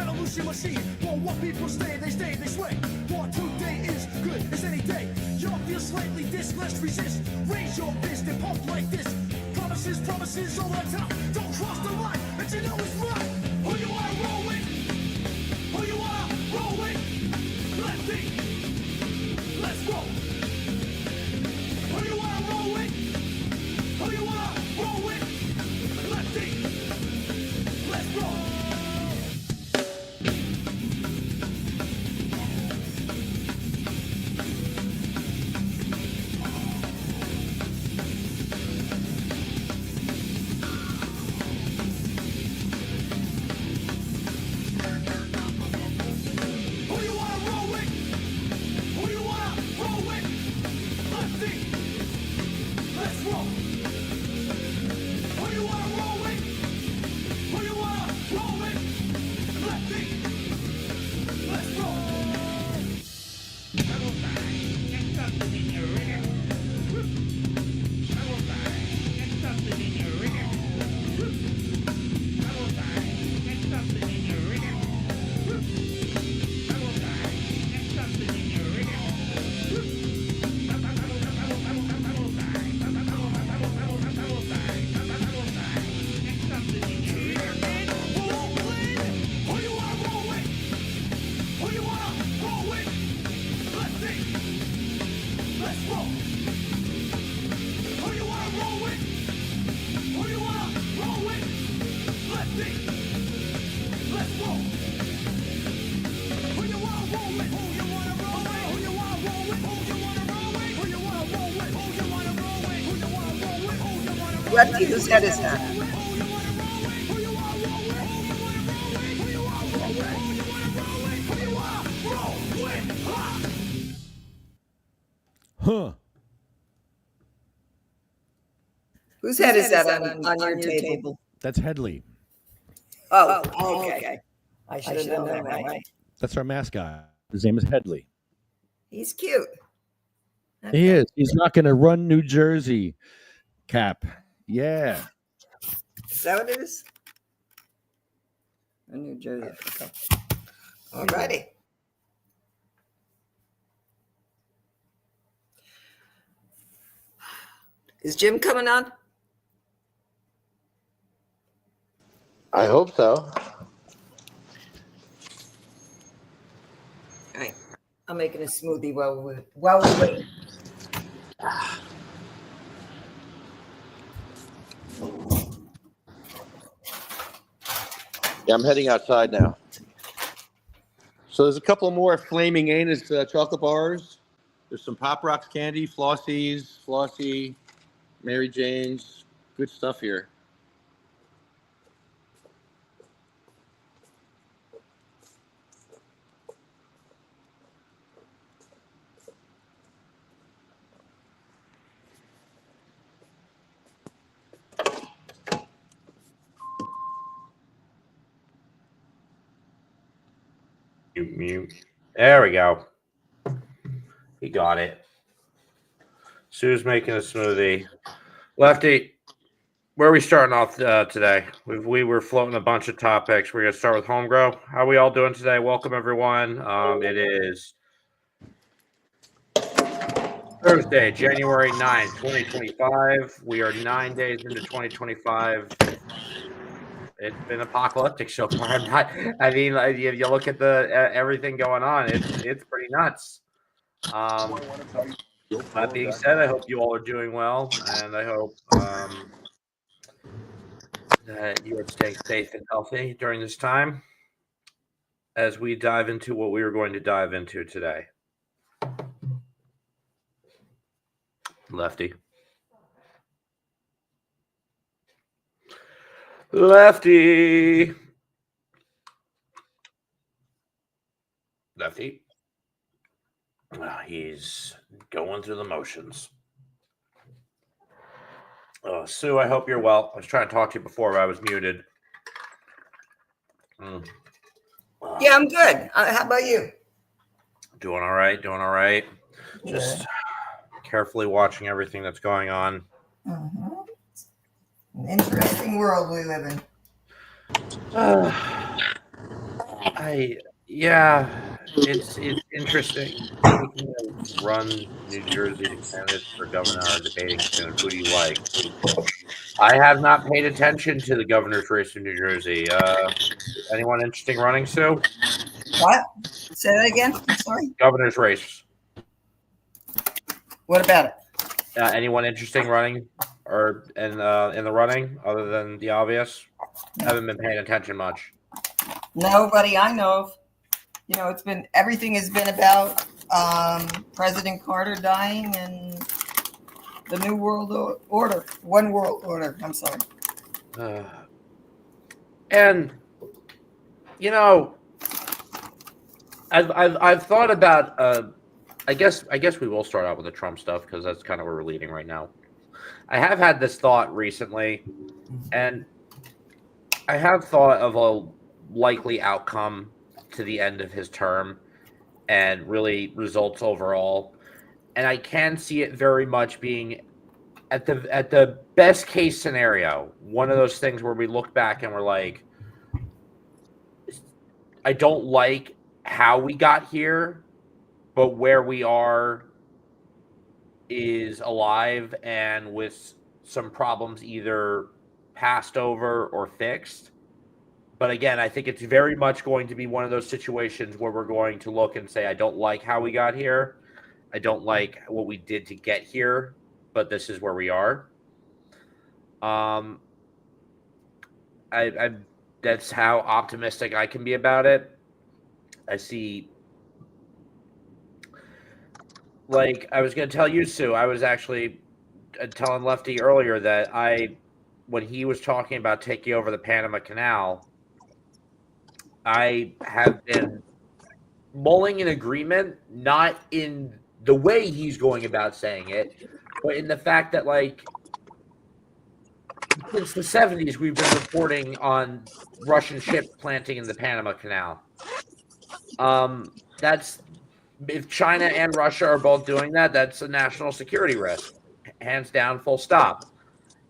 revolution machine. For what people stay, they sway. For today is good as any day. Y'all feel slightly this, let's resist. Raise your fist and pump like this. Promises over the top. Don't cross the line, but you know it's right. Who you wanna roll with? Who you wanna roll with? Lefty, let's go. Who you wanna roll with? Who you wanna roll with? Lefty, let's go. Lefty, whose head is that? Huh. Whose head is that on your table? That's Headley. Oh, okay. I should have known that, right? That's our mascot. His name is Headley. He's cute. He is. He's not going to run New Jersey, Cap. Yeah. Is that what it is? New Jersey. Okay. All righty. Is Jim coming on? I hope so. All right. I'm making a smoothie while we wait. Yeah, I'm heading outside now. So there's a couple more Flaming Anus chocolate bars. There's some Pop Rocks candy, Flossies, Flossie, Mary Jane's. Good stuff here. Mute. There we go. He got it. Sue's making a smoothie. Lefty, where are we starting off today? We were floating a bunch of topics. We're going to start with home grow. How are we all doing today? Welcome, everyone. It is Thursday, January 9th, 2025. We are 9 days into 2025. It's been apocalyptic so far. I mean, like, if you look at the everything going on, it's pretty nuts. That being said, I hope you all are doing well, and I hope that you are staying safe and healthy during this time as we dive into what we are going to dive into today. Lefty. Lefty. He's going through the motions. Sue, I hope you're well. I was trying to talk to you before, but I was muted. Yeah, I'm good. How about you? Doing all right. Just carefully watching everything that's going on. Mm-hmm. An interesting world we live in. It's interesting. Speaking of run New Jersey to candidates for governor are debating soon. Who do you like? I have not paid attention to the governor's race in New Jersey. Anyone interesting running, Sue? What? Say that again. I'm sorry. Governor's race. What about it? Anyone interesting running or in the running other than the obvious? Haven't been paying attention much. Nobody I know of. You know, everything has been about President Carter dying and the New World Order, One World Order. I'm sorry. And you know, I've thought about. I guess we will start out with the Trump stuff because that's kind of where we're leading right now. I have had this thought recently, and I have thought of a likely outcome to the end of his term and really results overall. And I can see it very much being at the best case scenario, one of those things where we look back and we're like, I don't like how we got here, but where we are is alive and with some problems either passed over or fixed. But again, I think it's very much going to be one of those situations where we're going to look and say, I don't like how we got here. I don't like what we did to get here, but this is where we are. That's how optimistic I can be about it. I see, like I was going to tell you, Sue, I was actually telling Lefty earlier that when he was talking about taking over the Panama Canal, I have been mulling an agreement, not in the way he's going about saying it, but in the fact that, like, since the 70s, we've been reporting on Russian ships planting in the Panama Canal. That's if China and Russia are both doing that, that's a national security risk, hands down, full stop.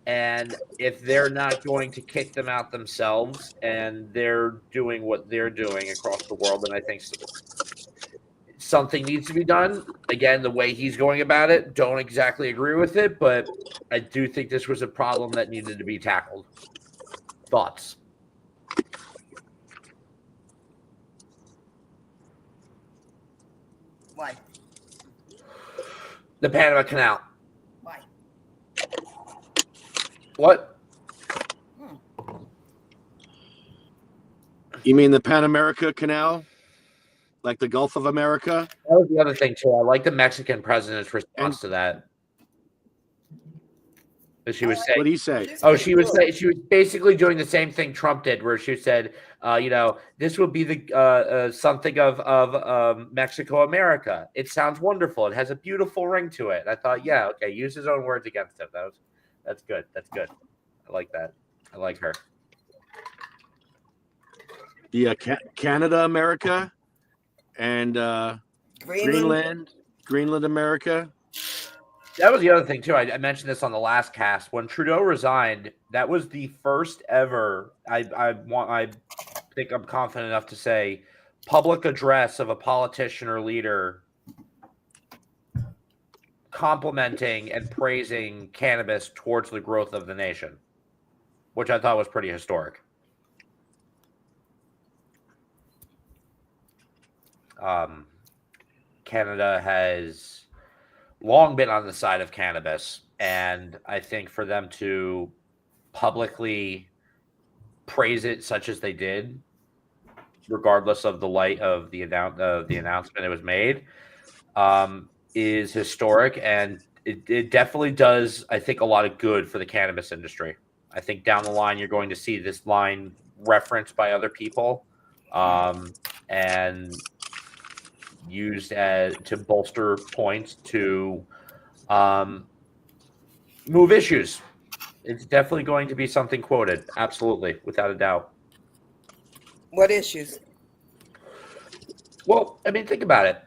And if they're not going to kick them out themselves and they're doing what they're doing across the world, then I think something needs to be done. Again, the way he's going about it, don't exactly agree with it, but I do think this was a problem that needed to be tackled. Thoughts? Why? The Panama Canal. Why? What? You mean the Pan America Canal? Like the Gulf of America? That was the other thing, too. I like the Mexican president's response to that. She was saying, what did he say? She was basically doing the same thing Trump did, where she said, this will be the something of Mexico America. It sounds wonderful. It has a beautiful ring to it. I thought, yeah, okay, use his own words against him. That's good. That's good. I like that. I like her. Yeah, Canada America and Greenland America. That was the other thing, too. I mentioned this on the last cast. When Trudeau resigned, that was the first ever, I think I'm confident enough to say, public address of a politician or leader complimenting and praising cannabis towards the growth of the nation, which I thought was pretty historic. Canada has long been on the side of cannabis, and I think for them to publicly praise it such as they did, regardless of the light of the announcement it was made, is historic, and it definitely does, I think, a lot of good for the cannabis industry. I think down the line you're going to see this line referenced by other people and used to bolster points to move issues. It's definitely going to be something quoted. Absolutely, without a doubt. What issues? Well, I mean, think about it.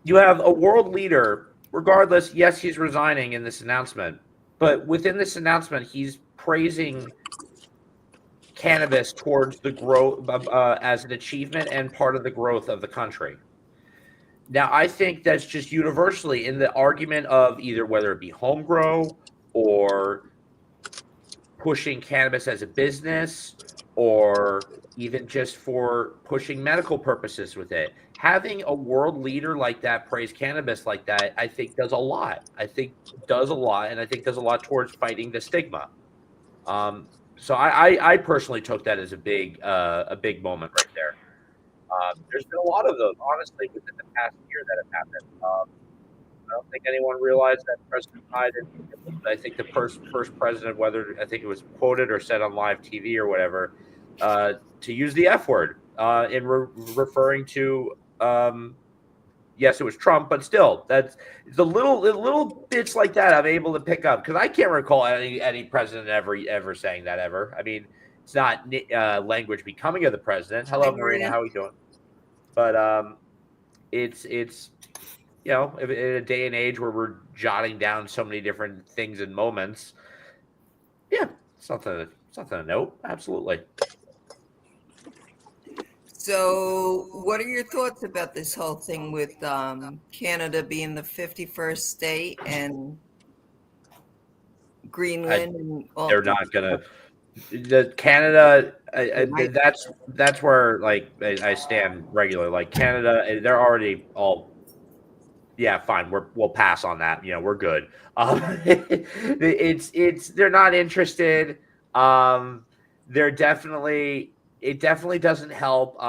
You have a world leader, regardless, yes, he's resigning in this announcement, but within this announcement, he's praising cannabis towards the growth as an achievement and part of the growth of the country. Now, I think that's just universally in the argument of either whether it be home grow or pushing cannabis as a business or even just for pushing medical purposes with it. Having a world leader like that praise cannabis like that, I think does a lot. I think does a lot, and I think does a lot towards fighting the stigma. So I personally took that as a big moment right there. There's been a lot of those, honestly, within the past year that have happened. I don't think anyone realized that President Biden, I think the first president, whether I think it was quoted or said on live TV or whatever, to use the F word in referring to, yes, it was Trump, but still, that's the little bits like that I'm able to pick up because I can't recall any president ever saying that ever. I mean, it's not language becoming of the president. Hello, Marina, how are you doing? But it's you know, in a day and age where we're jotting down so many different things and moments, yeah, something to note. Absolutely. So, what are your thoughts about this whole thing with Canada being the 51st state and Greenland and all? They're not gonna. The Canada, that's where like I stand regularly. Like Canada, they're already all. Yeah, fine. We'll pass on that. You know, we're good. It's they're not interested. They're definitely it definitely doesn't help.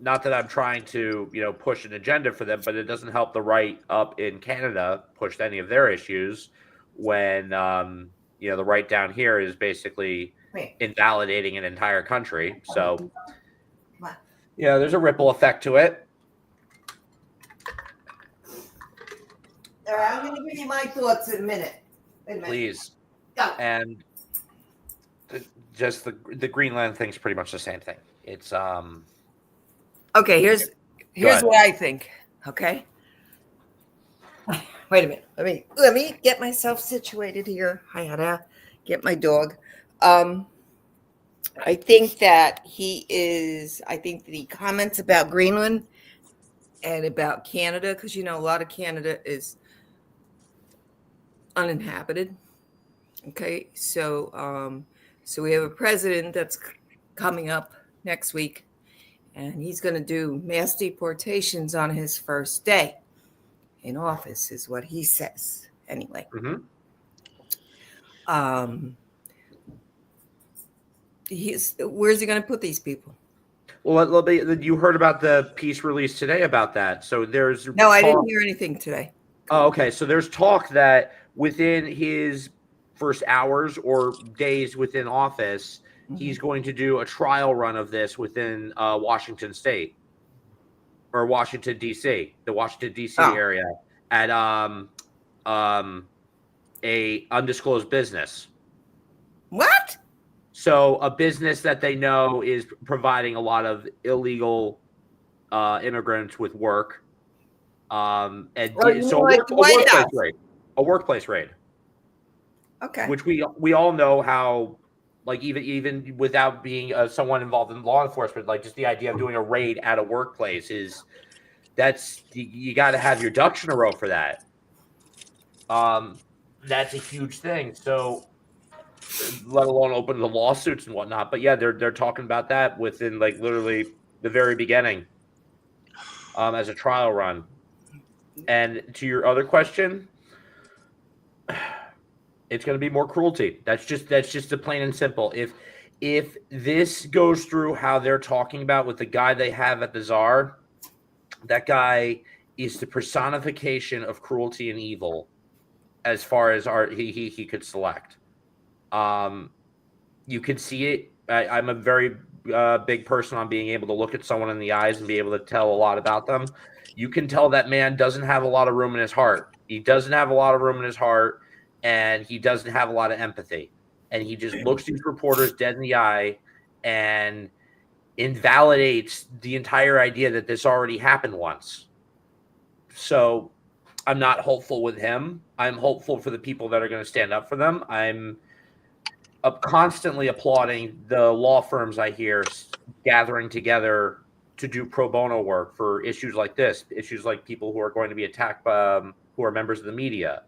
Not that I'm trying to push an agenda for them, but it doesn't help the right up in Canada push any of their issues when the right down here is basically invalidating an entire country. So there's a ripple effect to it. All right, I'm going to give you my thoughts in a minute. Please. Go. And just the Greenland thing's pretty much the same thing. It's okay. Here's what I think. Okay. Wait a minute. Let me get myself situated here. I had to get my dog. I think that I think the comments about Greenland and about Canada, because a lot of Canada is uninhabited. Okay, so we have a president that's coming up next week, and he's going to do mass deportations on his first day in office, is what he says. Anyway, where's he going to put these people? Well, you heard about the piece released today about that. So there's I didn't hear anything today. Oh, okay. So there's talk that within his first hours or days within office, he's going to do a trial run of this within Washington State or Washington D.C., the Washington D.C. area at a undisclosed business. What? So a business that they know is providing a lot of illegal immigrants with work. A workplace raid. Okay. Which we all know how, like, even without being someone involved in law enforcement, like just the idea of doing a raid at a workplace you got to have your ducks in a row for that. That's a huge thing. So, let alone open the lawsuits and whatnot. But yeah, they're talking about that within like literally the very beginning, as a trial run. And to your other question, it's going to be more cruelty. That's just the plain and simple. If this goes through how they're talking about with the guy they have at the Czar, that guy is the personification of cruelty and evil, as far as he could select. You can see it. I'm a very big person on being able to look at someone in the eyes and be able to tell a lot about them. You can tell that man doesn't have a lot of room in his heart. He doesn't have a lot of room in his heart, and he doesn't have a lot of empathy. And he just looks these reporters dead in the eye and invalidates the entire idea that this already happened once. So I'm not hopeful with him. I'm hopeful for the people that are going to stand up for them. constantly applauding the law firms I hear gathering together to do pro bono work for issues like this, issues like people who are going to be attacked by, who are members of the media.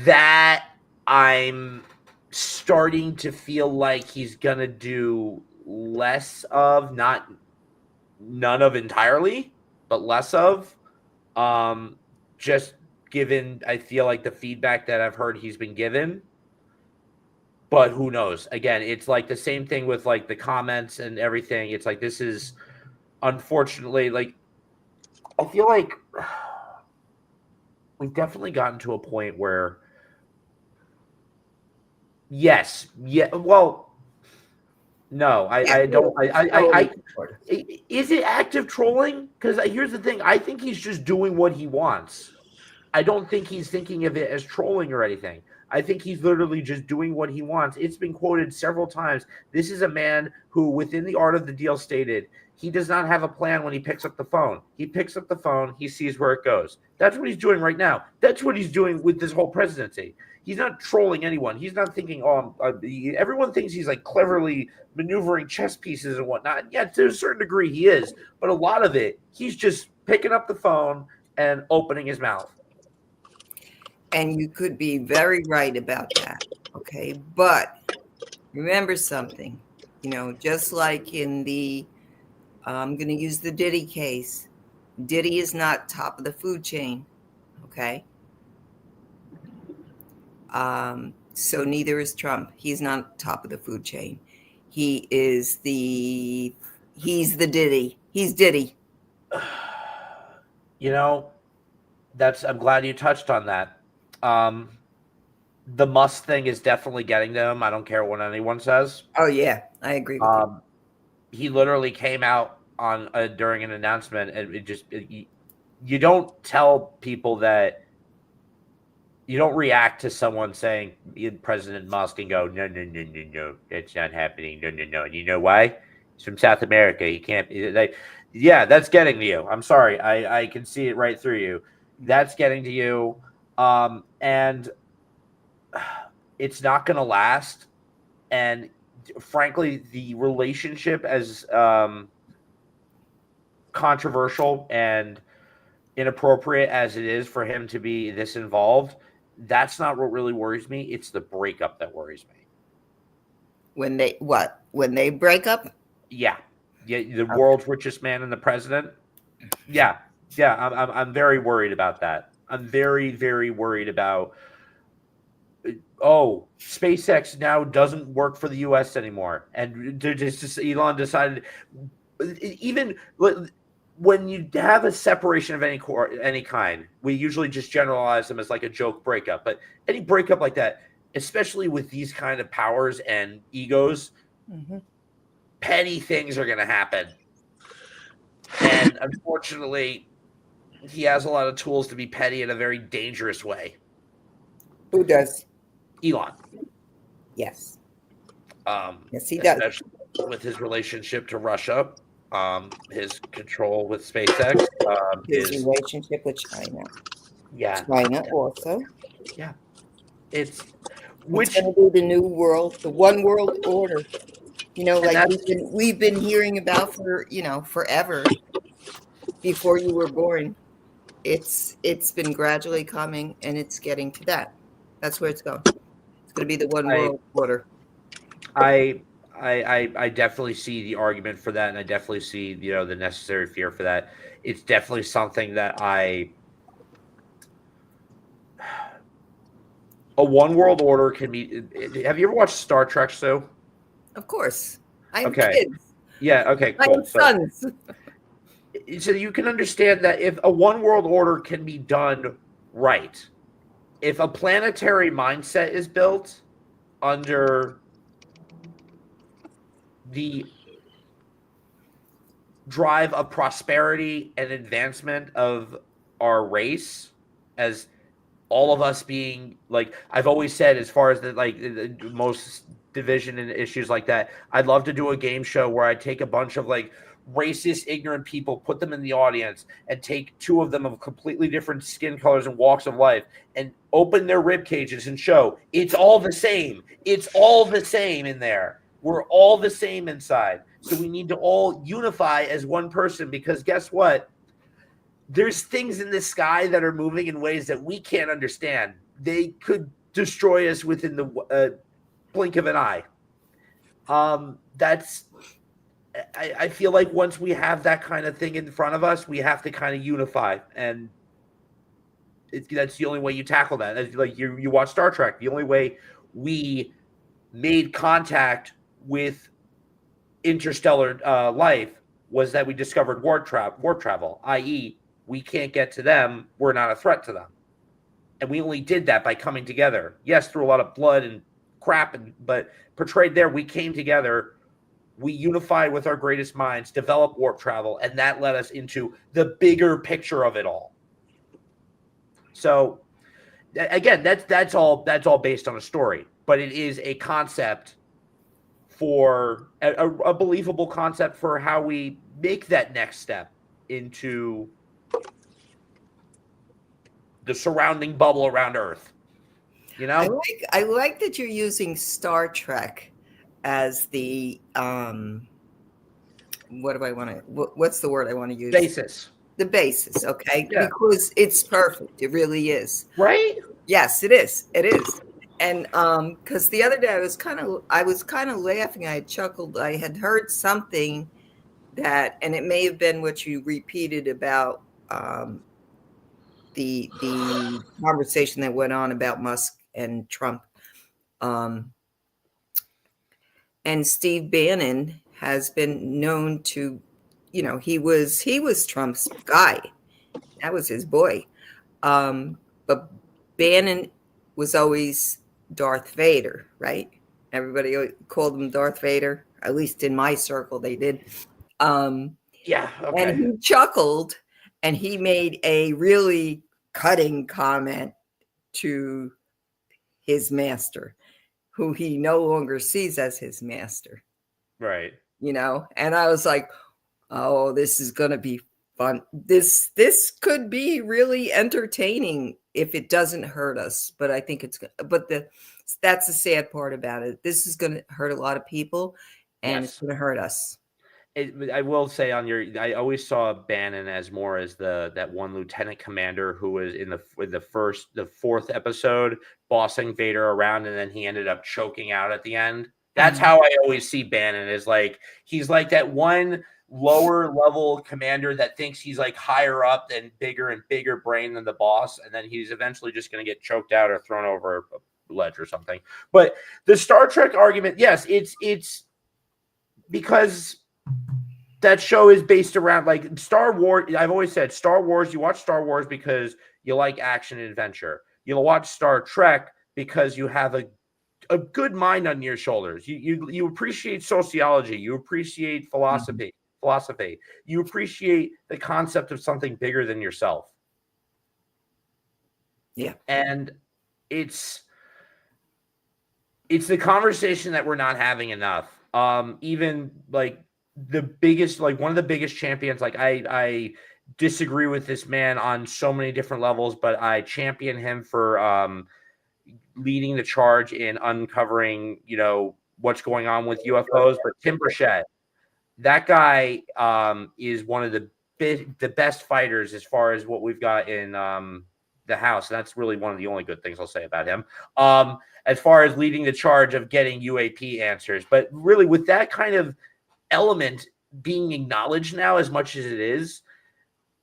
That I'm starting to feel like he's going to do less of, none of entirely, but less of. Just given, I feel like the feedback that I've heard he's been given. But who knows? Again, it's like the same thing with like the comments and everything. It's like this is unfortunately like I feel like we've definitely gotten to a point where yes, yeah, well, no, I don't. Is it active trolling? Because here's the thing: I think he's just doing what he wants. I don't think he's thinking of it as trolling or anything. I think he's literally just doing what he wants. It's been quoted several times. This is a man who, within the art of the deal, stated he does not have a plan when he picks up the phone. He picks up the phone, he sees where it goes. That's what he's doing right now. That's what he's doing with this whole presidency. He's not trolling anyone. He's not thinking, everyone thinks he's like cleverly maneuvering chess pieces and whatnot. Yeah, to a certain degree he is. But a lot of it, he's just picking up the phone and opening his mouth. And you could be very right about that. Okay. But remember something, just like in the, I'm going to use the Diddy case. Diddy is not top of the food chain. Okay. So neither is Trump. He's not top of the food chain. He's the Diddy. He's Diddy. I'm glad you touched on that. The Musk thing is definitely getting to him. I don't care what anyone says. Oh yeah, I agree with you. He literally came out on during an announcement, and you don't tell people that. You don't react to someone saying President Musk and go, no, that's not happening. No. And you know why? He's from South America. He can't. Yeah, that's getting to you. I'm sorry. I can see it right through you. That's getting to you. And it's not going to last. And frankly, the relationship, as controversial and inappropriate as it is for him to be this involved, that's not what really worries me. It's the breakup that worries me. When they break up? Yeah. The world's richest man and the president. Yeah. I'm very worried about that. I'm very, very worried about, SpaceX now doesn't work for the U.S. anymore. And Elon decided, even when you have a separation of any kind, we usually just generalize them as like a joke breakup. But any breakup like that, especially with these kind of powers and egos, petty things are going to happen. And unfortunately, he has a lot of tools to be petty in a very dangerous way. Who does? Elon. Yes. Yes, he does. Especially with his relationship to Russia, his control with SpaceX, his relationship with China. Yeah. China also. Yeah. It's going to be the new world, the one world order. Like we've been hearing about for forever. Before you were born, it's been gradually coming, and it's getting to that. That's where it's going. It's going to be the one world order. I definitely see the argument for that, and I definitely see the necessary fear for that. It's definitely something that a one world order can be. Have you ever watched Star Trek, Sue? Of course. I have kids. Yeah. Okay. Cool. I have sons. So you can understand that if a one world order can be done right, if a planetary mindset is built under the drive of prosperity and advancement of our race, as all of us being, like I've always said, as far as the most division and issues like that, I'd love to do a game show where I take a bunch of like racist, ignorant people, put them in the audience, and take two of them of completely different skin colors and walks of life and open their rib cages and show it's all the same. It's all the same in there. We're all the same inside. So we need to all unify as one person, because guess what? There's things in the sky that are moving in ways that we can't understand. They could destroy us within the blink of an eye. I feel like once we have that kind of thing in front of us, we have to kind of unify, and that's the only way you tackle that. It's like you watch Star Trek. The only way we made contact with interstellar life was that we discovered warp travel, i.e., we can't get to them. We're not a threat to them, and we only did that by coming together. Yes, through a lot of blood and crap, but portrayed there, we came together. We unified with our greatest minds, developed warp travel, and that led us into the bigger picture of it all. So, again, that's all based on a story, but it is a concept for a believable concept for how we make that next step into the surrounding bubble around Earth. You know, I like that you're using Star Trek as the what do I want to? What's the word I want to use? basis. The basis, okay? Yeah. Because it's perfect. It really is. Right? Yes, it is. It is. And because the other day I was kind of laughing. I had chuckled. I had heard something that, and it may have been what you repeated about the conversation that went on about Musk and Trump. And Steve Bannon has been known to, he was Trump's guy. That was his boy. But Bannon was always Darth Vader, right? Everybody called him Darth Vader. At least in my circle, they did. Yeah. Okay. And he chuckled, and he made a really cutting comment to his master, who he no longer sees as his master. Right. And I was like, oh, this is going to be fun. This could be really entertaining if it doesn't hurt us. But I think that's the sad part about it. This is going to hurt a lot of people, and It's going to hurt us. I will say I always saw Bannon as more as that one lieutenant commander who was in the fourth episode bossing Vader around, and then he ended up choking out at the end. That's how I always see Bannon, is like he's like that one lower level commander that thinks he's like higher up and bigger brain than the boss, and then he's eventually just going to get choked out or thrown over a ledge or something. But the Star Trek argument, yes, it's because that show is based around like Star Wars. I've always said Star Wars, you watch Star Wars because you like action and adventure. You'll watch Star Trek because you have a good mind on your shoulders. You appreciate sociology. You appreciate philosophy. You appreciate the concept of something bigger than yourself. Yeah. And it's the conversation that we're not having enough. Even like one of the biggest champions, like I disagree with this man on so many different levels, but I champion him for leading the charge in uncovering, what's going on with UFOs. But Tim Burchett, that guy is one of the best fighters as far as what we've got in the house. And that's really one of the only good things I'll say about him. As far as leading the charge of getting UAP answers. But really, with that kind of element being acknowledged now as much as it is,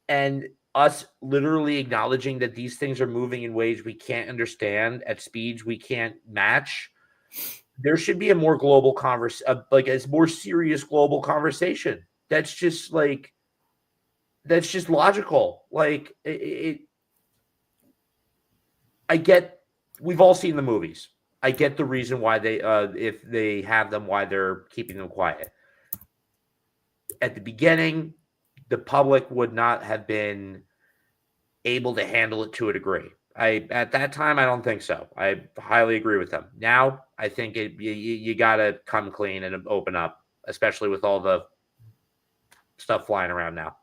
and us literally acknowledging that these things are moving in ways we can't understand at speeds we can't match, there should be a more global like a more serious global conversation. That's just logical. Like I get, we've all seen the movies. I get the reason why they, if they have them, why they're keeping them quiet. At the beginning, the public would not have been able to handle it to a degree. At that time, I don't think so. I highly agree with them. Now, I think you got to come clean and open up, especially with all the stuff flying around now.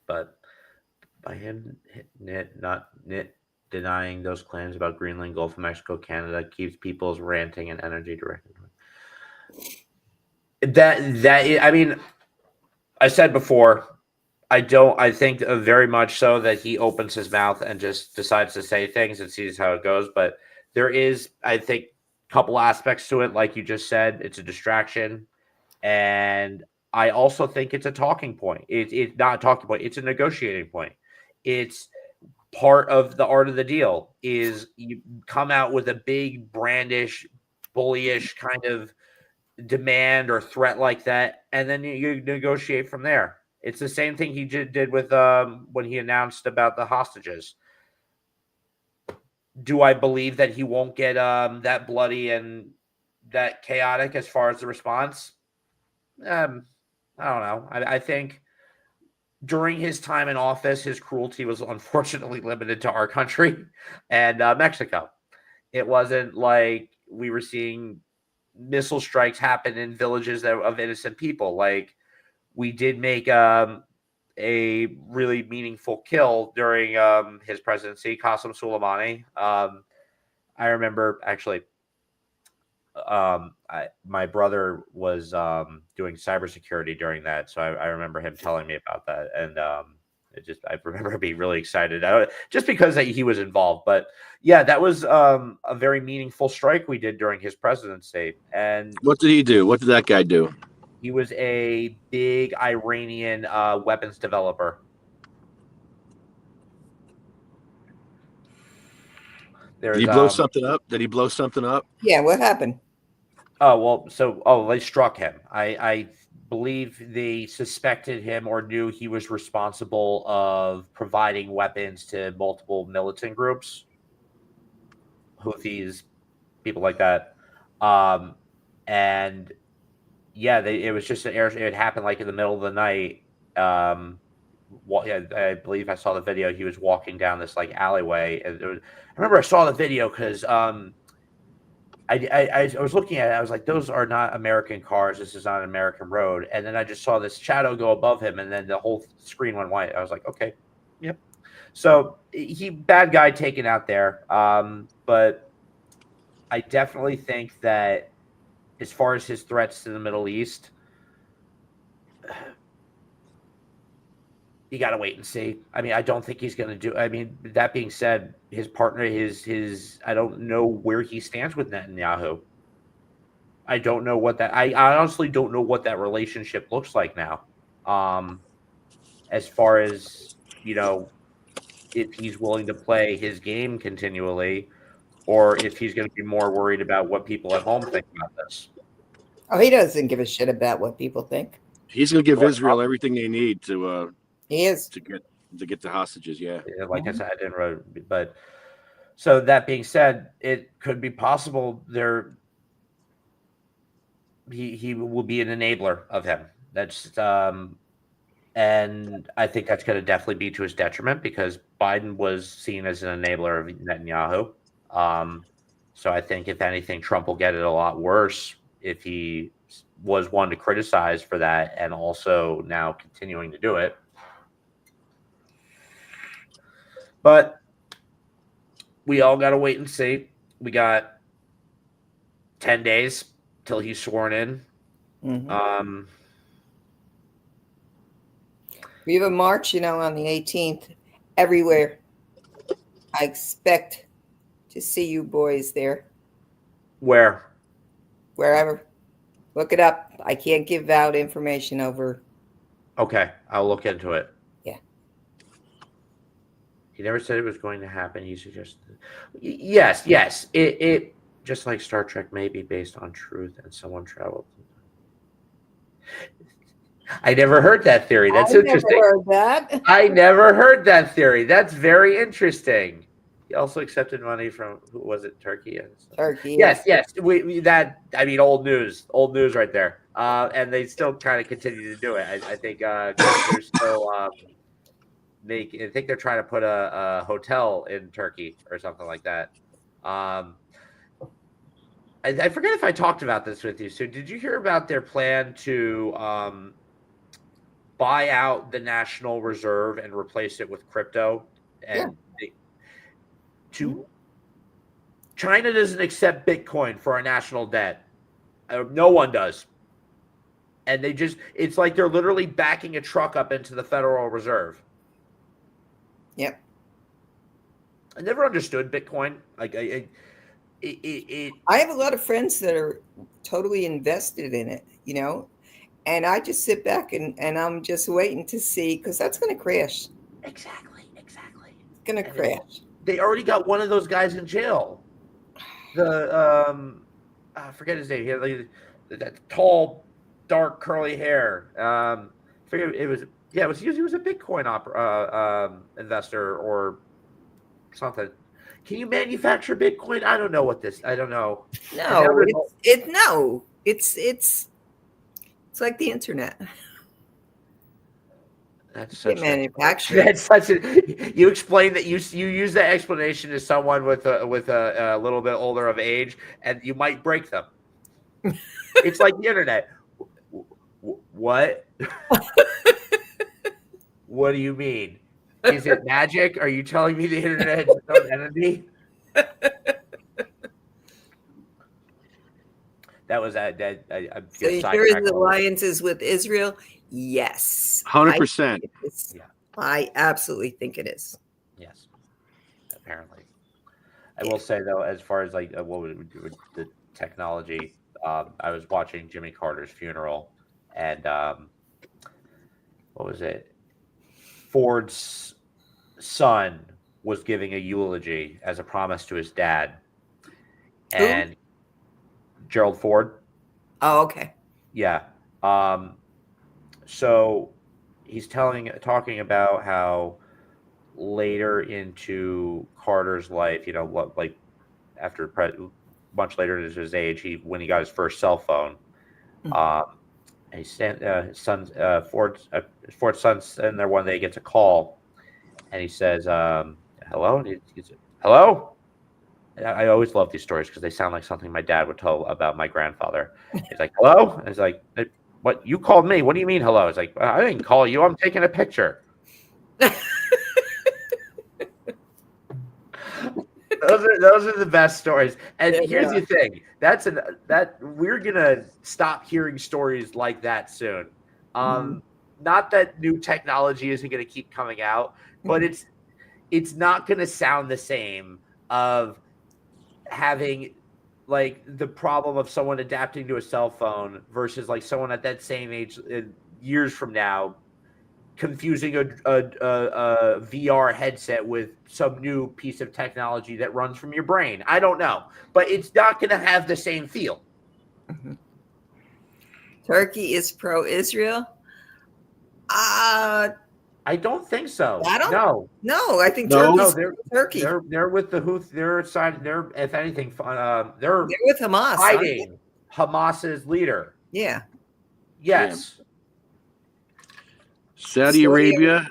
But by him not denying those claims about Greenland, Gulf of Mexico, Canada, keeps people's ranting and energy directed. I mean, I said before, I think very much so that he opens his mouth and just decides to say things and sees how it goes. But there is, I think, a couple aspects to it. Like you just said, it's a distraction. And I also think it's a talking point. It's not a talking point. It's a negotiating point. It's part of the art of the deal is you come out with a big brandish, bullyish kind of demand or threat like that, and then you negotiate from there. It's the same thing he did with when he announced about the hostages. Do I believe that he won't get that bloody and that chaotic as far as the response? I don't know. I think during his time in office, his cruelty was unfortunately limited to our country and Mexico. It wasn't like we were seeing missile strikes happen in villages of innocent people. Like we did make a really meaningful kill during his presidency, Qasem Soleimani. I remember actually my brother was doing cybersecurity during that, so I remember him telling me about that, and I remember being really excited just because he was involved. But yeah, that was a very meaningful strike we did during his presidency. And what did he do? What did that guy do? He was a big Iranian weapons developer. Did he blow something up? Did he blow something up? Yeah, what happened? They struck him. I believe they suspected him or knew he was responsible of providing weapons to multiple militant groups, Houthis, people like that. And yeah, it was just it happened like in the middle of the night. I believe I saw the video. He was walking down this like alleyway, and I remember I saw the video because I was looking at it. I was like, those are not American cars. This is not an American road. And then I just saw this shadow go above him, and then the whole screen went white. I was like, okay, yep. So bad guy taken out there. But I definitely think that as far as his threats to the Middle East, you got to wait and see. I mean, I don't think he's going to do. I mean, that being said, his partner, I don't know where he stands with Netanyahu. I don't know what that. I honestly don't know what that relationship looks like now. As far as if he's willing to play his game continually, or if he's going to be more worried about what people at home think about this. Oh, he doesn't give a shit about what people think. He's going to give Israel everything they need to. He is to get the hostages. Yeah. Like I said, I didn't really, but so that being said, it could be possible he will be an enabler of him. That's and I think that's going to definitely be to his detriment because Biden was seen as an enabler of Netanyahu. So I think if anything, Trump will get it a lot worse if he was one to criticize for that and also now continuing to do it. But we all got to wait and see. We got 10 days till he's sworn in. Mm-hmm. We have a march, on the 18th everywhere. I expect to see you boys there. Where? Wherever. Look it up. I can't give out information over. Okay, I'll look into it. Yeah. He never said it was going to happen. He suggested, yes. It just like Star Trek may be based on truth and someone traveled. I never heard that theory. That's interesting. Never heard that. I never heard that theory. That's very interesting. He also accepted money from, who was it? Turkey. Turkey. Yes. Old news right there. And they still kind of continue to do it. I think they're still I think they're trying to put a hotel in Turkey or something like that. I forget if I talked about this with you. So did you hear about their plan to buy out the National Reserve and replace it with crypto? Yeah. And China doesn't accept Bitcoin for our national debt. No one does. And it's like they're literally backing a truck up into the Federal Reserve. Yep. I never understood Bitcoin. Like I have a lot of friends that are totally invested in it, and I just sit back and I'm just waiting to see, because that's going to crash. Exactly. It's going to crash. They already got one of those guys in jail. I forget his name. He had like that tall, dark, curly hair. Forget it was. Yeah, he was a Bitcoin investor or something. Can you manufacture Bitcoin? I don't know what this. I don't know. No, it's like the internet. That's such manufacturing. That's such a. You explain that you use that explanation to someone with a little bit older of age, and you might break them. It's like the internet. What? What do you mean? Is it magic? Are you telling me the internet is its own entity? That was I So you sure is alliances with Israel? Yes. 100%. Yeah. I absolutely think it is. Yes. Apparently. I will say though, as far as like what would we do with the technology, I was watching Jimmy Carter's funeral, and what was it? Ford's son was giving a eulogy as a promise to his dad, and Gerald Ford. Oh, okay. Yeah. So he's talking about how later into Carter's life, what, like after much later into his age, when he got his first cell phone, his son's Ford's son's in there one day, gets a call, and he says, "Hello," and he's hello. I always love these stories because they sound like something my dad would tell about my grandfather. He's like, "Hello," and he's like, "What? You called me? What do you mean, hello?" It's like, "I didn't call you. I'm taking a picture." Those are the best stories. And here's the thing: that we're gonna stop hearing stories like that soon. Not that new technology isn't gonna keep coming out, but it's not gonna sound the same of having like the problem of someone adapting to a cell phone versus like someone at that same age years from now confusing a VR headset with some new piece of technology that runs from your brain. I don't know, but it's not going to have the same feel. Turkey is pro-Israel. I don't think so. No, I think Turkey. They're with the Houthis. They're if anything, they're with Hamas, fighting Hamas's leader. Yeah. Yes. Yeah. Saudi Arabia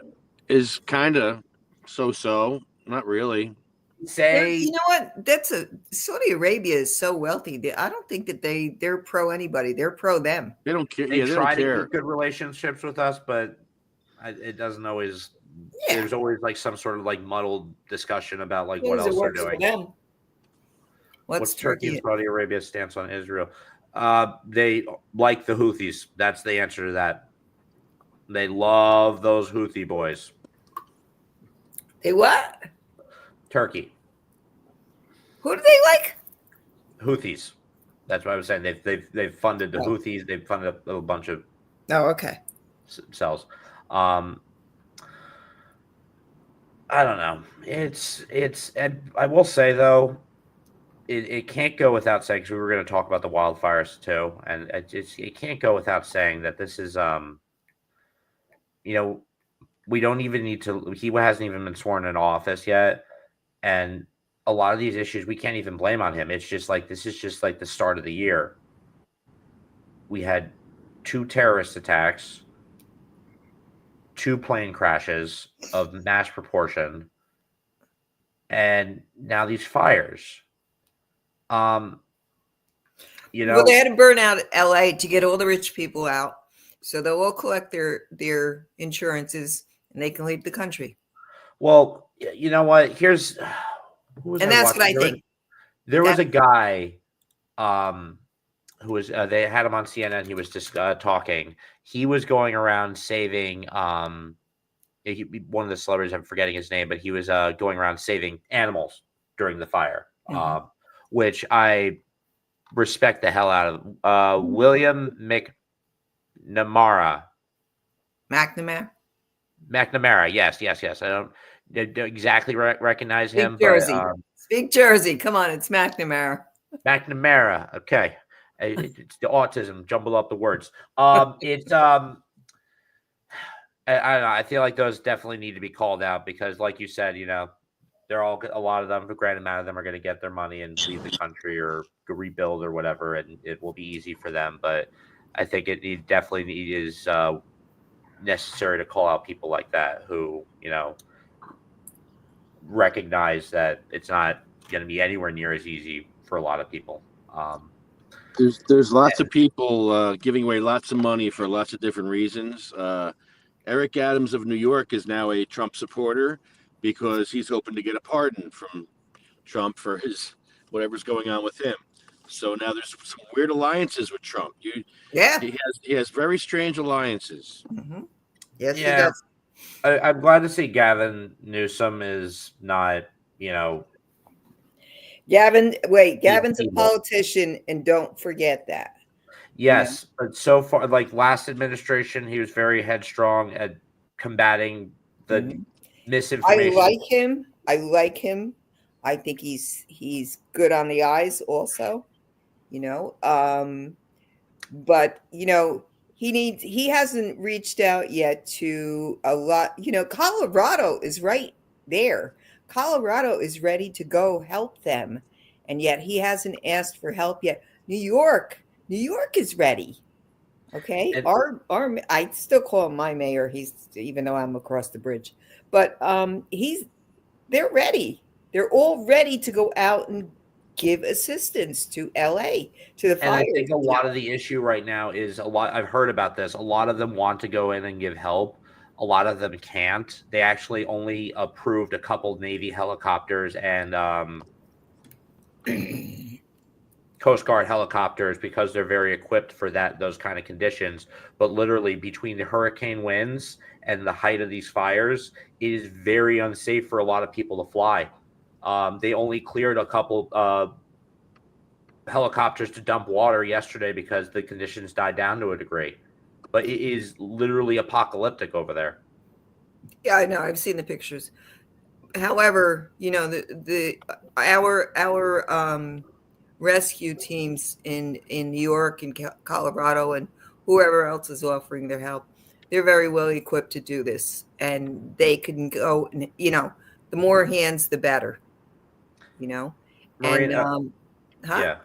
is kind of so. Not really. You know what? Saudi Arabia is so wealthy. I don't think that they're pro anybody. They're pro them. They don't care. They they try don't care. to keep good relationships with us, but it doesn't always. Yeah. There's always like some sort of like muddled discussion about like what else they're doing. What's Turkey and Saudi Arabia's stance on Israel? They like the Houthis. That's the answer to that. They love those Houthi boys. They what? Turkey. Who do they like? Houthis. That's what I was saying. They've funded the Houthis. They've funded a little bunch of. Oh, okay. Cells. I don't know. It's. And I will say though, it can't go without saying, because we were going to talk about the wildfires too, and it can't go without saying that this is we don't even need to. He hasn't even been sworn in office yet, and a lot of these issues we can't even blame on him. It's just like this is just like the start of the year. We had 2 terrorist attacks, 2 plane crashes of mass proportion, and now these fires. You Well, know, they had to burn out LA to get all the rich people out. So they'll all collect their insurances and they can leave the country. well, you know what? Here's who was And I that's what watching? I think. There was That a guy who was they had him on CNN. He was just talking. He was going around saving one of the celebrities. I'm forgetting his name, but he was going around saving animals during the fire, which I respect the hell out of. William McNamara. McNamara. Yes. I don't exactly recognize him, Speak but Jersey. Speak Jersey. Come on, it's McNamara. McNamara. Okay. It's the autism, jumble up the words. It's I don't know. I feel like those definitely need to be called out because, like you said, they're all a lot of them, a grand amount of them are going to get their money and leave the country or rebuild or whatever, and it will be easy for them. But I think definitely is necessary to call out people like that who recognize that it's not going to be anywhere near as easy for a lot of people. There's lots of people giving away lots of money for lots of different reasons. Eric Adams of New York is now a Trump supporter because he's hoping to get a pardon from Trump for his whatever's going on with him. So now there's some weird alliances with Trump. Yeah. He has very strange alliances. Yes, he Yeah, does. I'm glad to see Gavin Newsom is not, Gavin's a evil. politician, and don't forget that. Yes, but so far, like last administration, he was very headstrong at combating the misinformation. I like him. I think he's good on the eyes also, but he hasn't reached out yet to a lot. Colorado is right there. Colorado is ready to go help them, and yet he hasn't asked for help yet. New York is ready. Okay, And- I still call him my mayor. He's even though I'm across the bridge, but they're ready. They're all ready to go out and give assistance to LA to the And I fires. think a lot of the issue right now is I've heard about this. A lot of them want to go in and give help. A lot of them can't. They actually only approved a couple Navy helicopters and Coast Guard helicopters because they're very equipped for those kind of conditions. But literally between the hurricane winds and the height of these fires, it is very unsafe for a lot of people to fly. They only cleared a couple helicopters to dump water yesterday because the conditions died down to a degree. But it is literally apocalyptic over there. Yeah, I know. I've seen the pictures. However, our rescue teams in New York and Colorado and whoever else is offering their help, they're very well equipped to do this, and they can go. The more hands, the better. Marina, Huh? yeah.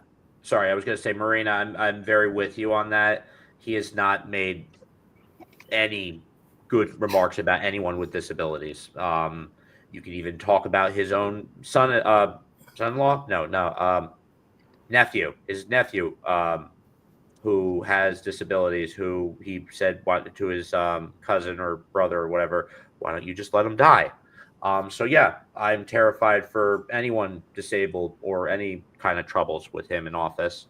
Sorry, I was going to say, Marina, I'm very with you on that. He has not made any good remarks about anyone with disabilities. You can even talk about his own son-in-law. No, nephew. His nephew, who has disabilities, who he said to his cousin or brother or whatever, why don't you just let him die? So yeah, I'm terrified for anyone disabled or any kind of troubles with him in office.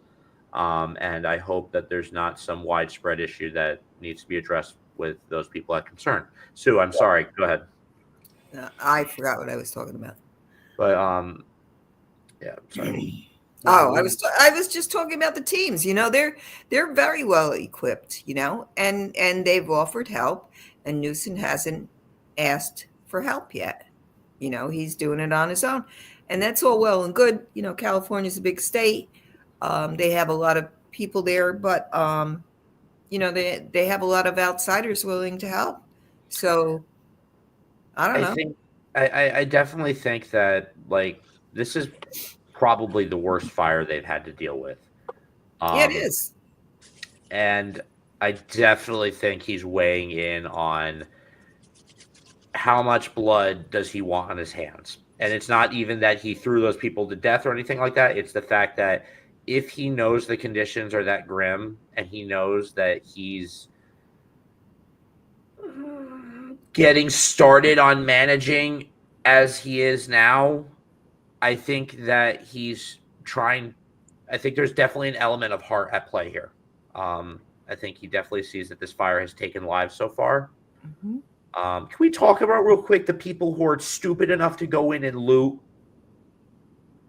And I hope that there's not some widespread issue that needs to be addressed with those people at concern. Sue, I'm sorry. Go ahead. I forgot what I was talking about. But yeah, sorry. I was just talking about the teams. They're very well equipped. And they've offered help, and Newsom hasn't asked for help yet. He's doing it on his own, and that's all well and good. California's a big state. They have a lot of people there, but they have a lot of outsiders willing to help. So I don't know. I definitely think that this is probably the worst fire they've had to deal with. Yeah, it is. And I definitely think he's weighing in on how much blood does he want on his hands. And it's not even that he threw those people to death or anything like that. It's the fact that if he knows the conditions are that grim and he knows that he's getting started on managing as he is now, I think that he's trying. I think there's definitely an element of heart at play here. I think he definitely sees that this fire has taken lives so far. Mhm. Can we talk about real quick the people who are stupid enough to go in and loot?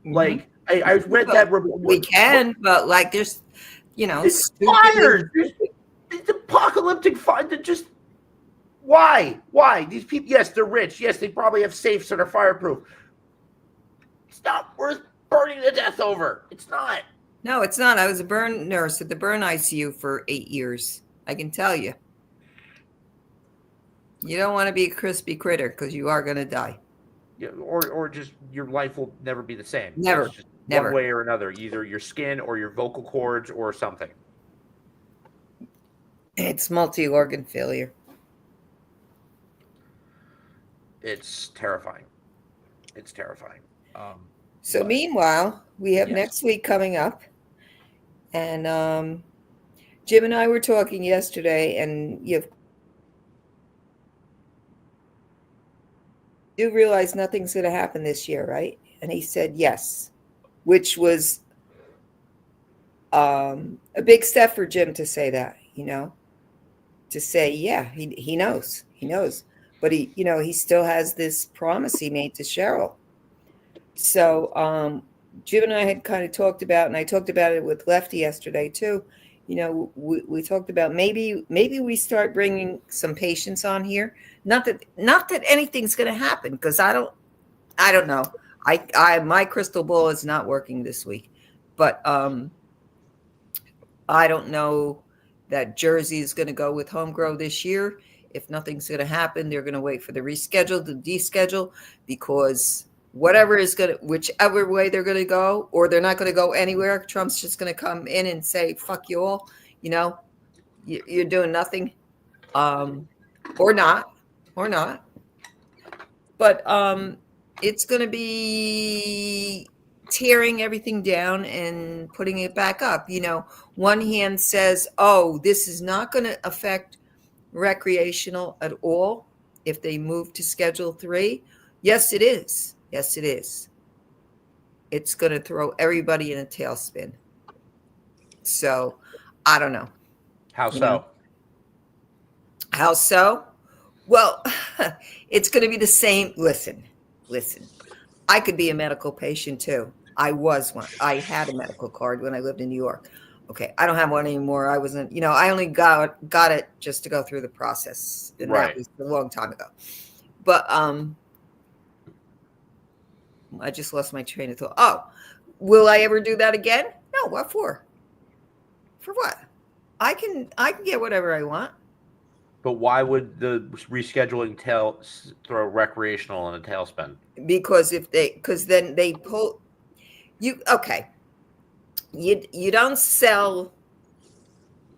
Like I read Well, that we can, but like there's, it's stupid. fires. It's apocalyptic fire. Just why? These people? Yes, they're rich. Yes, they probably have safes that are fireproof. It's not worth burning to death over. It's not. No, it's not. I was a burn nurse at the burn ICU for 8 years. I can tell you. You don't want to be a crispy critter because you are going to die. Yeah, or just your life will never be the same. Never. It's just Never. one way or another, either your skin or your vocal cords or something. It's multi-organ failure. It's terrifying. So but- meanwhile, we have Yes. next week coming up. And Jim and I were talking yesterday, and you do realize nothing's going to happen this year, right? And he said yes, which was a big step for Jim to say that, to say, yeah, he knows, but he still has this promise he made to Cheryl. So Jim and I had kind of talked about, and I talked about it with Lefty yesterday too. We talked about maybe we start bringing some patients on here. Not that anything's going to happen, because I don't know. My crystal ball is not working this week, but I don't know that Jersey is going to go with home grow this year. If nothing's going to happen, they're going to wait for the reschedule, the deschedule, because whichever way they're going to go, or they're not going to go anywhere. Trump's just going to come in and say, fuck you all, you're doing nothing, or not. But it's going to be tearing everything down and putting it back up. One hand says, oh, this is not going to affect recreational at all if they move to Schedule 3. Yes, it is. It's going to throw everybody in a tailspin. So I don't know. How so? How so? Well, it's going to be the same. Listen. I could be a medical patient too. I was one. I had a medical card when I lived in New York. Okay, I don't have one anymore. I wasn't, I only got it just to go through the process, and Right. that was a long time ago. But I just lost my train of thought. Oh, will I ever do that again? No. What for? For what? I can get whatever I want. But why would the rescheduling throw recreational in a tailspin? Because then they pull you. Okay, you don't sell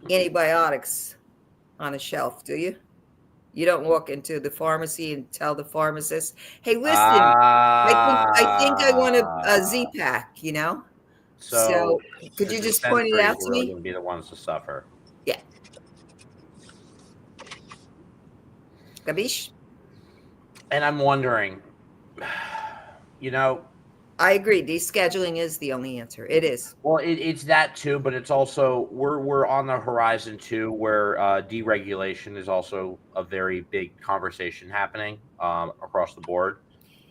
antibiotics on a shelf, do you? You don't walk into the pharmacy and tell the pharmacist, "Hey, listen, I think I want a Z-Pack." So could the you just point it dispensaries out are to really me? going to be the ones to suffer. Yeah. Gabish? And I'm wondering, I agree. Descheduling is the only answer. It is. well, it's that too, but it's also we're on the horizon too, where deregulation is also a very big conversation happening across the board.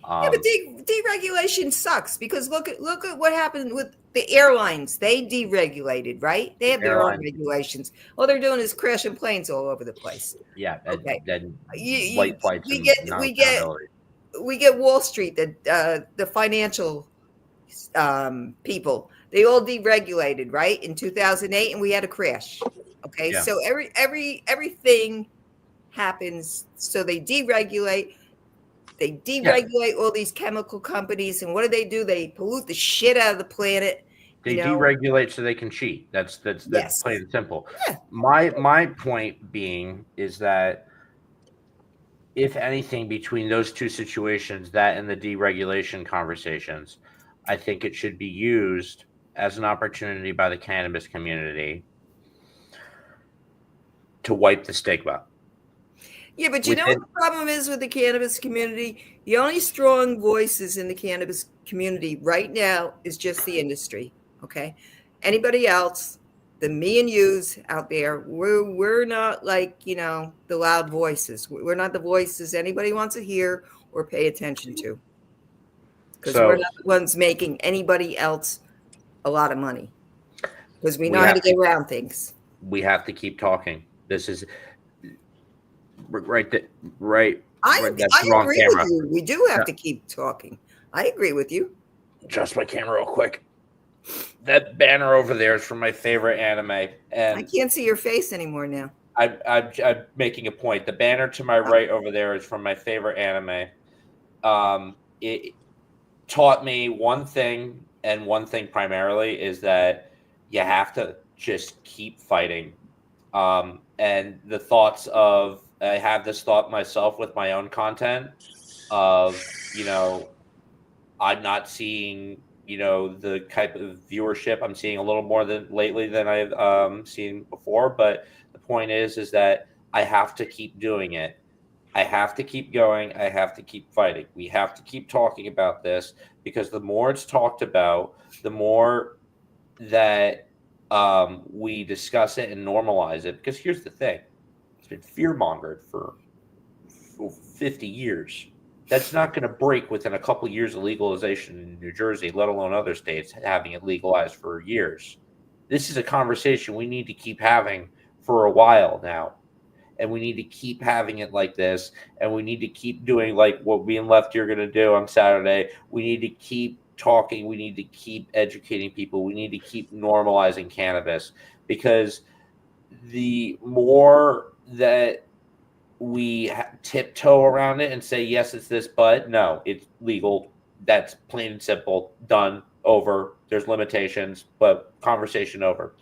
Yeah, but deregulation sucks, because look at what happened with the airlines. They deregulated, right? They have their own regulations. All they're doing is crashing planes all over the place. Yeah, Okay. then We flights get Wall Street, the financial people. They all deregulated, right, in 2008, and we had a crash. Okay, Yeah. so everything happens. So they deregulate. They deregulate all these chemical companies, and what do? They pollute the shit out of the planet. They deregulate so they can cheat. That's Yes. plain and simple. Yeah. My point being is that if anything, between those two situations, that and the deregulation conversations, I think it should be used as an opportunity by the cannabis community to wipe the stigma. Yeah, but you know what the problem is with the cannabis community? The only strong voices in the cannabis community right now is just the industry. Okay. Anybody else, the me and yous out there, we're not like, the loud voices. We're not the voices anybody wants to hear or pay attention to. Because we're So not the ones making anybody else a lot of money. Because we we know how to have get around things. we have to keep talking. This is right. Right. That's I the wrong agree with camera. you. We do have Yeah. to keep talking. I agree with you. Adjust my camera real quick. That banner over there is from my favorite anime, I and can't see your face anymore now. I'm making a point. The banner to my right over there is from my favorite anime. It taught me one thing, and one thing primarily is that you have to just keep fighting. And the thoughts of I have this thought myself with my own content of I'm not seeing the type of viewership. I'm seeing a little more than lately than I've seen before. But the point is that I have to keep doing it. I have to keep going. I have to keep fighting. We have to keep talking about this because the more it's talked about, the more that we discuss it and normalize it. Because here's the thing: it's been fear mongered for 50 years. That's not going to break within a couple of years of legalization in New Jersey, let alone other states having it legalized for years. This is a conversation we need to keep having for a while now. And we need to keep having it like this. And we need to keep doing like what we and Lefty are going to do on Saturday. We need to keep talking. We need to keep educating people. We need to keep normalizing cannabis because the more that we tiptoe around it and say, yes, it's this, but no, it's legal. That's plain and simple. Done. Over. There's limitations, but conversation over.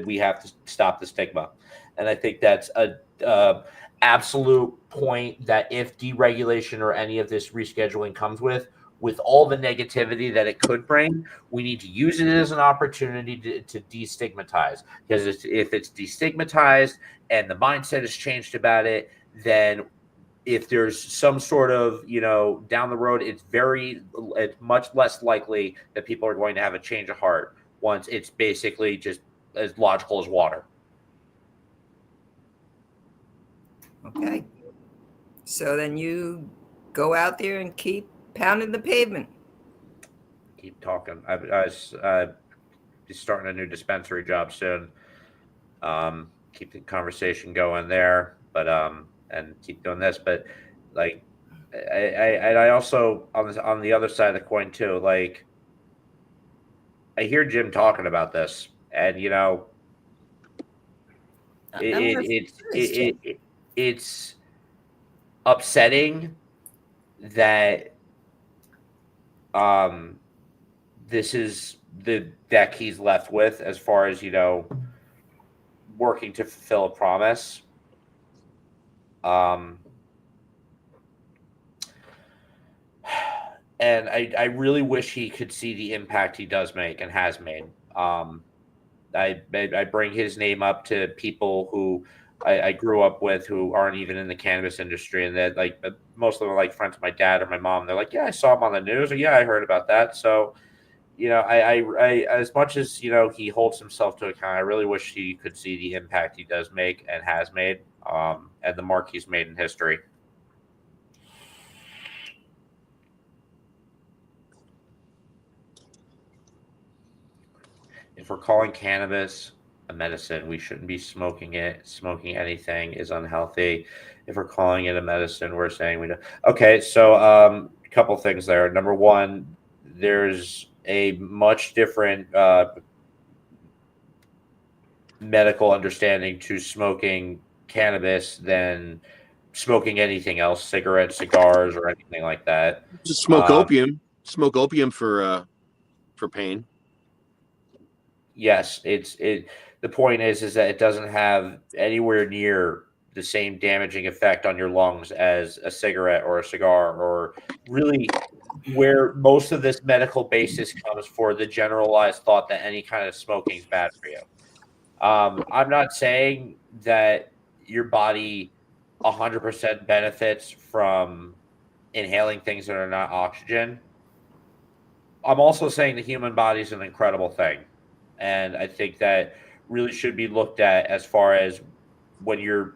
We have to stop the stigma. And I think that's a absolute point that if deregulation or any of this rescheduling comes with all the negativity that it could bring, we need to use it as an opportunity to destigmatize. Because if it's destigmatized and the mindset has changed about it, then if there's some sort of, down the road, it's much less likely that people are going to have a change of heart once it's basically just as logical as water. Okay. So then you go out there and keep pounding the pavement. Keep talking. I be starting a new dispensary job soon. Keep the conversation going there, but and keep doing this. But like, I also on the other side of the coin too. Like, I hear Jim talking about this, and it's upsetting that this is the deck he's left with as far as working to fulfill a promise. And I really wish he could see the impact he does make and has made. I bring his name up to people who I grew up with who aren't even in the cannabis industry, and that like most of them are like friends of my dad or my mom. They're like, yeah, I saw him on the news, or yeah, I heard about that. So, I as much as he holds himself to account, I really wish he could see the impact he does make and has made, and the mark he's made in history. If we're calling cannabis a medicine, we shouldn't be smoking it. Smoking anything is unhealthy. If we're calling it a medicine, we're saying we don't. Okay, so a couple things there. Number one, there's a much different medical understanding to smoking cannabis than smoking anything else, cigarettes, cigars, or anything like that. Just smoke opium. Smoke opium for pain. Yes, the point is that it doesn't have anywhere near the same damaging effect on your lungs as a cigarette or a cigar, or really where most of this medical basis comes for the generalized thought that any kind of smoking is bad for you. I'm not saying that your body 100% benefits from inhaling things that are not oxygen. I'm also saying the human body is an incredible thing. And I think that really should be looked at as far as when you're.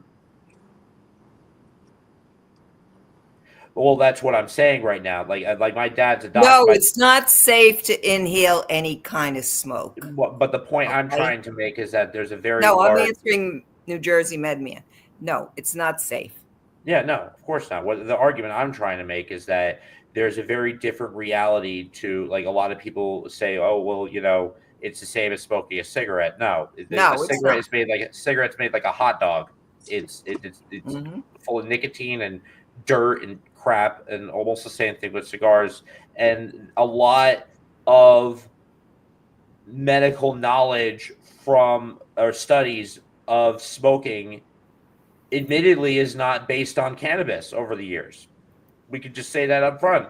Well, that's what I'm saying right now. Like my dad's a No, doctor. it's not safe to inhale any kind of smoke. But the point I'm Okay. trying to make is that there's a very No, I'm large. answering New Jersey MedMan. No, it's not safe. Yeah, no, of course not. What the argument I'm trying to make is that there's a very different reality to, like, a lot of people say, oh, well, it's the same as smoking a cigarette. No, No, a it's cigarette not. is made like a cigarette's made like a hot dog. It's Mhm. full of nicotine and dirt and crap, and almost the same thing with cigars. And a lot of medical knowledge from or studies of smoking admittedly is not based on cannabis over the years. We could just say that up front.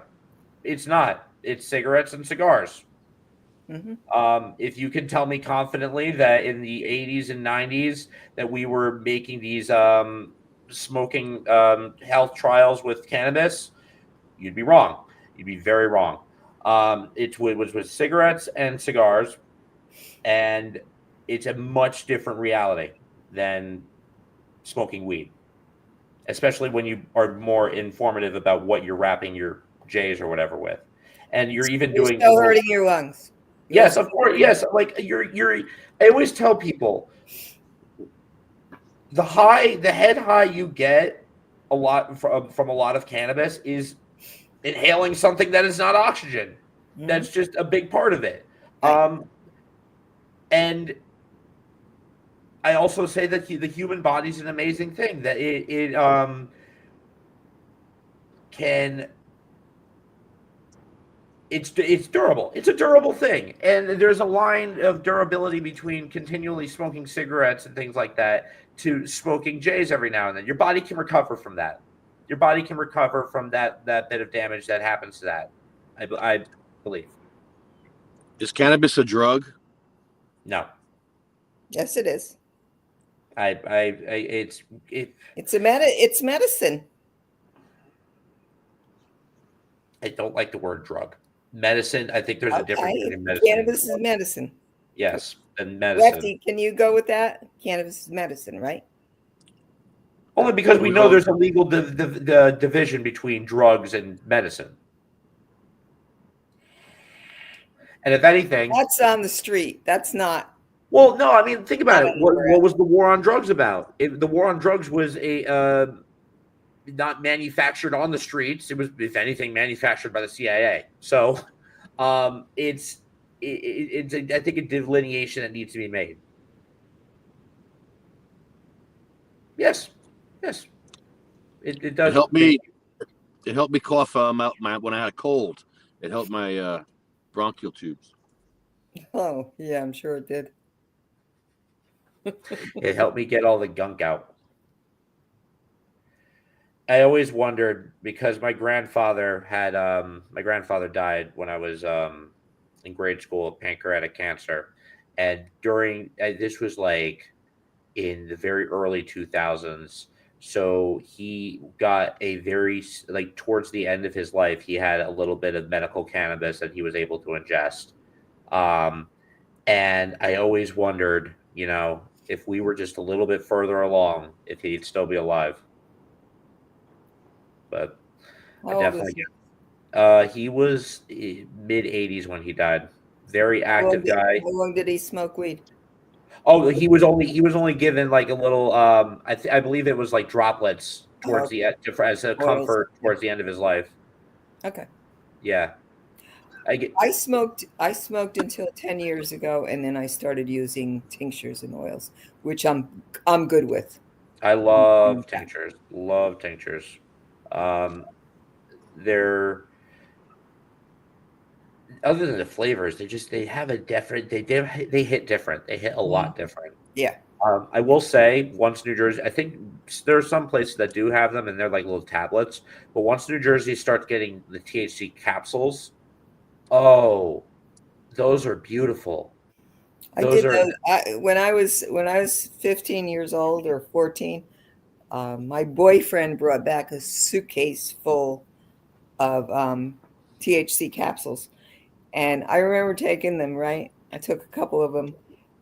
It's not. It's cigarettes and cigars. Mhm. If you can tell me confidently that in the 80s and 90s that we were making these smoking health trials with cannabis, you'd be wrong. You'd be very wrong. It was with cigarettes and cigars, and it's a much different reality than smoking weed, especially when you are more informative about what you're wrapping your J's or whatever with. And you're even You're doing still hurting your lungs. Yes, of course. Yes. Like I always tell people the head high you get a lot from a lot of cannabis is inhaling something that is not oxygen. Mhm. That's just a big part of it. Right. And I also say that the human body is an amazing thing, that it can. It's durable. It's a durable thing, and there's a line of durability between continually smoking cigarettes and things like that to smoking J's every now and then. Your body can recover from that. Your body can recover from that bit of damage that happens to that. I believe. Is cannabis a drug? No, Yes, it is. it's It's medicine. I don't like the word drug. Medicine. I think there's a difference Okay. between medicine. Cannabis is medicine. Yes, and medicine. Lefty, can you go with that? Cannabis is medicine, right? Only because we know there's a legal division between drugs and medicine. And if anything, That's on the street. That's not. well, no, I mean, think about I it. don't know where What was the war on drugs about? The war on drugs was not manufactured on the streets. It was, if anything, manufactured by the CIA. So it's I think a delineation that needs to be made. Yes. It does. It helped me cough out when I had a cold. It helped my bronchial tubes. Oh, yeah, I'm sure it did. It helped me get all the gunk out. I always wondered, because my grandfather died when I was in grade school of pancreatic cancer, and this was like in the very early 2000s. So he got a very, like, towards the end of his life, he had a little bit of medical cannabis that he was able to ingest. And I always wondered, if we were just a little bit further along, if he'd still be alive. But How old is he was mid 80s when he died. Very How long active guy. How long did he smoke weed? Oh, he was only given like a little. I believe it was like droplets towards the end, as a comfort towards the end of his life. Okay. Yeah, I smoked until 10 years ago, and then I started using tinctures and oils, which I'm good with. I love tinctures. Love tinctures. They're, other than the flavors, they have a different. They hit different. They hit a lot different. Yeah. I will say, once New Jersey, I think there are some places that do have them, and they're like little tablets. But once New Jersey starts getting the THC capsules, oh, those are beautiful. I Those did are those when I was 15 years old or 14. My boyfriend brought back a suitcase full of THC capsules, and I remember taking them. Right, I took a couple of them,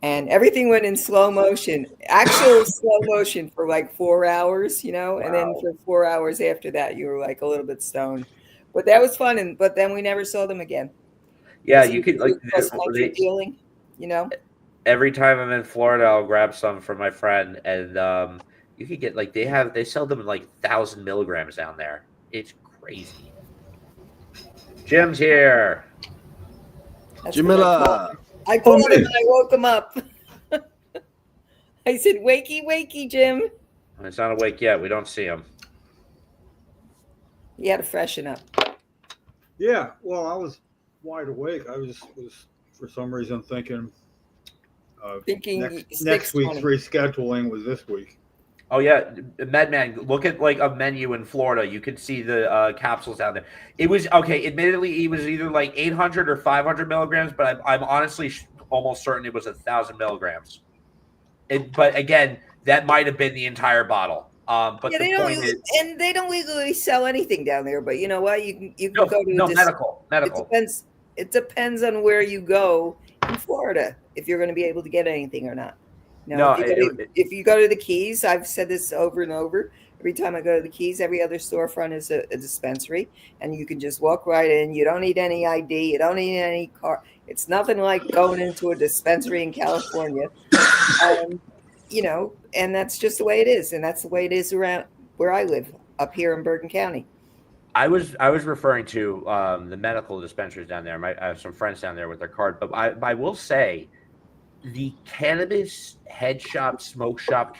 and everything went in slow motion, actual slow motion for like 4 hours, and then wow. for 4 hours after that, you were like a little bit stoned. But that was fun, but then we never saw them again Yeah, because he you would could like do cross country they, dealing, you know. every time I'm in Florida, I'll grab some for my friend, and you could get like they sell them in like 1,000 milligrams down there. It's crazy. Jim's here. That's because Jamila. I called him and I woke him up. I said, "Wakey, wakey, Jim." He's not awake yet. We don't see him. He had to freshen up. Yeah, well, I was wide awake. I was for some reason thinking Thinking next week's 6:20. rescheduling was this week. Oh yeah, Medman. Look at like a menu in Florida. You could see the capsules down there. It was okay. Admittedly, it was either like 800 or 500 milligrams, but I'm honestly almost certain it was 1,000 milligrams. But again, that might have been the entire bottle. But Yeah, the they don't, point is, and they don't legally sell anything down there. But you know what? You can no, go to no a medical. It depends. It depends on where you go in Florida if you're going to be able to get anything or not. No, If you go to the Keys, I've said this over and over. Every time I go to the Keys, every other storefront is a dispensary, and you can just walk right in. You don't need any ID. You don't need any car. It's nothing like going into a dispensary in California. And that's just the way it is, and that's the way it is around where I live up here in Bergen County. I was referring to the medical dispensaries down there. I have some friends down there with their card, but I will say the cannabis head shop, smoke shop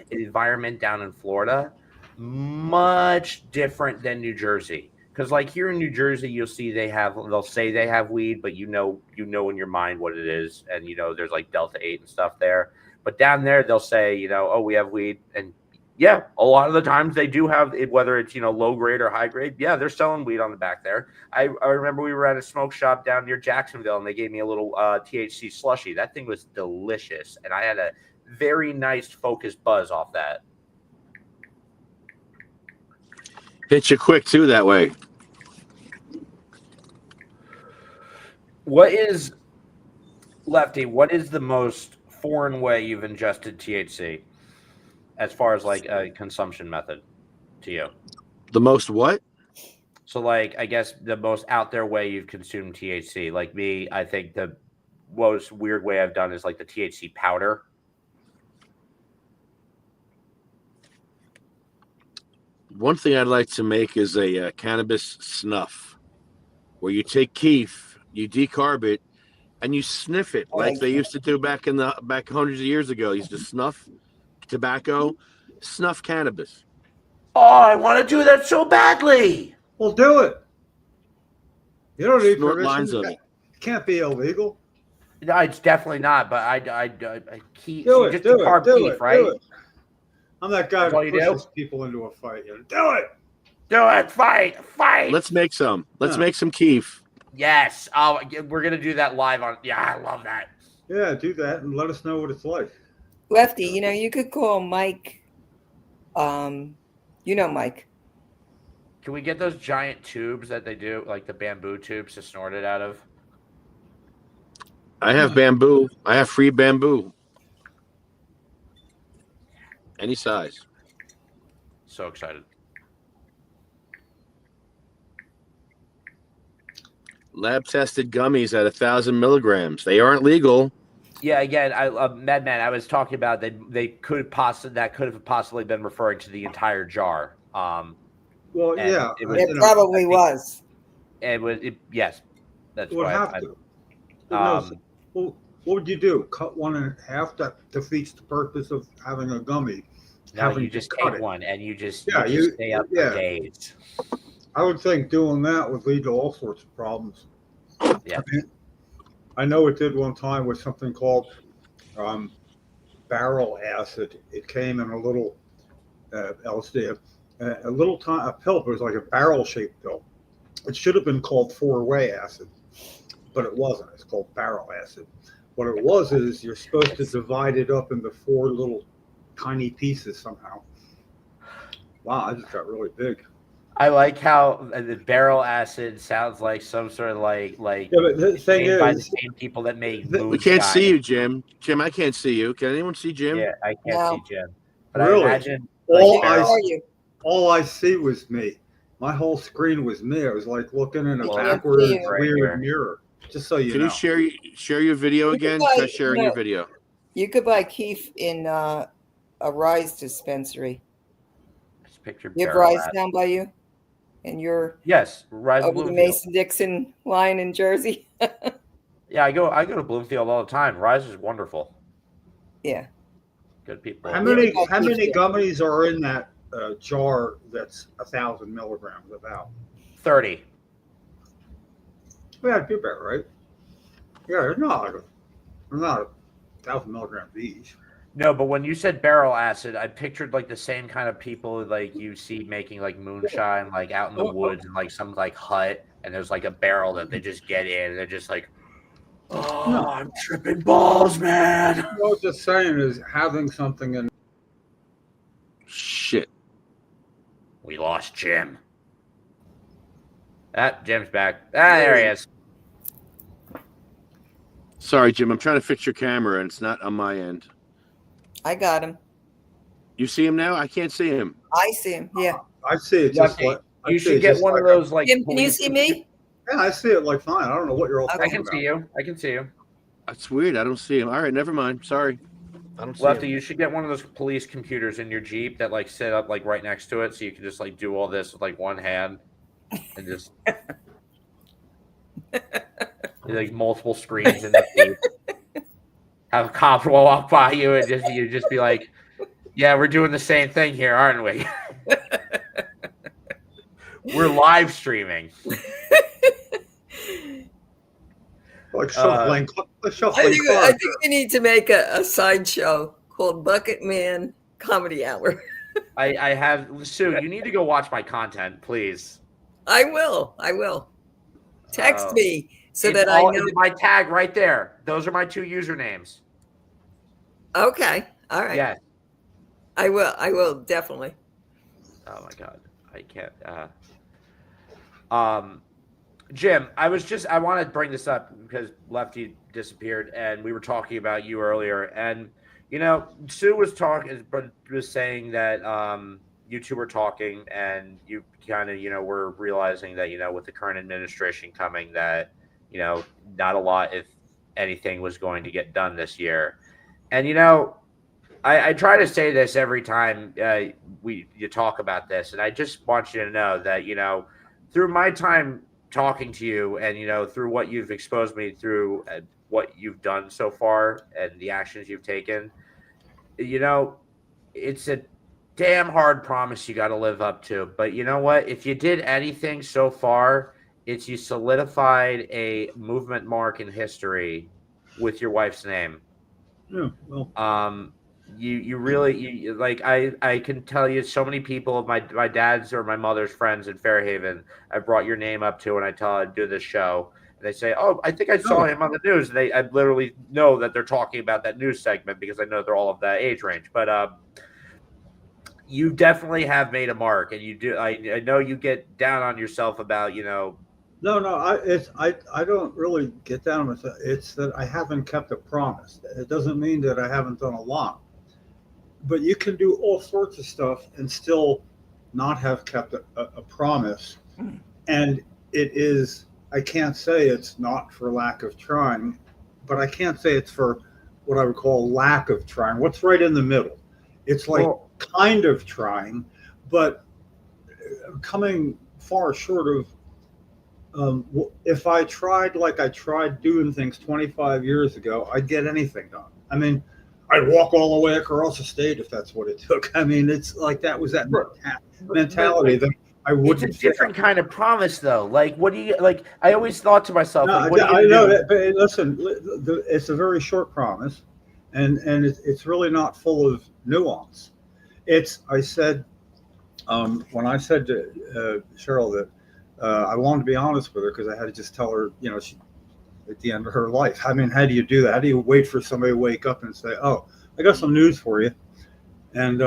environment down in Florida, much different than New Jersey. Because like here in New Jersey, you'll see they'll say they have weed, but you know in your mind what it is, and there's like Delta 8 and stuff there. But down there, they'll say, oh, we have weed, and yeah, a lot of the times they do have it, whether it's low grade or high grade. Yeah, they're selling weed on the back there. I remember we were at a smoke shop down near Jacksonville, and they gave me a little THC slushy. That thing was delicious, and I had a very nice focused buzz off that. Hit you quick too that way. What is Lefty? What is the most foreign way you've ingested THC? As far as like a consumption method to you? The most what? So like, I guess the most out there way you've consumed THC. Like me, I think the most weird way I've done is like the THC powder. One thing I'd like to make is a cannabis snuff, where you take keef, you decarb it, and you sniff it like they used to do back hundreds of years ago. You used to snuff tobacco, snuff cannabis. Oh, I want to do that so badly. Well, do it. You don't need Snort permission. lines of it. It can't be illegal. No, it's definitely not. But I keef, Do it. just Do decarb it. Do keef, it. right? Do it. I'm that guy That's all who you do? pushes people into a fight. Do it. Do it, fight. Let's make some. Let's make some keef. Yes. Oh, we're gonna do that live on. Yeah, I love that. Yeah, do that and let us know what it's like. Lefty, you could call Mike. Mike. Can we get those giant tubes that they do, like the bamboo tubes, to snort it out of? I have bamboo. I have free bamboo. Any size. So excited. Lab tested gummies at 1,000 milligrams. They aren't legal. Yeah, again, Madman, I was talking about that they could have possibly been referring to the entire jar. Well, yeah, It probably was. It was. Yes, that's It would why. have to. Well, what would you do? Cut one in half? That defeats the purpose of having a gummy. No, you just take one and you just stay up for days. I would think doing that would lead to all sorts of problems. Yeah. I know it did one time with something called barrel acid. It came in a little LSD, a little a pill. It was like a barrel-shaped pill. It should have been called four-way acid, but it wasn't. It's called barrel acid. What it was is you're supposed to divide it up into four little tiny pieces somehow. Wow, I just got really big. I like how the barrel acid sounds like some sort of like Yeah, but the thing made by the is, same people that made We can't moonshine. see you, Jim. Jim, I can't see you. Can anyone see Jim? Yeah, I can't No. see Jim, but Really? I imagine All like I barrel. Are you? all I see was me. My whole screen was me. I was like looking in a We can't backwards, see you. Right weird here. mirror. Just so you Can know. you share your video You can again? buy- Try sharing no. your video. You could buy Keef in a Rise dispensary. Just picture You have barrel Rise acid. down by you? And you're Yes, Rise over the Bloomfield. Mason-Dixon line in Jersey? Yeah, I go to Bloomfield all the time. Rise is wonderful. Yeah. Good people. How many Yeah, how many yeah. gummies are in that jar that's 1,000 milligrams about? 30. Yeah, it'd be about right. Yeah, they're not 1,000 milligrams each. No, but when you said barrel acid, I pictured like the same kind of people like you see making like moonshine, like out in the woods and like some like hut, and there's like a barrel that they just get in, and they're just like, "Oh, No. I'm tripping balls, man." What I was just saying is having something in. Shit. We lost Jim. Jim's back. There he is. Sorry, Jim. I'm trying to fix your camera, and it's not on my end. I got him. You see him now? I can't see him. I see him. Yeah. I see it just Lefty, like. I you see should it get just one like of those like. Jim, can you police- see me? Yeah, I see it like fine. I don't know what you're all Okay. I talking can about. see you. I can see you. That's weird. I don't see him. All right, never mind. Sorry. I don't see Lefty, him. you should get one of those police computers in your Jeep that like sit up like right next to it, so you can just like do all this with like one hand and just like multiple screens in the Jeep. Have a cop walk by you and you just be like, "Yeah, we're doing the same thing here, aren't we?" We're live streaming. Like shuffling, I shuffling think cards. we need to make a sideshow called Bucket Man Comedy Hour. I have Sue. You need to go watch my content, please. I will. Text Oh. me so It's that I all- know. it's my tag right there. Those are my two usernames. Okay. All right. Yes. I will definitely. Oh my god, I can't. Jim, I want to bring this up because Lefty disappeared, and we were talking about you earlier, and Sue was saying that you two were talking, and you kind of were realizing that with the current administration coming, that not a lot, if anything, was going to get done this year, and I try to say this every time you talk about this, and I just want you to know that through my time talking to you, and through what you've exposed me through, what you've done so far, and the actions you've taken, it's a damn hard promise you got to live up to. But you know what? If you did anything so far, it's you solidified a movement mark in history with your wife's name. Yeah, well, You really like I can tell you so many people, my dad's or my mother's friends in Fairhaven, I brought your name up to when I do this show, and they say, "Oh, I think I saw him on the news." And I literally know that they're talking about that news segment because I know they're all of that age range. But you definitely have made a mark, and you do. I know you get down on yourself about no, I don't really get down with it. It's that I haven't kept a promise. It doesn't mean that I haven't done a lot. But you can do all sorts of stuff and still not have kept a promise. And it is, I can't say it's not for lack of trying, but I can't say it's for what I would call lack of trying. What's right in the middle? It's like kind of trying, but coming far short of, if I tried like I tried doing things 25 years ago, I'd get anything done. I mean, I'd walk all the way across the state if that's what it took. I mean, it's like that was that mentality that I wouldn't. It's a different kind of promise, though. Like, what do you like? I always thought to myself, No, like, what I do you know do? that, but listen, it's a very short promise, and it's really not full of nuance. I said, when I said to Cheryl that I wanted to be honest with her because I had to just tell her, she at the end of her life. I mean, how do you do that? How do you wait for somebody to wake up and say, "Oh, I got some news for you"? And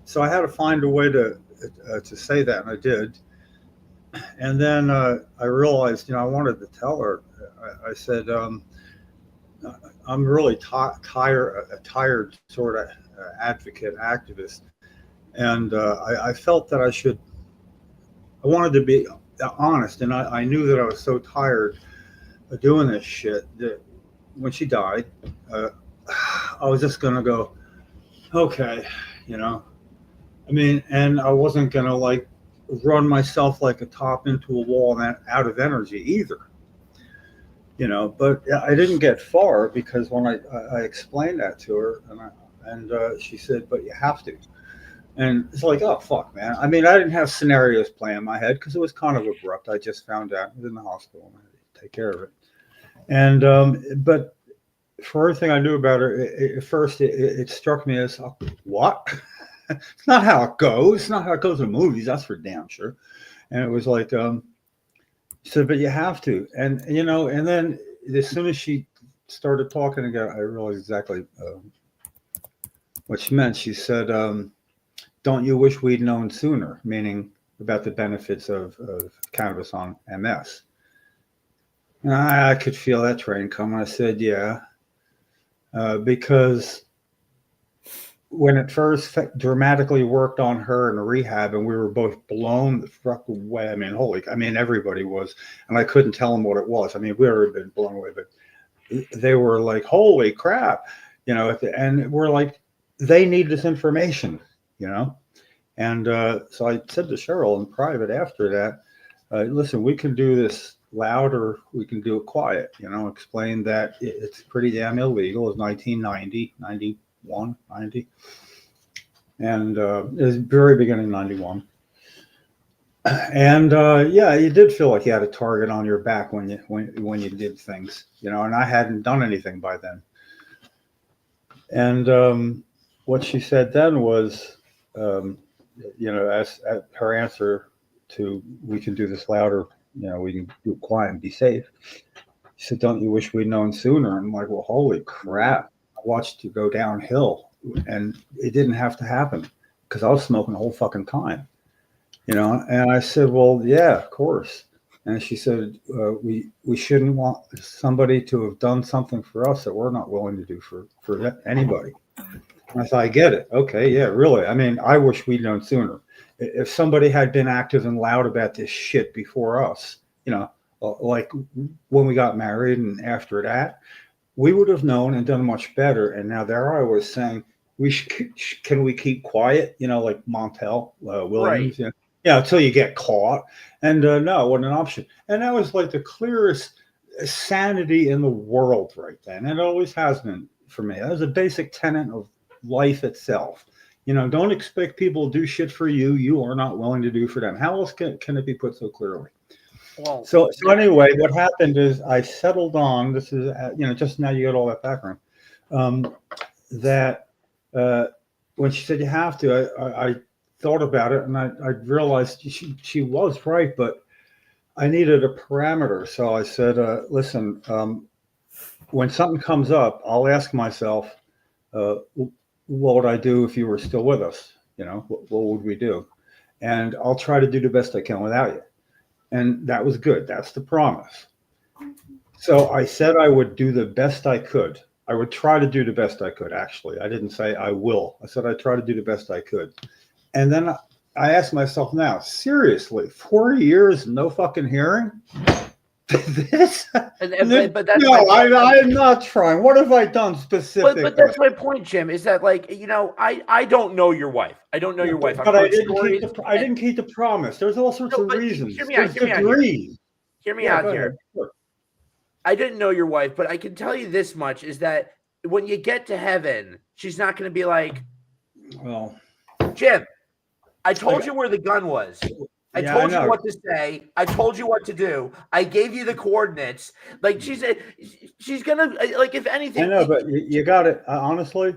so I had to find a way to say that, and I did. And then I realized, I wanted to tell her. I said, I'm really a tired sort of advocate, activist, and I felt that I wanted to be honest, and I knew that I was so tired of doing this shit that when she died, I was just gonna go, okay, I mean, and I wasn't gonna like run myself like a top into a wall and out of energy either. But I didn't get far because when I explained that to her, and she said, "But you have to." And it's like, oh fuck, man. I mean, I didn't have scenarios planned in my head because it was kind of abrupt. I just found out I was in the hospital and I had to take care of it. And but for everything I knew about her, at first it struck me as, what? It's not how it goes. It's not how it goes in movies. That's for damn sure. And it was like, she said, but you have to. And, and then as soon as she started talking again, I realized exactly what she meant. She said, don't you wish we'd known sooner? Meaning about the benefits of cannabis on MS. And I could feel that train coming. I said, yeah, because when it first dramatically worked on her in rehab, and we were both blown the fuck away. I mean, everybody was, and I couldn't tell them what it was. I mean, we already been blown away, but they were like, "Holy crap!" And we're like, they need this information, And so I said to Cheryl in private after that, listen, we can do this loud or we can do it quiet. Explain that it's pretty damn illegal. It's 1990, 91, 90. And it was very beginning 91. And yeah, you did feel like you had a target on your back when you did things, and I hadn't done anything by then. And what she said then was, as her answer to, we can do this louder, we can do it quiet and be safe. She said, don't you wish we'd known sooner? I'm like, well, holy crap. I watched you go downhill, and it didn't have to happen because I was smoking the whole fucking time, And I said, well, yeah, of course. And she said, we shouldn't want somebody to have done something for us that we're not willing to do for anybody. And I thought, I get it. Okay, yeah, really. I mean, I wish we'd known sooner. If somebody had been active and loud about this shit before us, like when we got married and after that, we would have known and done much better. And now there I was saying, can we keep quiet? Like Montel Williams, Right. Until you get caught. And no, it wasn't an option. And that was like the clearest sanity in the world right then. And it always has been for me. That was a basic tenet of life itself. Don't expect people to do shit for you you are not willing to do for them. How else can it be put so clearly? Well, So anyway, what happened is I settled on, this is, just now you got all that background, that when she said you have to, I thought about it, and I realized she was right, but I needed a parameter. So I said, listen, when something comes up, I'll ask myself, what would I do if you were still with us? What would we do? And I'll try to do the best I can without you. And that was good. That's the promise. So I said I would do the best I could. I would try to do the best I could, actually. I didn't say I will. I said I'd try to do the best I could. And then I asked myself now, seriously, 40 years, no fucking hearing? This? But that's no, I'm not trying. What have I done specifically? But that's my point, Jim. Is that I don't know your wife. I don't know your wife. But I didn't keep the promise. There's all sorts of reasons. Hear me out here. Sure. I didn't know your wife, but I can tell you this much: is that when you get to heaven, she's not going to be like, well, Jim, I told you where the gun was. I told you what to say. I told you what to do. I gave you the coordinates. Like she's gonna if anything. I know, but you got it. Honestly,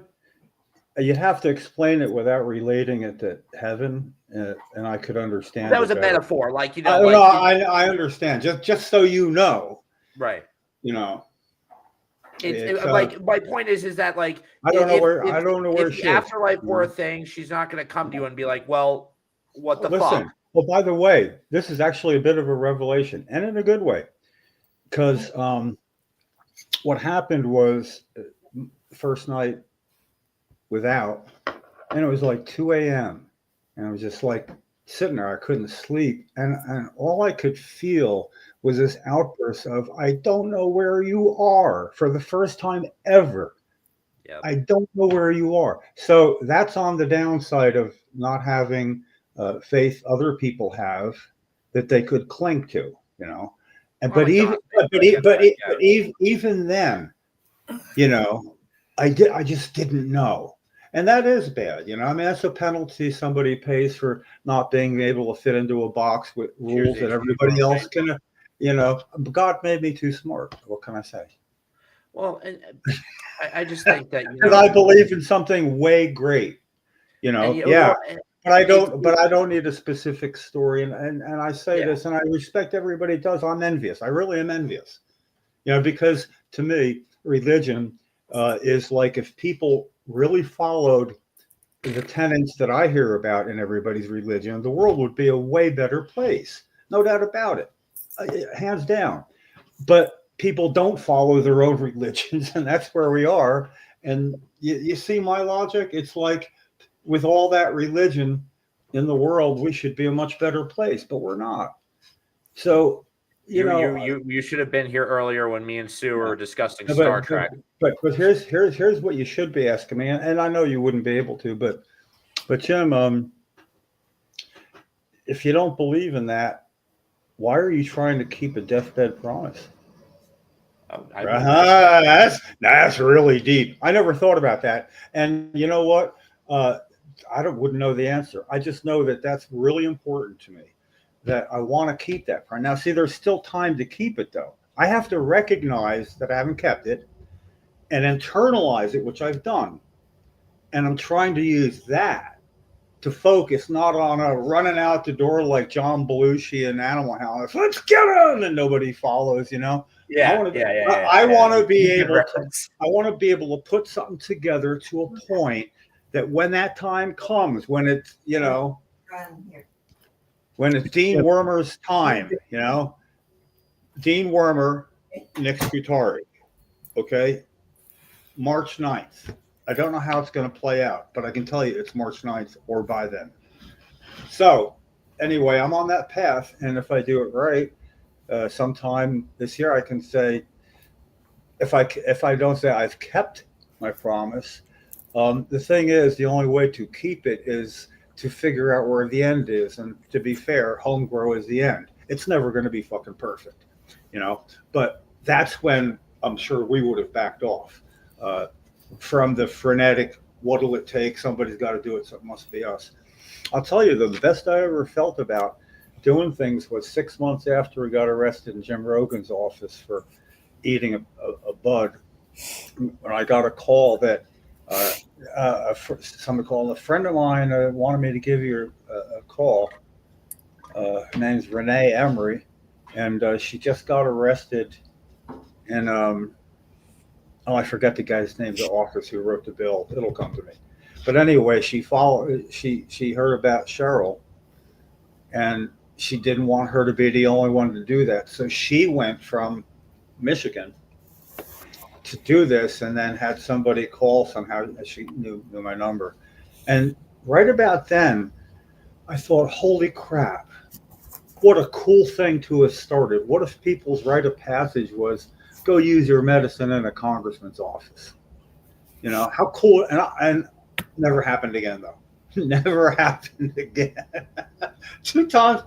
you have to explain it without relating it to heaven, and I could understand. That was it a better. metaphor, like I understand. Just so you know, right. It's like my point is that like I don't know where if the she is. afterlife were a thing, she's not going to come to you and be like, well, what the Listen, fuck? well, by the way, this is actually a bit of a revelation, and in a good way, because what happened was first night without, and it was like 2 a.m. and I was just like sitting there. I couldn't sleep, and all I could feel was this outburst of "I don't know where you are" for the first time ever. Yep. I don't know where you are. So that's on the downside of not having faith other people have that they could cling to, And Well, but like even God's but, faith, I but, guess, but even then, I just didn't know. And that is bad, I mean, that's a penalty somebody pays for not being able to fit into a box with rules that everybody else can, God made me too smart. What can I say? Well, and I just think that Because I believe in something way great, well, but I don't need a specific story. And I say this, and I respect everybody does. I'm envious. I really am envious, because to me, religion is like if people really followed the tenets that I hear about in everybody's religion, the world would be a way better place. No doubt about it, hands down. But people don't follow their own religions, and that's where we are. And you see my logic? It's like with all that religion in the world, we should be a much better place, but we're not. So, you should have been here earlier when me and Sue were discussing Star Trek. But here's what you should be asking me, and I know you wouldn't be able to, but Jim, if you don't believe in that, why are you trying to keep a deathbed promise? That's really deep. I never thought about that. And you know what? Wouldn't know the answer. I just know that that's really important to me, that I want to keep that. Now, see, there's still time to keep it, though. I have to recognize that I haven't kept it and internalize it, which I've done. And I'm trying to use that to focus, not on running out the door like John Belushi in Animal House. Let's get him, and nobody follows. I want to be able to put something together to a point that when that time comes, when it's when it's Dean Wormer's time, Dean Wormer, Nick Scutari, okay, March 9th. I don't know how it's going to play out, but I can tell you it's March 9th or by then. So anyway, I'm on that path, and if I do it right, sometime this year, I can say, if I don't say I've kept my promise, the thing is, the only way to keep it is to figure out where the end is. And to be fair, home grow is the end. It's never going to be fucking perfect, but that's when I'm sure we would have backed off from the frenetic, what'll it take? Somebody's got to do it, so it must be us. I'll tell you, the best I ever felt about doing things was 6 months after we got arrested in Jim Rogan's office for eating a bud. When I got a call that somebody called, a friend of mine wanted me to give you a call. Her name's Renee Emery, and she just got arrested in I forget the guy's name, the office who wrote the bill. It'll come to me. But anyway, she heard about Cheryl, and she didn't want her to be the only one to do that. So she went from Michigan to do this, and then had somebody call somehow. She knew my number. And right about then, I thought, holy crap, what a cool thing to have started. What if people's rite of passage was go use your medicine in a congressman's office? How cool. And never happened again, though. Never happened again. 2 times.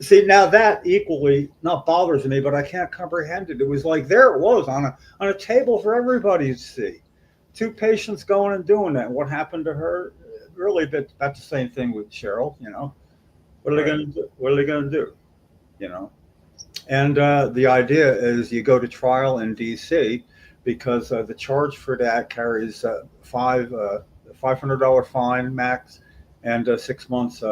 See, now that equally not bothers me, but I can't comprehend it. It was like there it was on a table for everybody to see. 2 patients going and doing that. What happened to her? Really, that's the same thing with Cheryl. What are they going to do? What are they going to do? And the idea is you go to trial in D.C. because the charge for that carries $500 fine max and 6 months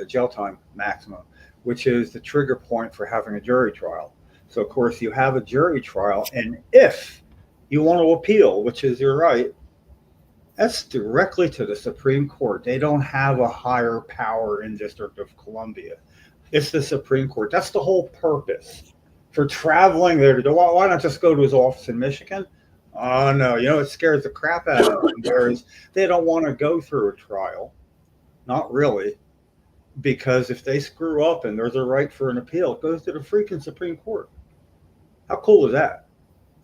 jail time maximum, which is the trigger point for having a jury trial. So, of course, you have a jury trial, and if you want to appeal, which is your right, that's directly to the Supreme Court. They don't have a higher power in District of Columbia. It's the Supreme Court. That's the whole purpose for traveling there to do. Why not just go to his office in Michigan? Oh, no. It scares the crap out of them. Whereas they don't want to go through a trial. Not really. Because if they screw up and there's a right for an appeal, it goes to the freaking Supreme Court. How cool is that?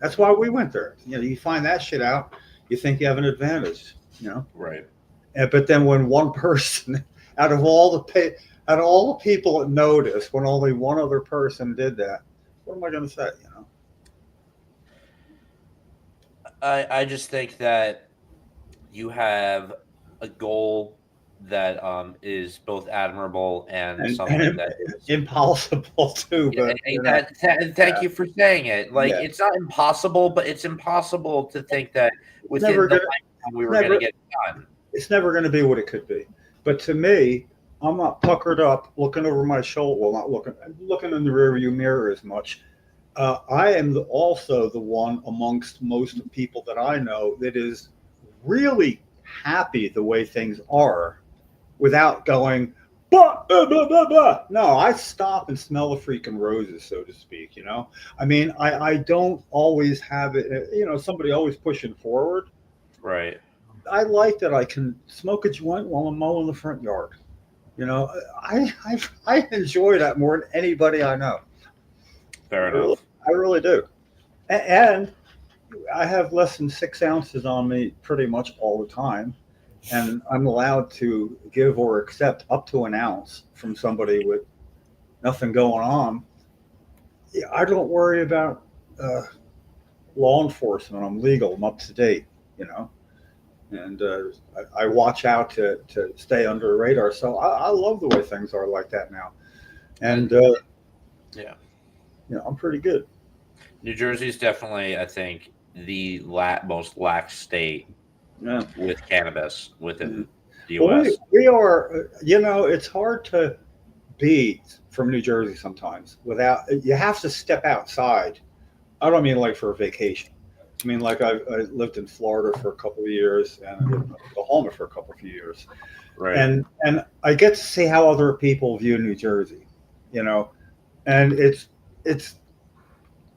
That's why we went there. You find that shit out, you think you have an advantage, Right. But then when one person out of all the people that noticed, when only one other person did that, what am I going to say? I just think that you have a goal that is both admirable and something that is impossible too. Yeah, But thank you for saying it. Like, Yeah. it's not impossible, but it's impossible to think that within never the gonna- lifetime we were going to get it done. it's never going to be what it could be. But to me, I'm not puckered up looking over my shoulder. Well, not looking in the rearview mirror as much. I am also the one amongst most people that I know that is really happy the way things are without going, blah, blah, blah, blah, blah. No, I stop and smell the freaking roses, so to speak, I mean, I don't always have it, somebody always pushing forward. Right. I like that I can smoke a joint while I'm mowing the front yard. I enjoy that more than anybody I know. Fair enough. I really do. And I have less than 6 ounces on me pretty much all the time. And I'm allowed to give or accept up to an ounce from somebody with nothing going on. Yeah, I don't worry about law enforcement. I'm legal. I'm up to date, And I watch out to stay under the radar. So I love the way things are like that now. And, Yeah. I'm pretty good. New Jersey is definitely, I think, the most lax state Yeah. with cannabis within the Well, U.S. we are, it's hard to be from New Jersey sometimes you have to step outside. I don't mean like for a vacation. I mean, like I lived in Florida for a couple of years and I lived in Oklahoma for a couple of years. Right. And I get to see how other people view New Jersey, and it's it's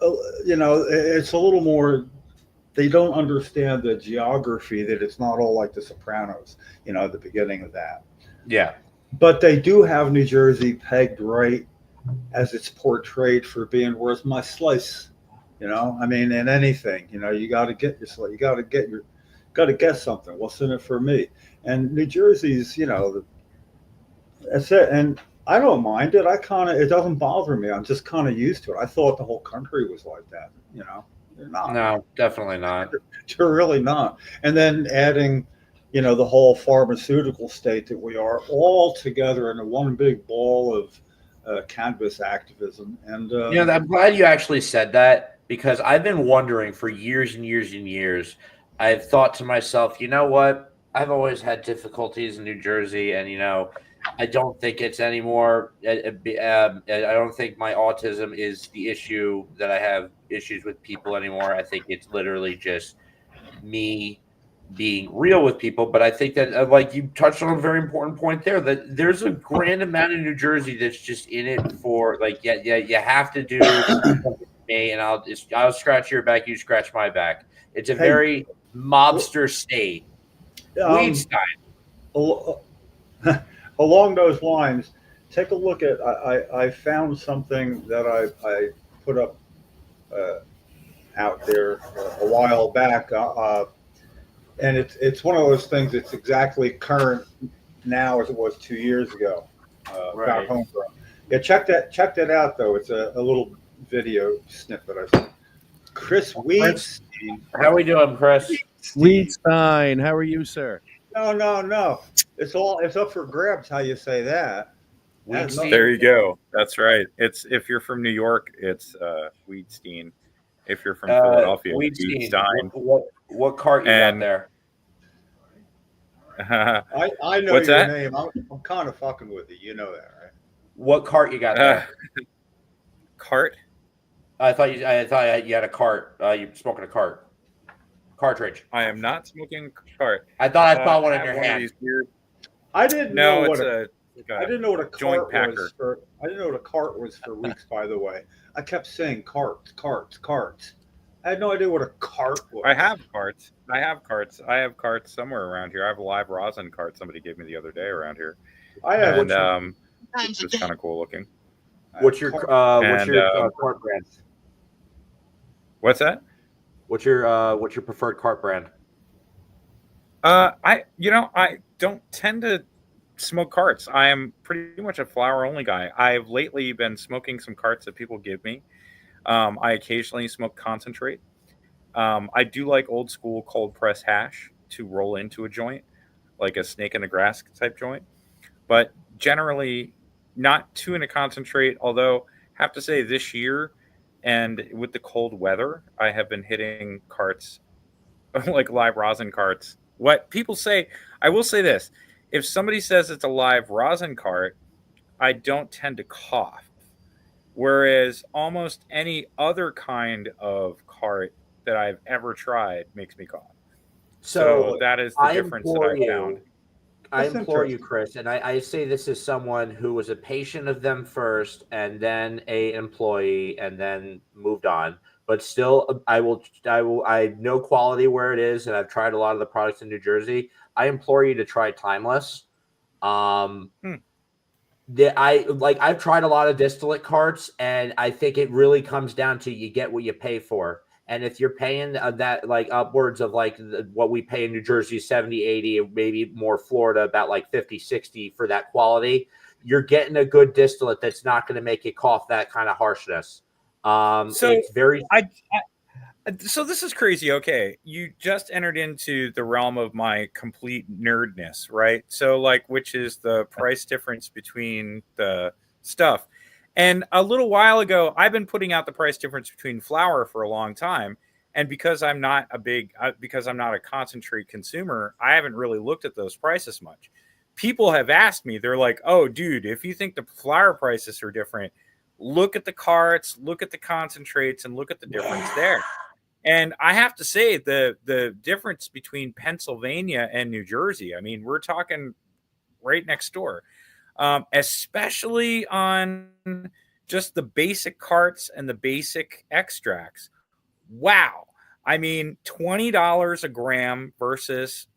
a little more, they don't understand the geography, that it's not all like The Sopranos, the beginning of that. Yeah. But they do have New Jersey pegged right as it's portrayed for being worth my slice. I mean, in anything, you got to get your slice. You got to get something. What's in it for me? And New Jersey's, that's it. And I don't mind it. It doesn't bother me. I'm just kind of used to it. I thought the whole country was like that. They're not. No, definitely not. They're really not. And then adding, the whole pharmaceutical state that we are all together in one big ball of cannabis activism. And I'm glad you actually said that, because I've been wondering for years and years and years. I've thought to myself, you know what? I've always had difficulties in New Jersey, and I don't think it's anymore. I don't think my autism is the issue, that I have issues with people anymore. I think it's literally just me being real with people. But I think that, like you touched on a very important point there, that there's a grand amount of New Jersey that's just in it for, like, you have to do something for me, and I'll scratch your back, you scratch my back. It's a very mobster state. Weedstein. Along those lines, take a look at. I found something that I put up out there a while back, and it's one of those things that's exactly current now as it was 2 years ago. About homegrown. Yeah, check that out though. It's a little video snippet I saw. Chris Weedstein. How we doing, Chris? Weedstein, how are you, sir? No. It's up for grabs how you say that. There you go. That's right. It's, if you're from New York, it's Weedstein, If you're from Philadelphia, We've Steve seen Stein. what cart you got And there. I know What's your that? name. I'm kind of fucking with you. You know that, right? What cart you got there? Cart? I thought you had a cart. You smoking a cart cartridge. I am not smoking cart. I thought I saw one I in have your one of hand. these weird. I didn't No, know it's what a I didn't know what a joint cart packer. was for. I didn't know what a cart was for weeks. By the way, I kept saying carts, carts, carts. I had no idea what a cart was. I have carts. I have carts somewhere around here. I have a live rosin cart somebody gave me the other day around here, I have. and it's just kind of cool looking. What's your cart brand? What's that? What's your preferred cart brand? I don't tend to smoke carts. I am pretty much a flower only guy. I've lately been smoking some carts that people give me. I occasionally smoke concentrate. I do like old school cold press hash to roll into a joint, like a snake in the grass type joint. But generally, not too into concentrate. Although, have to say this year, and with the cold weather, I have been hitting carts like live rosin carts. What people say, I will say this: if somebody says it's a live rosin cart, I don't tend to cough. Whereas almost any other kind of cart that I've ever tried makes me cough. So that is the difference that I found. I implore you, Chris, and I say this as someone who was a patient of them first, and then a employee, and then moved on. But still, I know quality where it is, and I've tried a lot of the products in New Jersey. I implore you to try Timeless. I've tried a lot of distillate carts, and I think it really comes down to you get what you pay for. And if you're paying that like upwards of like what we pay in New Jersey, 70, 80, maybe more Florida, about like 50, 60 for that quality, you're getting a good distillate that's not going to make you cough that kind of harshness. It's very... So this is crazy. Okay, you just entered into the realm of my complete nerdness, right? So like, which is the price difference between the stuff. And a little while ago, I've been putting out the price difference between flour for a long time. And because I'm not a concentrate consumer, I haven't really looked at those prices much. People have asked me, they're like, oh, dude, if you think the flour prices are different, look at the carts, look at the concentrates, and look at the difference there. And I have to say the difference between Pennsylvania and New Jersey, I mean, we're talking right next door. Especially on just the basic carts and the basic extracts. Wow. I mean, $20 a gram versus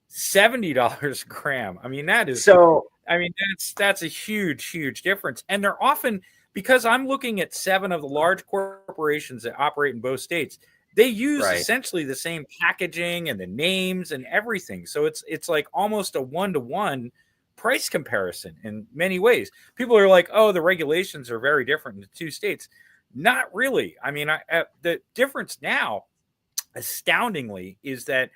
$70 a gram. I mean, that's a huge difference. And they're often, because I'm looking at 7 of the large corporations that operate in both states, they use essentially the same packaging and the names and everything. So it's like almost a 1-to-1 price comparison in many ways. People are like, oh, the regulations are very different in the 2 states. Not really. I mean, the difference now, astoundingly, is that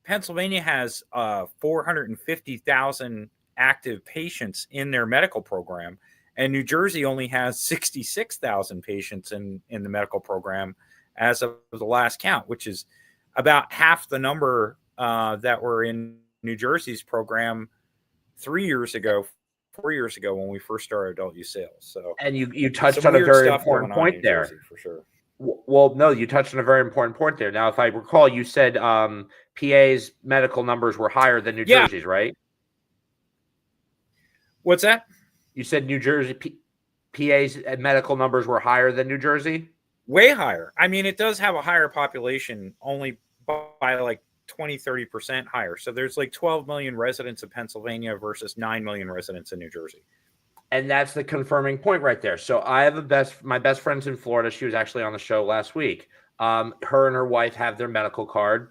Pennsylvania has 450,000 active patients in their medical program, and New Jersey only has 66,000 patients in the medical program as of the last count, which is about half the number that were in New Jersey's program 4 years ago when we first started adult use sales. So, and you touched on a very important point there. Jersey, for sure. Well, no, you touched on a very important point there. Now, if I recall, you said PA's medical numbers were higher than New Jersey's, right? What's that? You said New Jersey PA's medical numbers were higher than New Jersey? Way higher. I mean, it does have a higher population, only by like 20-30% higher. So there's like 12 million residents of Pennsylvania versus 9 million residents in New Jersey. And that's the confirming point right there. So I have my best friend's in Florida. She was actually on the show last week. Her and her wife have their medical card.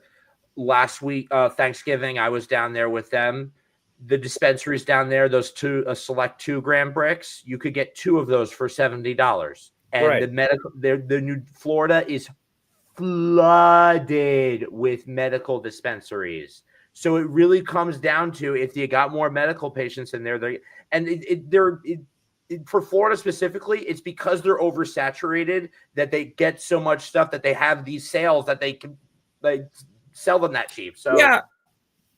Last week, Thanksgiving, I was down there with them. The dispensaries down there, those select 2-gram bricks, you could get 2 of those for $70. And the new Florida is flooded with medical dispensaries. So it really comes down to if you got more medical patients in there, for Florida specifically, it's because they're oversaturated that they get so much stuff that they have these sales that they can sell them that cheap. So yeah,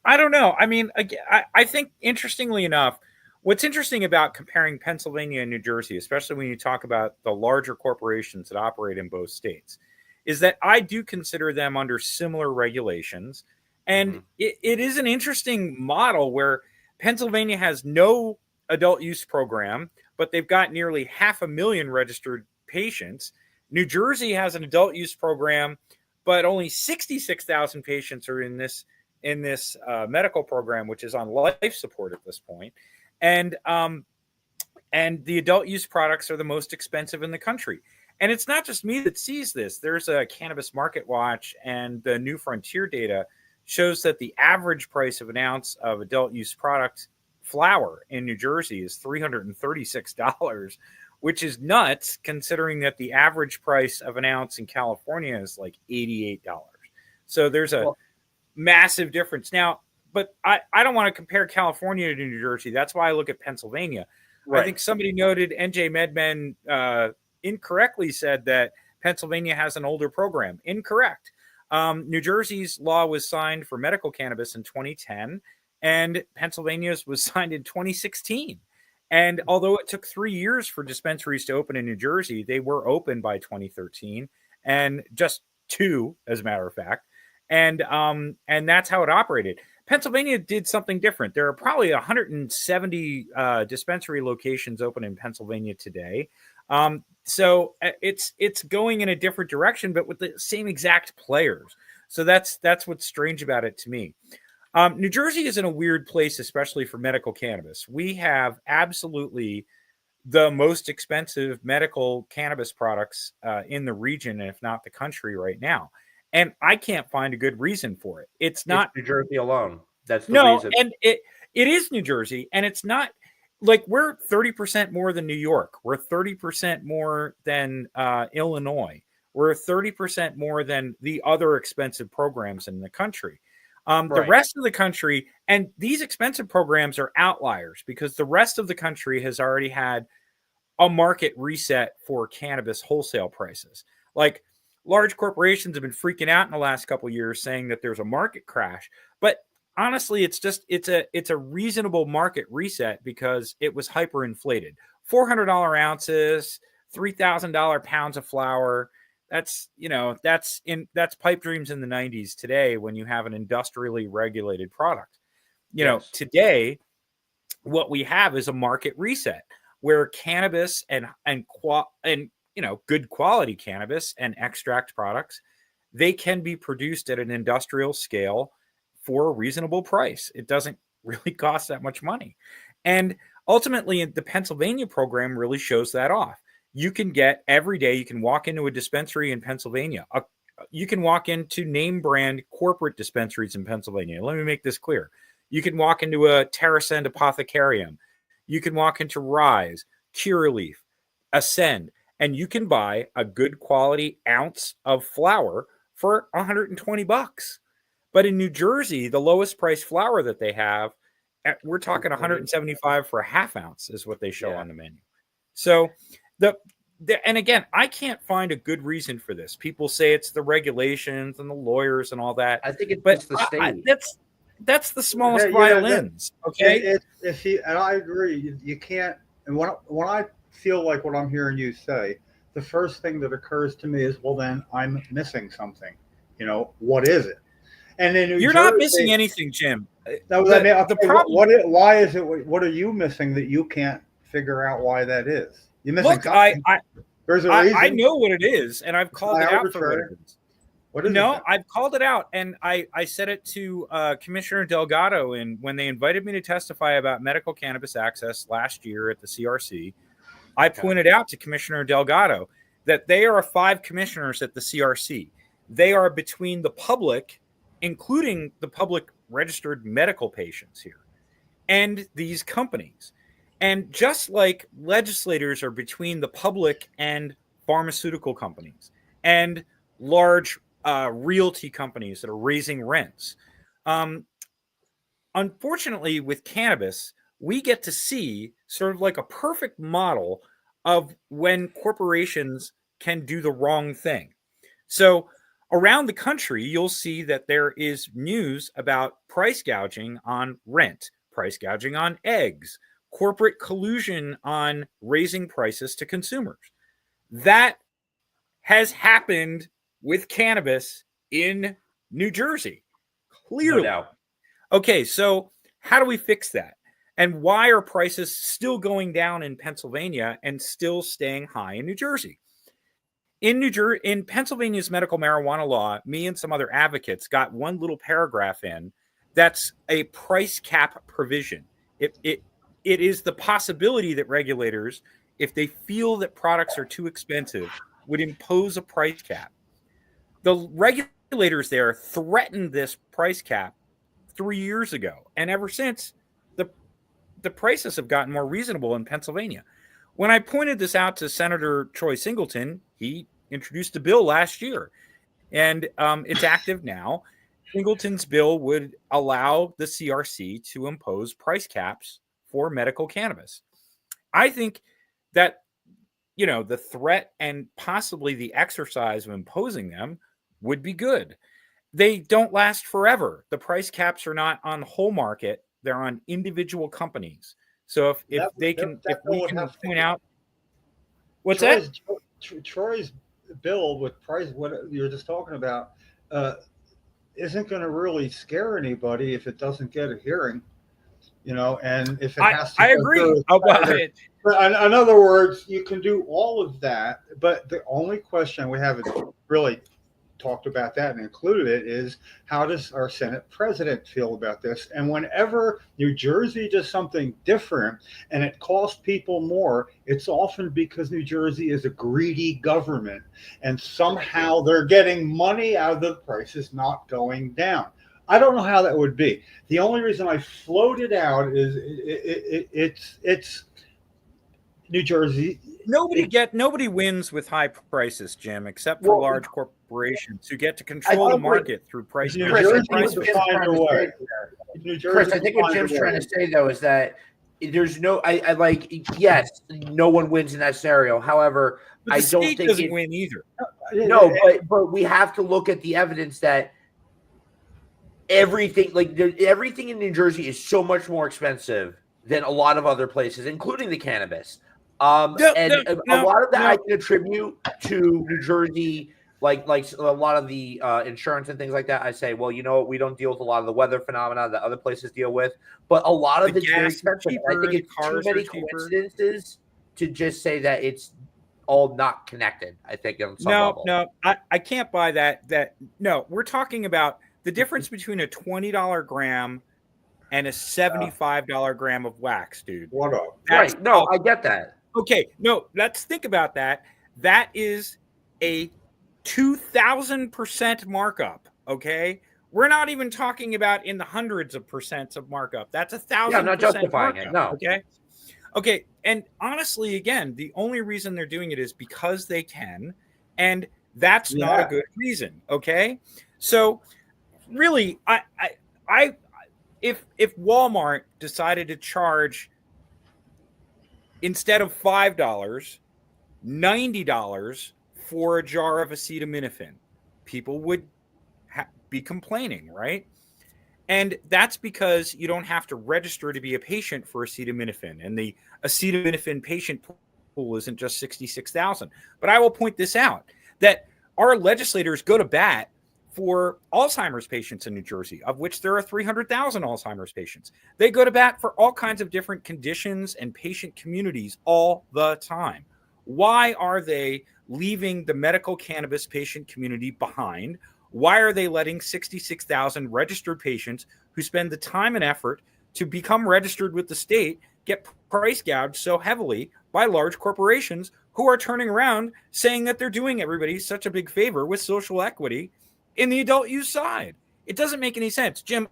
I don't know. I mean, again, I think interestingly enough, what's interesting about comparing Pennsylvania and New Jersey, especially when you talk about the larger corporations that operate in both states, is that I do consider them under similar regulations. And it is an interesting model where Pennsylvania has no adult use program, but they've got nearly 500,000 registered patients. New Jersey has an adult use program, but only 66,000 patients are in this medical program, which is on life support at this point. And the adult use products are the most expensive in the country. And it's not just me that sees this. There's a Cannabis Market Watch, and the New Frontier data shows that the average price of an ounce of adult use product flower in New Jersey is $336, which is nuts considering that the average price of an ounce in California is like $88. So there's a massive difference. Now, but I don't want to compare California to New Jersey. That's why I look at Pennsylvania. Right. I think somebody noted NJ MedMen incorrectly said that Pennsylvania has an older program. Incorrect. New Jersey's law was signed for medical cannabis in 2010, and Pennsylvania's was signed in 2016. And although it took 3 years for dispensaries to open in New Jersey, they were open by 2013, and just 2, as a matter of fact. And that's how it operated. Pennsylvania did something different. There are probably 170 dispensary locations open in Pennsylvania today. So it's going in a different direction, but with the same exact players. So that's what's strange about it to me. New Jersey is in a weird place, especially for medical cannabis. We have absolutely the most expensive medical cannabis products in the region, if not the country right now. And I can't find a good reason for it. It's not New Jersey alone. That's the reason. And it is New Jersey, and it's not like we're 30% more than New York. We're 30% more than Illinois. We're 30% more than the other expensive programs in the country. The rest of the country, and these expensive programs are outliers because the rest of the country has already had a market reset for cannabis wholesale prices. Like large corporations have been freaking out in the last couple of years saying that there's a market crash. But honestly, it's a reasonable market reset because it was hyperinflated. $400 ounces, $3,000 pounds of flour. That's pipe dreams in the 90s today when you have an industrially regulated product. Today, what we have is a market reset where cannabis and good quality cannabis and extract products, they can be produced at an industrial scale for a reasonable price. It doesn't really cost that much money. And ultimately, the Pennsylvania program really shows that off. You can get every day, you can walk into a dispensary in Pennsylvania. You can walk into name brand corporate dispensaries in Pennsylvania. Let me make this clear. You can walk into a Terrascend Apothecarium. You can walk into Rise, Curaleaf, Ascend, and you can buy a good quality ounce of flour for $120. But in New Jersey, the lowest price flour that they have, we're talking $175 for a half ounce is what they show on the menu. So and again, I can't find a good reason for this. People say it's the regulations and the lawyers and all that. I think it's the state. That's the smallest violins. Okay. And I agree. You can't. And when I feel like what I'm hearing you say, the first thing that occurs to me is, well, then I'm missing something. What is it? And then you're not missing anything, Jim. The problem. Why is it? What are you missing that you can't figure out why that is? You're missing something. There's a reason. I know what it is, and I've called it out for what it is. I've called it out, and I said it to Commissioner Delgado, and when they invited me to testify about medical cannabis access last year at the CRC, I pointed out to Commissioner Delgado that they are 5 commissioners at the CRC. They are between the public, including the public registered medical patients here, and these companies. And just like legislators are between the public and pharmaceutical companies and large realty companies that are raising rents. Unfortunately, with cannabis, we get to see sort of like a perfect model of when corporations can do the wrong thing. So around the country, you'll see that there is news about price gouging on rent, price gouging on eggs, corporate collusion on raising prices to consumers. That has happened with cannabis in New Jersey. No Clearly. doubt. Okay, so how do we fix that? And why are prices still going down in Pennsylvania and still staying high in New Jersey? In Pennsylvania's medical marijuana law, me and some other advocates got one little paragraph in that's a price cap provision. It is the possibility that regulators, if they feel that products are too expensive, would impose a price cap. The regulators there threatened this price cap 3 years ago, and ever since, the prices have gotten more reasonable in Pennsylvania. When I pointed this out to Senator Troy Singleton, he introduced a bill last year, and it's active now. Singleton's bill would allow the CRC to impose price caps for medical cannabis. I think that, the threat and possibly the exercise of imposing them would be good. They don't last forever. The price caps are not on the whole market; they're on individual companies. So if That- we that can bill would have to point be- out what's that? Troy's bill with price, what you're just talking about, isn't going to really scare anybody if it doesn't get a hearing, and if it has to. I go agree. through About it. But in other words, you can do all of that, but the only question we haven't really talked about that and included it is, how does our Senate president feel about this? And whenever New Jersey does something different and it costs people more, it's often because New Jersey is a greedy government and somehow they're getting money out of the prices not going down. I don't know how that would be. The only reason I floated out is it's New Jersey. Nobody wins with high prices, Jim, except for large corporations who get to control the market through price. New Chris, Jersey I think is what to Jim's find trying a to way. say- New Jersey Chris, I will think what find a Jim's way. trying to say though is that there's no, I like, yes, no one wins in that scenario. However, But I the don't state think doesn't win either. No, but we have to look at the evidence that everything everything in New Jersey is so much more expensive than a lot of other places, including the cannabis. A lot of that I can attribute to New Jersey, like a lot of the insurance and things like that. I say, well, you know what, we don't deal with a lot of the weather phenomena that other places deal with, but a lot of The it's very gas is expensive. cheaper, I think the it's too cars many are cheaper. coincidences to just say that it's all not connected. I think on some level. No, I can't buy that. No, we're talking about the difference between a $20 gram and a $75 gram of wax, dude. What up? Right. No, I get that. Okay, no, let's think about that. That is a 2,000% markup. Okay, we're not even talking about in the hundreds of percents of markup. That's 1,000%. Yeah, I'm not justifying it. No. Okay, and honestly, again, the only reason they're doing it is because they can, and that's not a good reason. Okay, so really, if Walmart decided to charge, instead of $5, $90 for a jar of acetaminophen, people would be complaining, right? And that's because you don't have to register to be a patient for acetaminophen. And the acetaminophen patient pool isn't just 66,000. But I will point this out, that our legislators go to bat for Alzheimer's patients in New Jersey, of which there are 300,000 Alzheimer's patients. They go to bat for all kinds of different conditions and patient communities all the time. Why are they leaving the medical cannabis patient community behind? Why are they letting 66,000 registered patients who spend the time and effort to become registered with the state get price gouged so heavily by large corporations who are turning around saying that they're doing everybody such a big favor with social equity in the adult use side? It doesn't make any sense. Jim,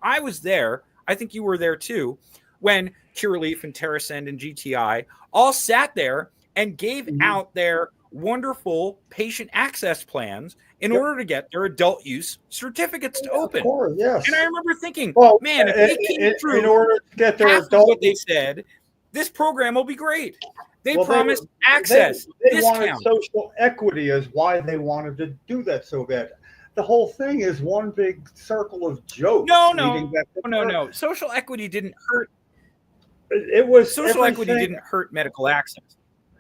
I was there, I think you were there too, when Curaleaf and TerraSend and GTI all sat there and gave out their wonderful patient access plans in order to get their adult use certificates to open. Of course, yes. And I remember thinking, Well, man, if they came through in order to get their half of adult, what they said, this program will be great. They well, promised they- access, They wanted discount. social equity is why they wanted to do that so bad. The whole thing is one big circle of jokes. No. Social equity didn't hurt. It was Social equity everything- didn't hurt medical access.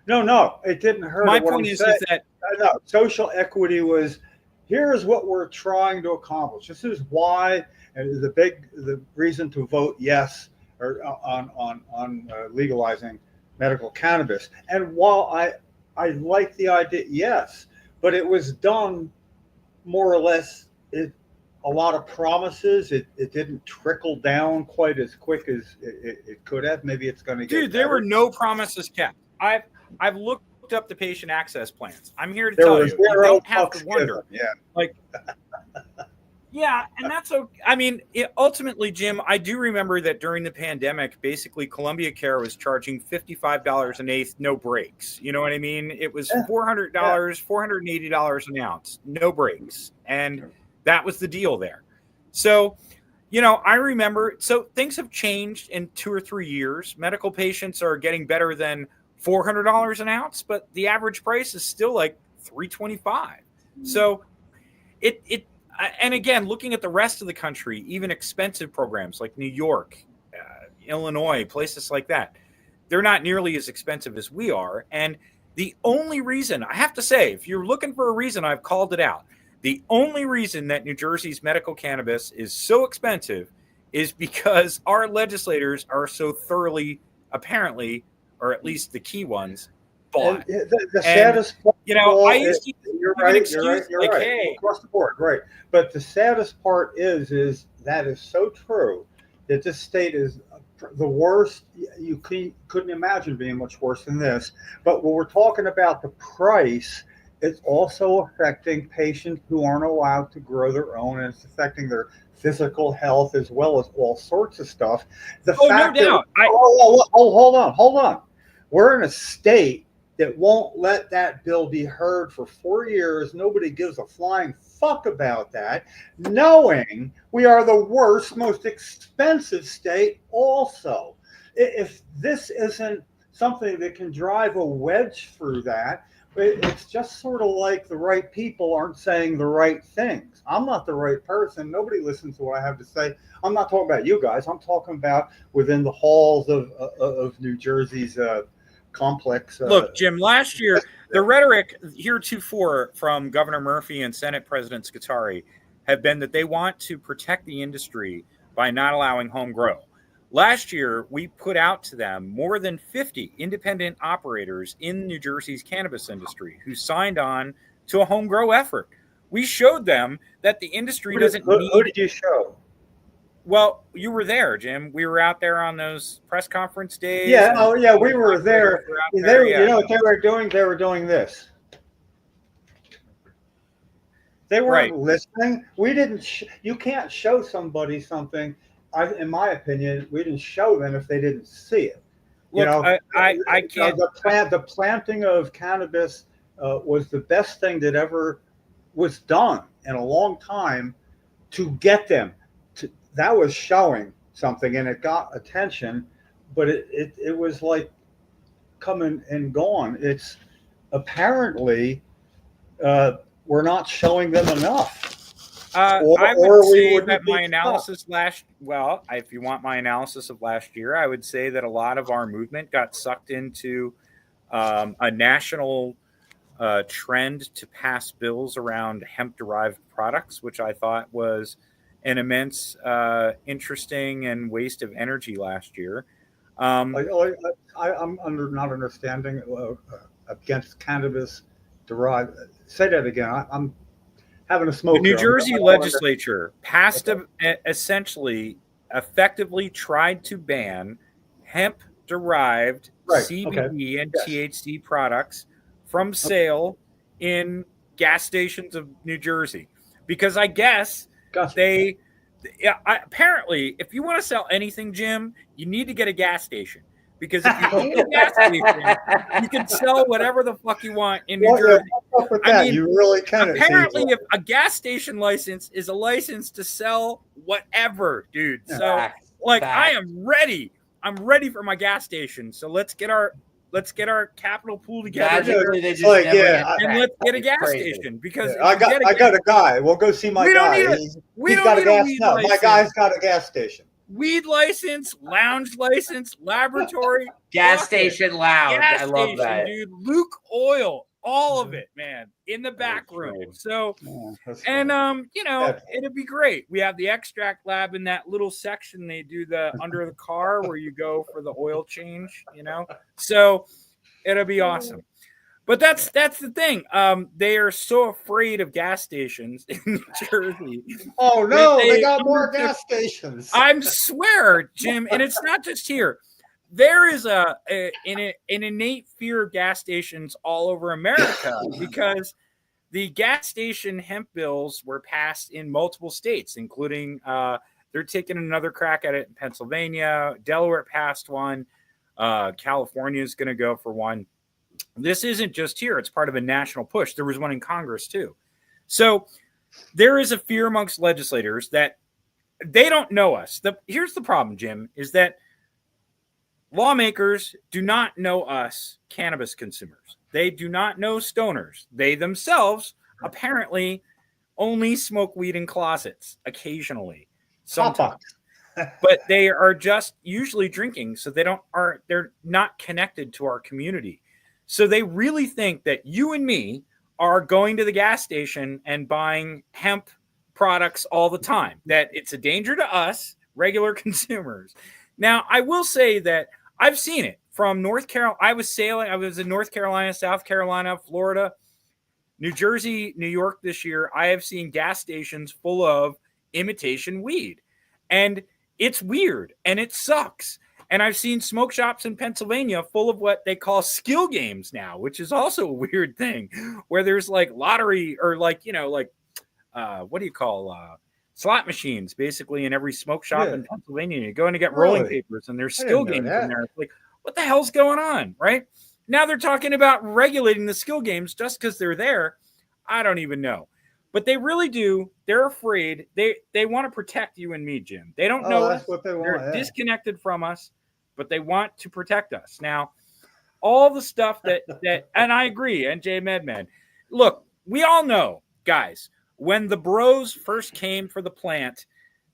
No, it didn't hurt. My What point I'm is saying- that no, social equity was here's what we're trying to accomplish. This is why, and the reason to vote yes or on legalizing medical cannabis. And while I like the idea, yes, but it was done more or less. A lot of promises. It didn't trickle down quite as quick as it could have. Maybe it's going to get. Dude, there better. were no promises kept. I've looked up the patient access plans. I'm here to There tell were you, you zero don't have to fucks wonder. given. Yeah. Like, yeah, and that's okay. I mean, ultimately, Jim, I do remember that during the pandemic, basically Columbia Care was charging $55 an eighth, no breaks. You know what I mean? It was $400, $480 an ounce, no breaks, and that was the deal there. So, I remember. So things have changed in 2 or 3 years. Medical patients are getting better than $400 an ounce, but the average price is still like $325. So and again, looking at the rest of the country, even expensive programs like New York, Illinois, places like that, they're not nearly as expensive as we are. And the only reason, I have to say, if you're looking for a reason, I've called it out. The only reason that New Jersey's medical cannabis is so expensive is because our legislators are so thoroughly, apparently, or at least the key ones, bought. The saddest part, I used to you're give an right. excuse You're like, right. hey, Across the board, right? But the saddest part is that is so true that this state is the worst. You couldn't imagine being much worse than this. But when we're talking about the price, it's also affecting patients who aren't allowed to grow their own, and it's affecting their physical health as well as all sorts of stuff. The fact no doubt. Hold on. We're in a state that won't let that bill be heard for 4 years. Nobody gives a flying fuck about that, knowing we are the worst, most expensive state also. If this isn't something that can drive a wedge through that, it's just sort of like the right people aren't saying the right things. I'm not the right person. Nobody listens to what I have to say. I'm not talking about you guys. I'm talking about within the halls of New Jersey's complex. Look, Jim, last year, the rhetoric heretofore from Governor Murphy and Senate President Scutari have been that they want to protect the industry by not allowing home grow. Last year, we put out to them more than 50 independent operators in New Jersey's cannabis industry who signed on to a home grow effort. We showed them that the industry doesn't need... Who did you show? Well, you were there, Jim. We were out there on those press conference days. Yeah, we were there. You know what they were doing? They were doing this. They weren't listening. We didn't. You can't show somebody something. In my opinion, we didn't show them if they didn't see it. Look, I can't. The planting of cannabis was the best thing that ever was done in a long time to get them. That was showing something, and it got attention, but it was like coming and gone. It's apparently we're not showing them enough. I would say that my analysis if you want my analysis of last year, I would say that a lot of our movement got sucked into a national trend to pass bills around hemp-derived products, which I thought was an immense, interesting and waste of energy last year. I'm not understanding against cannabis derived. Say that again. I'm having a smoke. The New Jersey legislature passed essentially, effectively tried to ban hemp-derived CBD and THC products from sale in gas stations of New Jersey, because I guess apparently, if you want to sell anything, Jim, you need to get a gas station, Because if you own a gas station, you can sell whatever the fuck you want in New Well, Jersey. what's up with I that? mean, You really can. apparently, if a gas station license is a license to sell whatever, dude. So, Facts. like, I Facts. am ready. I'm ready for my gas station. So let's get our capital pool together. Magically, they just like, never yeah, get and back. let's get a It's gas crazy. station because I got a guy. We'll go see my We don't guy. need a- He's we don't got a need a gas. weed No, my license. guy's got a gas station. weed license, lounge license, laboratory, Gas fuck it. station lounge. Gas I love station, that. dude. Luke Oil, all of it, man, in the back room. great. So, Yeah, that's and fine. you know, That's- it'd be great. We have the extract lab in that little section they do the under the car where you go for the oil change. You know, so it'll be awesome. But that's the thing. They are so afraid of gas stations in New Jersey. Oh no, They they got more undertook- gas stations. I swear, Jim, and it's not just here. There is an innate fear of gas stations all over America because the gas station hemp bills were passed in multiple states, including they're taking another crack at it in Pennsylvania. Delaware passed one. California is going to go for one. This isn't just here. It's part of a national push. There was one in Congress too. So there is a fear amongst legislators that they don't know us. Here's the problem, Jim, is that lawmakers do not know us cannabis consumers. They do not know stoners. They themselves apparently only smoke weed in closets occasionally, sometimes. But they are just usually drinking, so they're not connected to our community. So they really think that you and me are going to the gas station and buying hemp products all the time, that it's a danger to us, regular consumers. Now, I will say that I've seen it from North Carolina. I was in North Carolina, South Carolina, Florida, New Jersey, New York this year. I have seen gas stations full of imitation weed. And it's weird and it sucks. And I've seen smoke shops in Pennsylvania full of what they call skill games now, which is also a weird thing, where there's like lottery or what do you call slot machines basically in every smoke shop in Pennsylvania. You go in to get rolling papers and there's skill games in there. It's like, what the hell's going on, right? Now they're talking about regulating the skill games just because they're there. I don't even know. But they really do. They're afraid. They want to protect you and me, Jim. They don't know us. What they want. They're disconnected from us, but they want to protect us. Now, all the stuff that and I agree, NJ Medman. Look, we all know, guys, when the bros first came for the plant,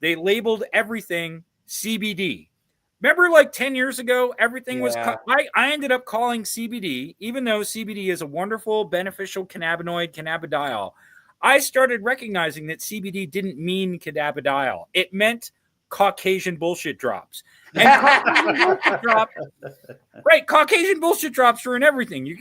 they labeled everything CBD. Remember, like 10 years ago, everything was. I ended up calling CBD, even though CBD is a wonderful, beneficial cannabinoid, cannabidiol. I started recognizing that CBD didn't mean cannabidiol. It meant Caucasian bullshit drops. And Caucasian bullshit drops are in everything. You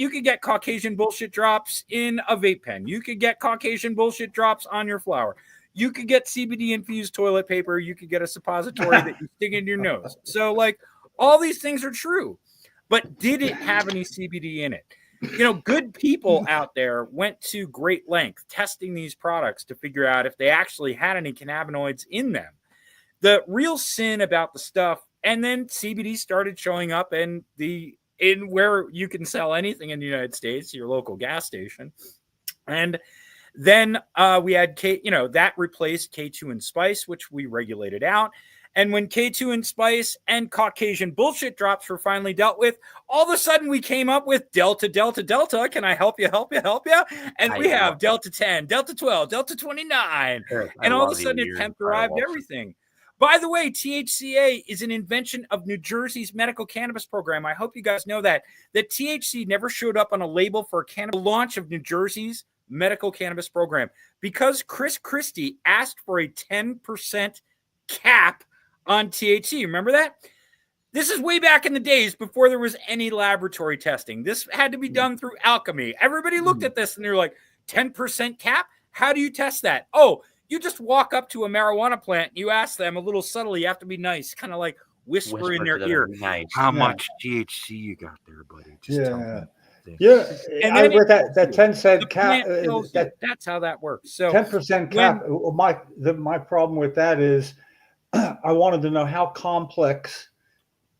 could get Caucasian bullshit drops in a vape pen. You could get Caucasian bullshit drops on your flower. You could get CBD infused toilet paper. You could get a suppository that you stick in your nose. So, like, all these things are true. But did it have any CBD in it? You know, good people out there went to great length testing these products to figure out if they actually had any cannabinoids in them. The real sin about the stuff, and then CBD started showing up in where you can sell anything in the United States, your local gas station. And then we had that replaced K2 and Spice, which we regulated out. And when K2 and Spice and Caucasian bullshit drops were finally dealt with, all of a sudden we came up with Delta, Delta, Delta. Can I help you? And we have Delta 10, Delta 12, Delta 29. And all of a sudden it's hemp-derived everything. By the way, THCA is an invention of New Jersey's medical cannabis program. I hope you guys know that THC never showed up on a label for a cannabis launch of New Jersey's medical cannabis program because Chris Christie asked for a 10% cap on THC. Remember that? This is way back in the days before there was any laboratory testing. This had to be done through alchemy. Everybody looked at this and they're like, 10% cap? How do you test that? Oh, you just walk up to a marijuana plant. You ask them a little subtly. You have to be nice, kind of like whisper in their ear. Nice. How much THC you got there, buddy? Just tell me. Yeah, and I read that 10-cent cap. That's how that works. So 10% cap. My problem with that is, I wanted to know how complex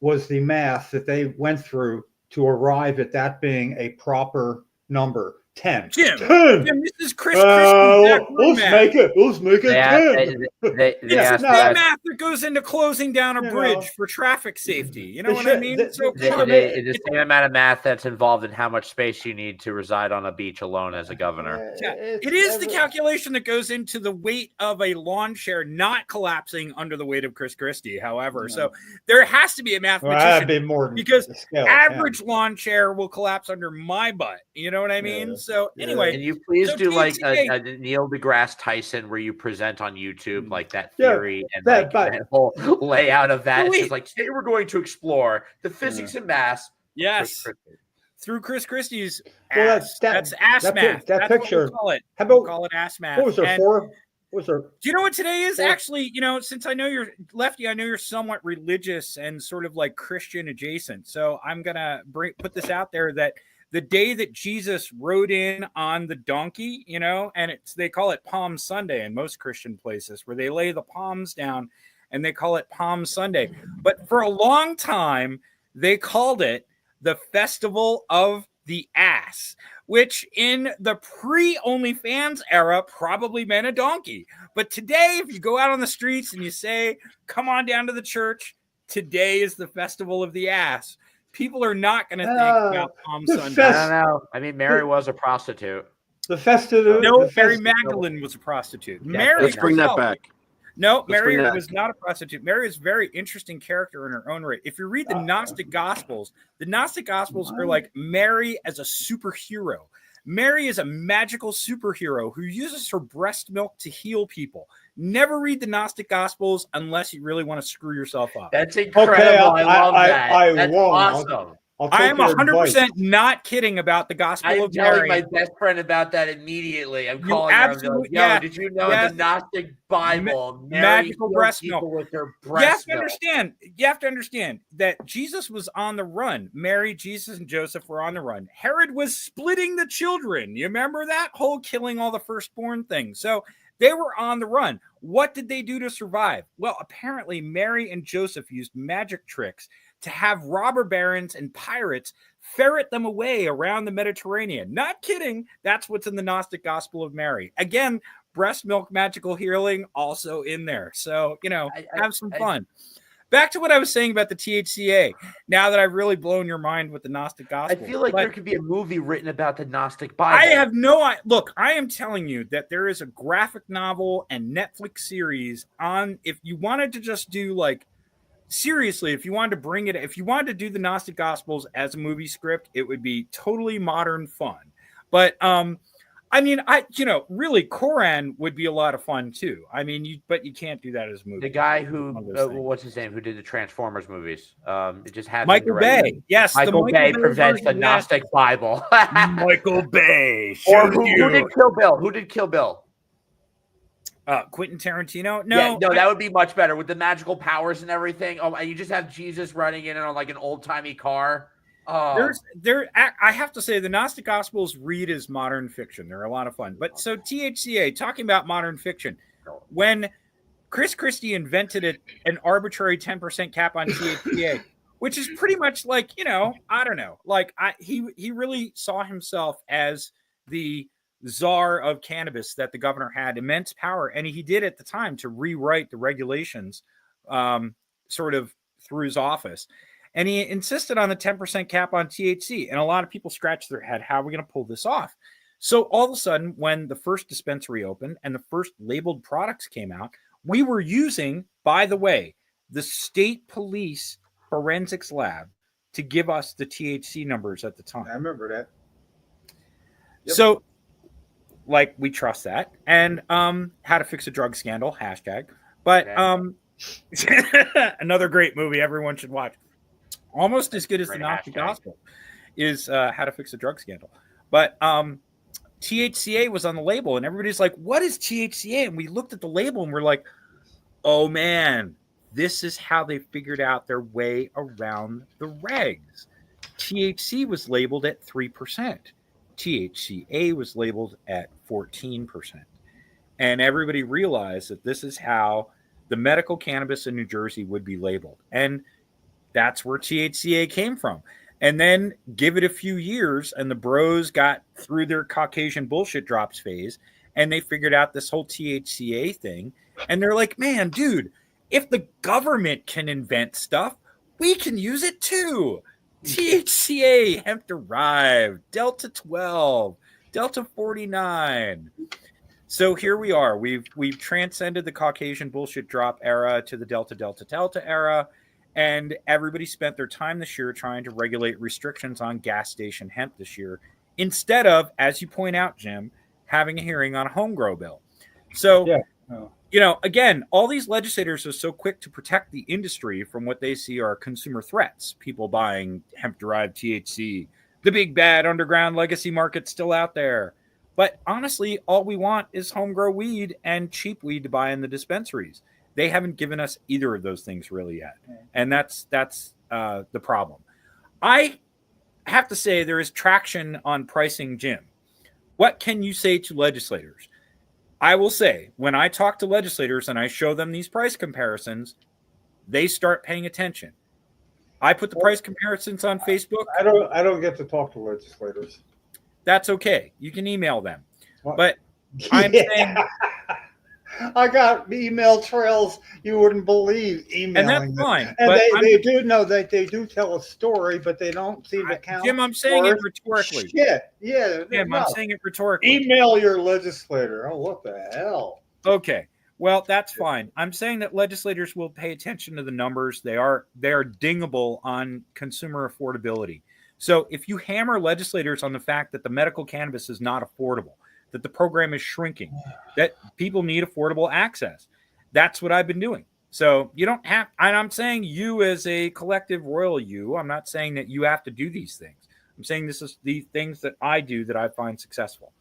was the math that they went through to arrive at that being a proper number. 10. Jim, 10. Jim, this is Chris Christie's Let's make it. Let's make it 10. They It's asked the same that. math that goes into closing down a You bridge know. for traffic safety. You know They what I should- mean? they- So they- come on. they- It's the same amount of math that's involved in how much space you need to reside on a beach alone as a governor. Yeah, it is the calculation that goes into the weight of a lawn chair not collapsing under the weight of Chris Christie, however. So there has to be a Well, that'd mathematician be more than because the scale of average lawn chair will collapse under my butt. You know what I mean? Yeah. So Yeah. anyway, Can you please so do like THCA a Neil deGrasse Tyson where you present on YouTube like that Yeah, theory and that- like that whole layout of that? It's Wait. just like today we're going to explore the physics and math. yes, through Chris Christie's Well, ass. That's ass that math. that That's picture- what we'll call it. How We'll about call it ass math. what was there And- for? What was there? Do you know what today is? Yeah. Actually, you know, since I know you're Lefty, I know you're somewhat religious and sort of like Christian adjacent. So I'm gonna put this out there that the day that Jesus rode in on the donkey, you know, and they call it Palm Sunday in most Christian places where they lay the palms down and they call it Palm Sunday. But for a long time, they called it the Festival of the Ass, which in the pre-OnlyFans era probably meant a donkey. But today, if you go out on the streets and you say, come on down to the church, today is the Festival of the Ass. People are not going to think about Palm the Sunday. I don't know. I mean, Mary was a prostitute. The festive. No, the Mary festival. Magdalene was a prostitute. Yeah, Mary Let's bring that herself- back. No, Let's bring Mary that was not a prostitute. Mary is a very interesting character in her own right. If you read the Gnostic Gospels are like Mary as a superhero. Mary is a magical superhero who uses her breast milk to heal people. Never read the Gnostic Gospels unless you really want to screw yourself up. That's incredible. Okay, I love that. I That's won't. awesome. I'll take I am your 100% advice. not kidding about the Gospel I'm of telling Mary. my best friend about that immediately. I'm You calling her. I'm like, absolutely- yo, yeah, did you know yes. in the Gnostic Bible, Mary magical healed breast people milk. with her You breast have to milk? understand. You have to understand that Jesus was on the run. Mary, Jesus, and Joseph were on the run. Herod was splitting the children. You remember that whole killing all the firstborn thing? So they were on the run. What did they do to survive? Well, apparently Mary and Joseph used magic tricks to have robber barons and pirates ferret them away around the Mediterranean. Not kidding. That's what's in the Gnostic Gospel of Mary. Again, breast milk magical healing also in there. So, you know, have some fun. Back to what I was saying about the THCA. Now that I've really blown your mind with the Gnostic I Gospel. feel like But there could be a movie written about the Gnostic Bible. I have no look, I am telling you that there is a graphic novel and Netflix series on, if you wanted to just do like, seriously, if you wanted to bring it, if you wanted to do the Gnostic Gospels as a movie script, it would be totally modern fun. But I mean, really, Koran would be a lot of fun too. I mean, but you can't do that as a movie. The guy who, One of those things. what's his name, who did the Transformers movies? It just happened. Michael Bay. Yes, the Michael Bay presents the version, yes. Gnostic Bible. Michael Bay. Or who did Kill Bill? Who did Kill Bill? Quentin Tarantino? No, that would be much better with the magical powers and everything. Oh, and you just have Jesus running in on like an old timey car. Oh, I have to say the Gnostic Gospels read as modern fiction. They're a lot of fun. But so THCA, talking about modern fiction, when Chris Christie invented an arbitrary 10% cap on THCA, which is pretty much like, I don't know, like he really saw himself as the czar of cannabis, that the governor had immense power, and he did at the time to rewrite the regulations sort of through his office. And he insisted on the 10% cap on THC. And a lot of people scratched their head, how are we going to pull this off? So all of a sudden, when the first dispensary opened and the first labeled products came out, we were using, by the way, the state police forensics lab to give us the THC numbers at the time. I remember that. Yep. So, like, we trust that. And How to Fix a Drug Scandal, hashtag. But another great movie everyone should watch. Almost as good as the Gnostic Gospel is How to Fix a Drug Scandal. But THCA was on the label, and everybody's like, what is THCA? And we looked at the label, and we're like, oh, man, this is how they figured out their way around the regs. THC was labeled at 3%. THCA was labeled at 14%. And everybody realized that this is how the medical cannabis in New Jersey would be labeled. And That's where THCA came from. And then give it a few years, and the bros got through their Caucasian bullshit drops phase, and they figured out this whole THCA thing. And they're like, man, dude, if the government can invent stuff, we can use it too. THCA, hemp derived, Delta 12, Delta 49. So here we are. We've transcended the Caucasian bullshit drop era to the Delta era. And everybody spent their time this year trying to regulate restrictions on gas station hemp this year, instead of, as you point out, Jim, having a hearing on a home grow bill. So, again, all these legislators are so quick to protect the industry from what they see are consumer threats. People buying hemp-derived THC, the big bad underground legacy market still out there. But honestly, all we want is home grow weed and cheap weed to buy in the dispensaries. They haven't given us either of those things really yet. And that's the problem. I have to say there is traction on pricing, Jim. What can you say to legislators? I will say, when I talk to legislators and I show them these price comparisons, they start paying attention. I put the price comparisons on Facebook. I don't get to talk to legislators. That's okay. You can email them. But I'm saying, I got email trails you wouldn't believe emailing. And that's fine. And they do know that they do tell a story, but they don't seem to count. Jim, I'm saying it rhetorically. Yeah. Jim, I'm saying it rhetorically. Email your legislator. Oh, what the hell? Okay. Well, that's fine. I'm saying that legislators will pay attention to the numbers. They are dingable on consumer affordability. So if you hammer legislators on the fact that the medical cannabis is not affordable, that the program is shrinking, that people need affordable access, that's what I've been doing. So you don't have, and I'm saying you as a collective royal you, I'm not saying that you have to do these things. I'm saying this is the things that I do that I find successful.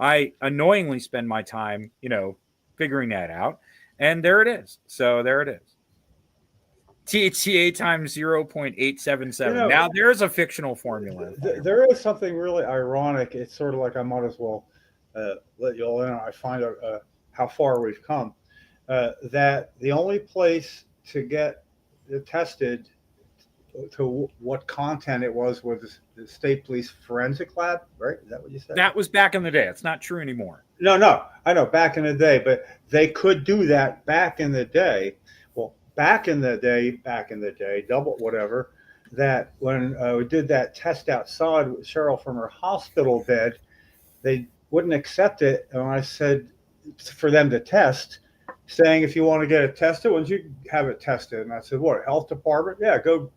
I annoyingly spend my time, figuring that out. And there it is. So there it is. THCA times 0.877. Now there's a fictional formula. There is something really ironic. It's sort of like I might as well let you all in. I find out how far we've come. That the only place to get tested to what content it was the state police forensic lab, right? Is that what you said? That was back in the day. It's not true anymore. No, I know back in the day, but they could do that back in the day. Well, back in the day, double whatever, that when we did that test outside with Cheryl from her hospital bed, they wouldn't accept it. And I said for them to test, saying, if you want to get it tested, once you have it tested. And I said, what, health department? Yeah, go.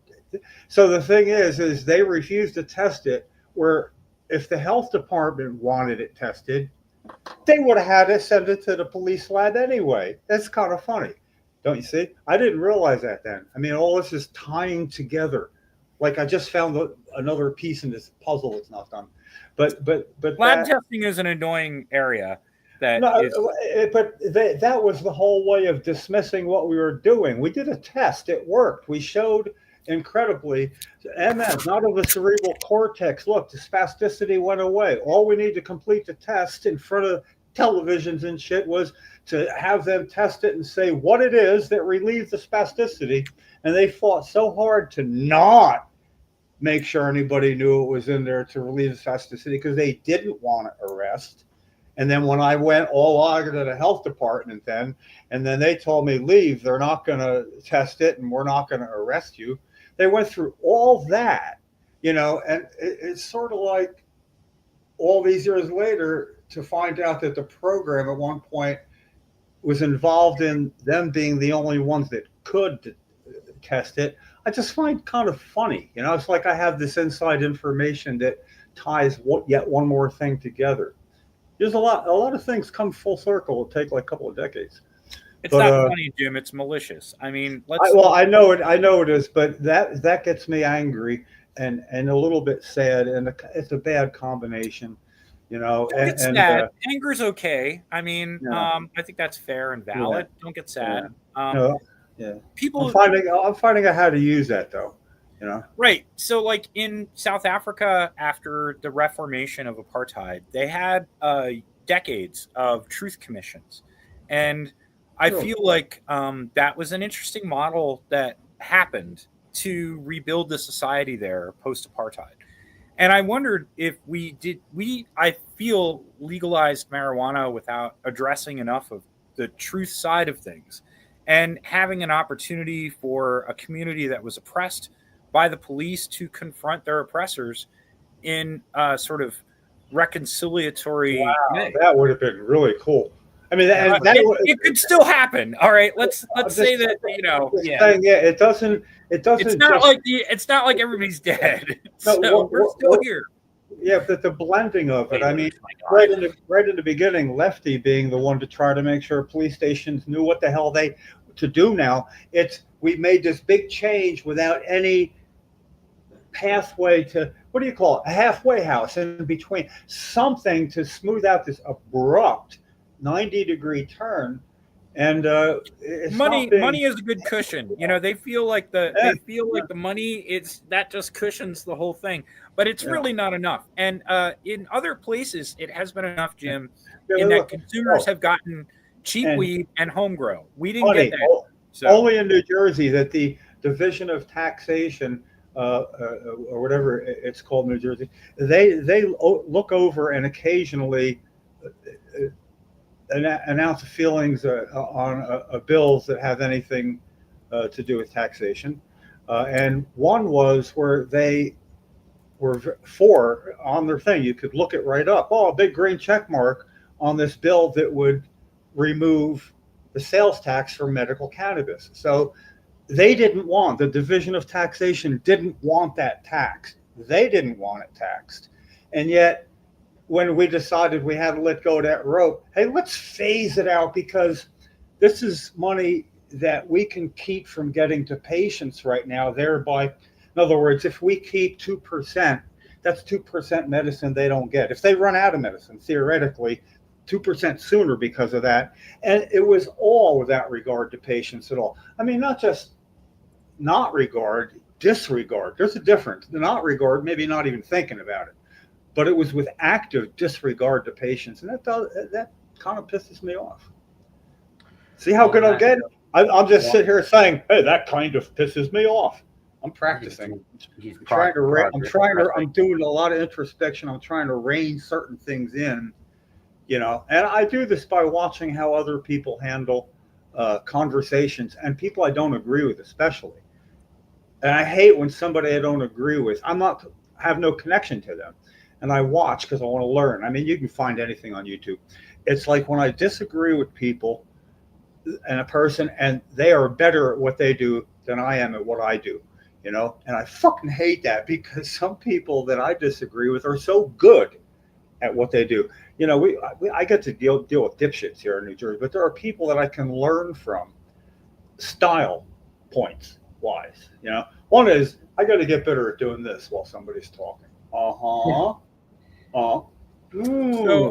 So the thing is they refused to test it, where if the health department wanted it tested, they would have had to send it to the police lab anyway. That's kind of funny. Don't you see? I didn't realize that then. I mean, all this is tying together. Like I just found another piece in this puzzle that's not done. But lab testing is an annoying area. But that was the whole way of dismissing what we were doing. We did a test. It worked. We showed incredibly MS, not of the cerebral cortex. Look, the spasticity went away. All we need to complete the test in front of televisions and shit was to have them test it and say what it is that relieved the spasticity. And they fought so hard to not make sure anybody knew it was in there to relieve the spasticity because they didn't want to arrest. And then when I went all out to the health department and then they told me, leave, they're not going to test it and we're not going to arrest you. They went through all that, and it's sort of like all these years later to find out that the program at one point was involved in them being the only ones that could test it. I just find kind of funny. It's like I have this inside information that ties yet one more thing together. There's a lot of things come full circle. It'll take like a couple of decades. It's not funny, Jim. It's malicious. I mean, I know it is, but that gets me angry and a little bit sad, and it's a bad combination, Don't get sad. Anger's okay. I mean, I think that's fair and valid. Yeah. Don't get sad. Yeah. People. I'm finding out how to use that though. Right. So, like in South Africa, after the reformation of apartheid, they had decades of truth commissions, and I feel like that was an interesting model that happened to rebuild the society there post-apartheid. And I wondered if I feel legalized marijuana without addressing enough of the truth side of things and having an opportunity for a community that was oppressed by the police to confront their oppressors in a sort of reconciliatory way. That would have been really cool. I mean, It could still happen. All right, let's say that saying, yeah, it doesn't. It's not like everybody's dead. So we're still here. Yeah, but the blending of it. I mean, right in the beginning, Lefty being the one to try to make sure police stations knew what the hell they to do now. We made this big change without any pathway to, what do you call it? A halfway house in between, something to smooth out this abrupt 90-degree turn. And money is a good cushion. They feel like the money that just cushions the whole thing, but it's really not enough. And in other places, it has been enough, Jim, in that consumers have gotten cheap weed and home grow. We didn't get that. Only in New Jersey that the Division of Taxation, or whatever it's called, New Jersey, they look over and occasionally announce feelings on bills that have anything to do with taxation. And one was where they were for, on their thing, you could look it right up. Oh, a big green check mark on this bill that would remove the sales tax for medical cannabis. So they didn't want, the Division of Taxation didn't want that taxed. They didn't want it taxed. And yet, when we decided we had to let go of that rope, hey, let's phase it out, because this is money that we can keep from getting to patients right now, thereby, in other words, if we keep 2%, that's 2% medicine they don't get. If they run out of medicine, theoretically, 2% sooner because of that. And it was all without regard to patients at all. I mean, not just not regard, disregard. There's a difference. The not regard, maybe not even thinking about it. But it was with active disregard to patients, and that kind of pisses me off. See how good I'm getting? I'm just sitting here saying, "Hey, that kind of pisses me off." I'm practicing. I'm doing a lot of introspection. I'm trying to rein certain things in, and I do this by watching how other people handle conversations, and people I don't agree with, especially. And I hate when somebody I don't agree with, have no connection to them. And I watch because I want to learn. I mean, you can find anything on YouTube. It's like when I disagree with people and a person, and they are better at what they do than I am at what I do, and I fucking hate that, because some people that I disagree with are so good at what they do. I get to deal with dipshits here in New Jersey, but there are people that I can learn from, style points wise. One is, I got to get better at doing this while somebody's talking. So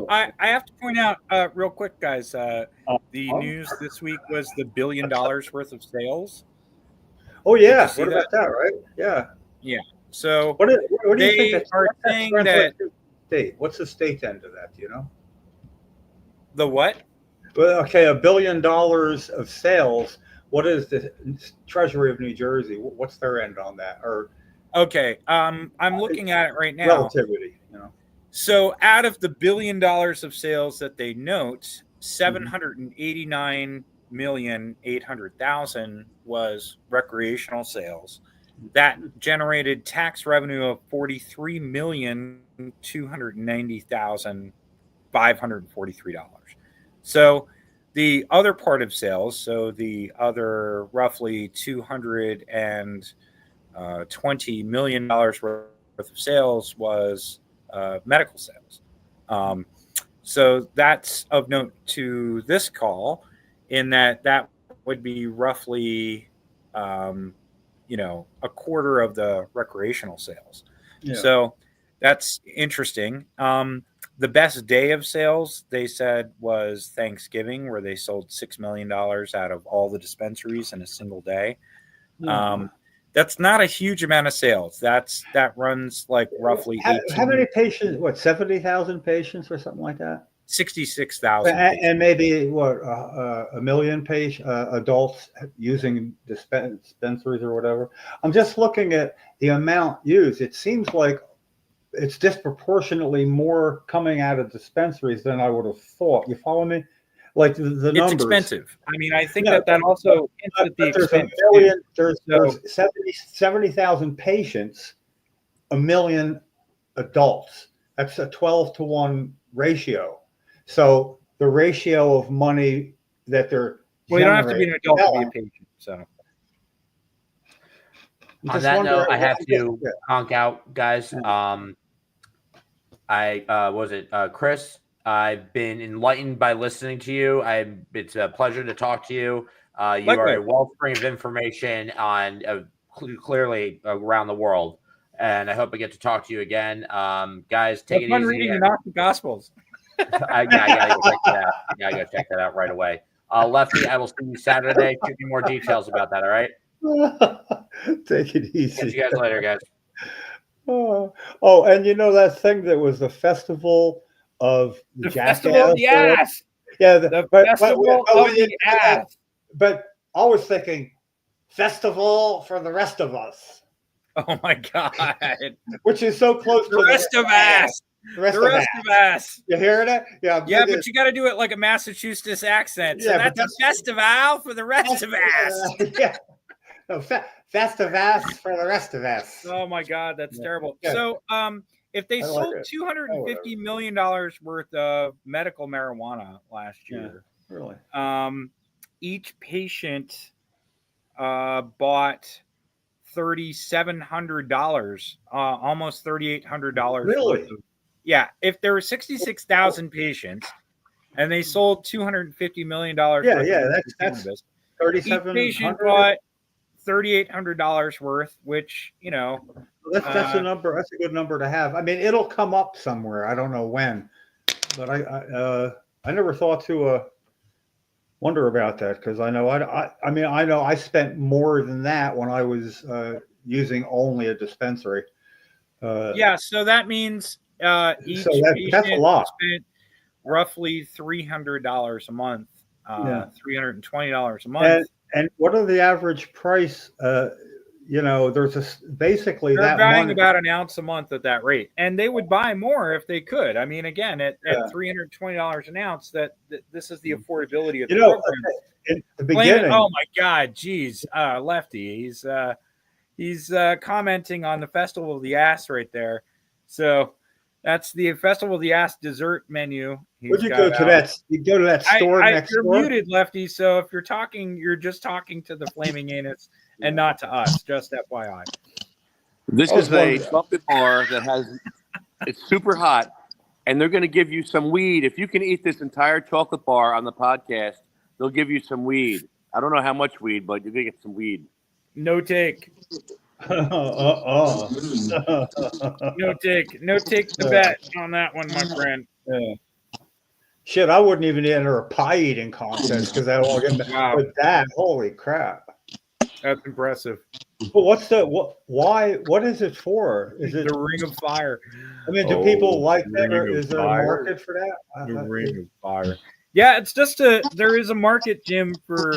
I have to point out real quick, guys, the news this week was the $1 billion worth of sales. Oh yeah, what about that? Right? Yeah. So what do you think they are saying that state? What's the state end of that? Do you know? The what? Well, okay, $1 billion of sales. What is the Treasury of New Jersey? What's their end on that? Or okay, I'm looking at it right now. Relativity, So out of the $1 billion of sales that they note, 789,800,000 was recreational sales. That generated tax revenue of $43,290,543. So the other part of sales, so the other roughly $220 million worth of sales was medical sales. So that's of note to this call, in that would be roughly, a quarter of the recreational sales. Yeah. So that's interesting. The best day of sales, they said, was Thanksgiving, where they sold $6 million out of all the dispensaries in a single day. Yeah. That's not a huge amount of sales. That runs like roughly 18. How many patients? What, 70,000 patients or something like that? 66,000. And maybe what a million adults using dispensaries or whatever. I'm just looking at the amount used. It seems like it's disproportionately more coming out of dispensaries than I would have thought. You follow me? Like the It's numbers. expensive. I mean, I think No, that also hints at the there's expense. a million. So- There's 70,000 patients, a million adults. That's a 12-to-1 ratio. So the ratio of money that they're Well, you don't have to be an adult to be a selling- patient. So On just that wonder- note, I have to Yeah. honk out, guys. Chris? I've been enlightened by listening to you. It's a pleasure to talk to you. You are Likewise. a wellspring of information on clearly around the world, and I hope I get to talk to you again. Guys, take it's it fun easy. reading the Gnostic Gospels. I gotta go check that out. Yeah, I gotta check that out right away. Lefty, I will see you Saturday. Shoot me more details about that. All right. Take it easy. Catch you guys later, guys. Oh, and you know that thing that was the festival of The jackass? Festival of the Ass. Yeah, The but Festival when of you the did that- Ass. But I was thinking festival for the rest of us, Oh my God. which is so close to The rest of us. The rest The of rest us. of us. You hearing it? Yeah, Yeah, but you got to do it like a Massachusetts accent. So Yeah, but that's a festival for the rest of us. yeah. No, Festivus for the rest of us. Oh my God, that's terrible. Yeah. So, if they I like sold it. $250 million worth of medical marijuana last year, Really? each patient bought $3,700, almost $3,800. Really? Yeah. If there were 66,000 patients and they sold $250 million, Yeah, worth yeah, of that's cannabis, each 3,700. patient bought $3,800 worth, which, you know, That's a number. That's a good number to have. I mean, it'll come up somewhere. I don't know when, but I never thought to wonder about that because I know I mean I know I spent more than that when I was using only a dispensary. yeah. So that means each So that's a patient lot. spent roughly $300 a month, Yeah. $320 a month. And what are the average price? You know, there's basically They're that buying money. about an ounce a month at that rate, and they would buy more if they could. I mean, again, at Yeah. $320 an ounce, that this is the affordability of You the know, program. in the Blame it- beginning. oh my God, geez, Lefty, he's commenting on the Festival of the Ass right there. So that's the Festival of the Ass dessert menu. Would you go to that? You go to that store next you're door. muted, Lefty. So if you're talking, you're just talking to the Flaming Anus and not to us. Just FYI. This I was is a wondering. chocolate bar that has, it's super hot, and they're going to give you some weed. If you can eat this entire chocolate bar on the podcast, they'll give you some weed. I don't know how much weed, but you're going to get some weed. No take. No take. No take the bet on that one, my friend. Yeah. Shit, I wouldn't even enter a pie eating contest because that all get. Wow. But that, holy crap! That's impressive. But what's the what? Why? What is it for? Is it The Ring of Fire. I mean, do people like that, Ring or of is there a Fire. market for that? The Ring of Fire. Yeah, it's just there is a market, Jim, for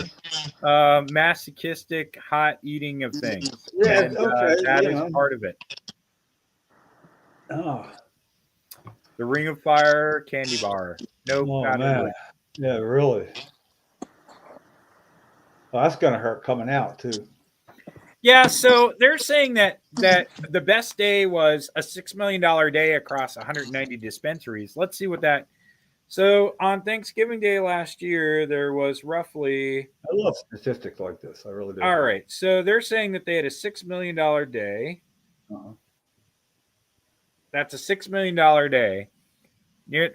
masochistic hot eating of things. Yeah, And, okay, that you is know. part of it. Oh, The Ring of Fire candy bar. Nope, oh not man, really. yeah, really. Well, that's gonna hurt coming out too. Yeah, so they're saying that the best day was a $6 million day across 190 dispensaries. Let's see what that. So on Thanksgiving Day last year, there was roughly. I love statistics like this. I really do. All right, so they're saying that they had a $6 million day. Uh-huh. That's a $6 million day.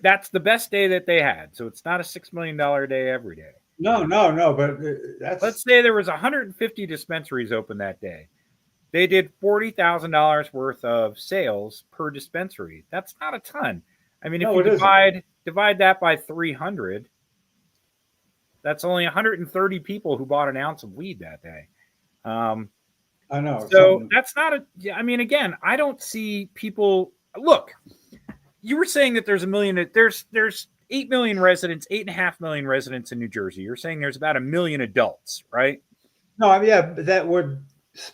That's the best day that they had. So it's not a $6 million day every day. No, but that's. Let's say there was 150 dispensaries open that day. They did $40,000 worth of sales per dispensary. That's not a ton. I mean, if No, you it isn't. divide that by 300, that's only 130 people who bought an ounce of weed that day. I know. So something- that's not a. I mean, again, I don't see people. Look, you were saying that there's a million. There's 8 million residents, 8.5 million residents in New Jersey. You're saying there's about 1 million adults, right? No, I mean, yeah,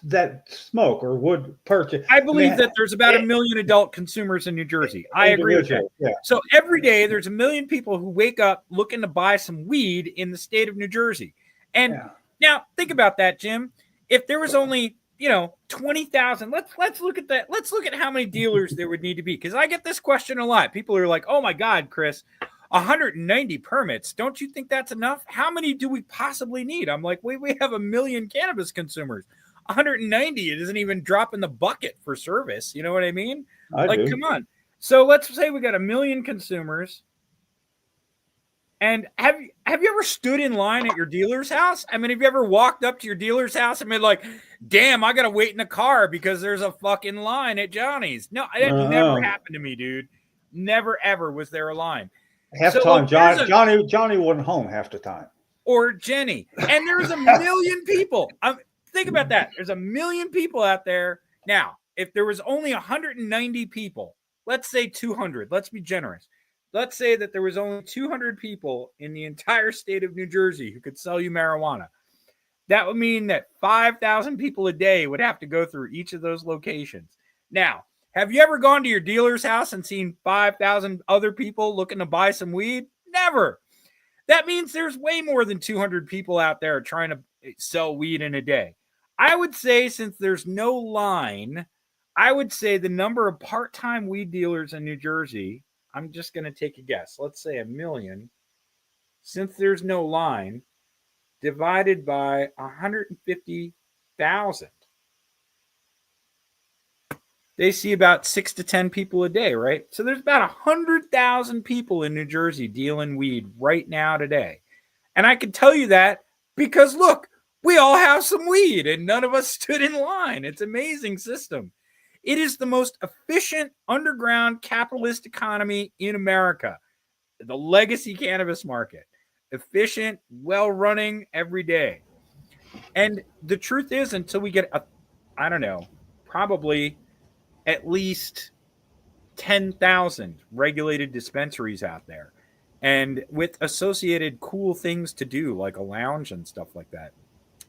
that smoke or would purchase. I believe mean, that there's about 1 million adult consumers in New Jersey. I agree with that. individual, yeah. So every day there's 1 million people who wake up looking to buy some weed in the state of New Jersey. And Yeah. now think about that, Jim. If there was only 20,000, let's look at that. Let's look at how many dealers there would need to be, because I get this question a lot. People are like, "Oh my God, Chris, 190 permits. Don't you think that's enough? How many do we possibly need?" I'm like, we have 1 million cannabis consumers. 190, it isn't even drop in the bucket for service. You know what I mean? I do. Come on. So let's say we got 1 million consumers. And have you ever stood in line at your dealer's house? I mean, have you ever walked up to your dealer's house and been like, damn, I got to wait in the car because there's a fucking line at Johnny's? No, it never happened to me, dude. Never, ever was there a line. Half the time, Johnny wasn't home half the time. Or Jenny. And there's 1 million people. Think about that. There's 1 million people out there. Now, if there was only 190 people, let's say 200, let's be generous. Let's say that there was only 200 people in the entire state of New Jersey who could sell you marijuana. That would mean that 5,000 people a day would have to go through each of those locations. Now, have you ever gone to your dealer's house and seen 5,000 other people looking to buy some weed? Never. That means there's way more than 200 people out there trying to sell weed in a day. I would say, since there's no line, I would say the number of part-time weed dealers in New Jersey, I'm just going to take a guess. Let's say 1 million. Since there's no line, divided by 150,000. They see about 6 to 10 people a day, right? So there's about 100,000 people in New Jersey dealing weed right now today. And I can tell you that because, look, we all have some weed and none of us stood in line. It's an amazing system. It is the most efficient underground capitalist economy in America. The legacy cannabis market. Efficient, well-running every day. And the truth is, until we get, probably at least 10,000 regulated dispensaries out there, and with associated cool things to do, like a lounge and stuff like that,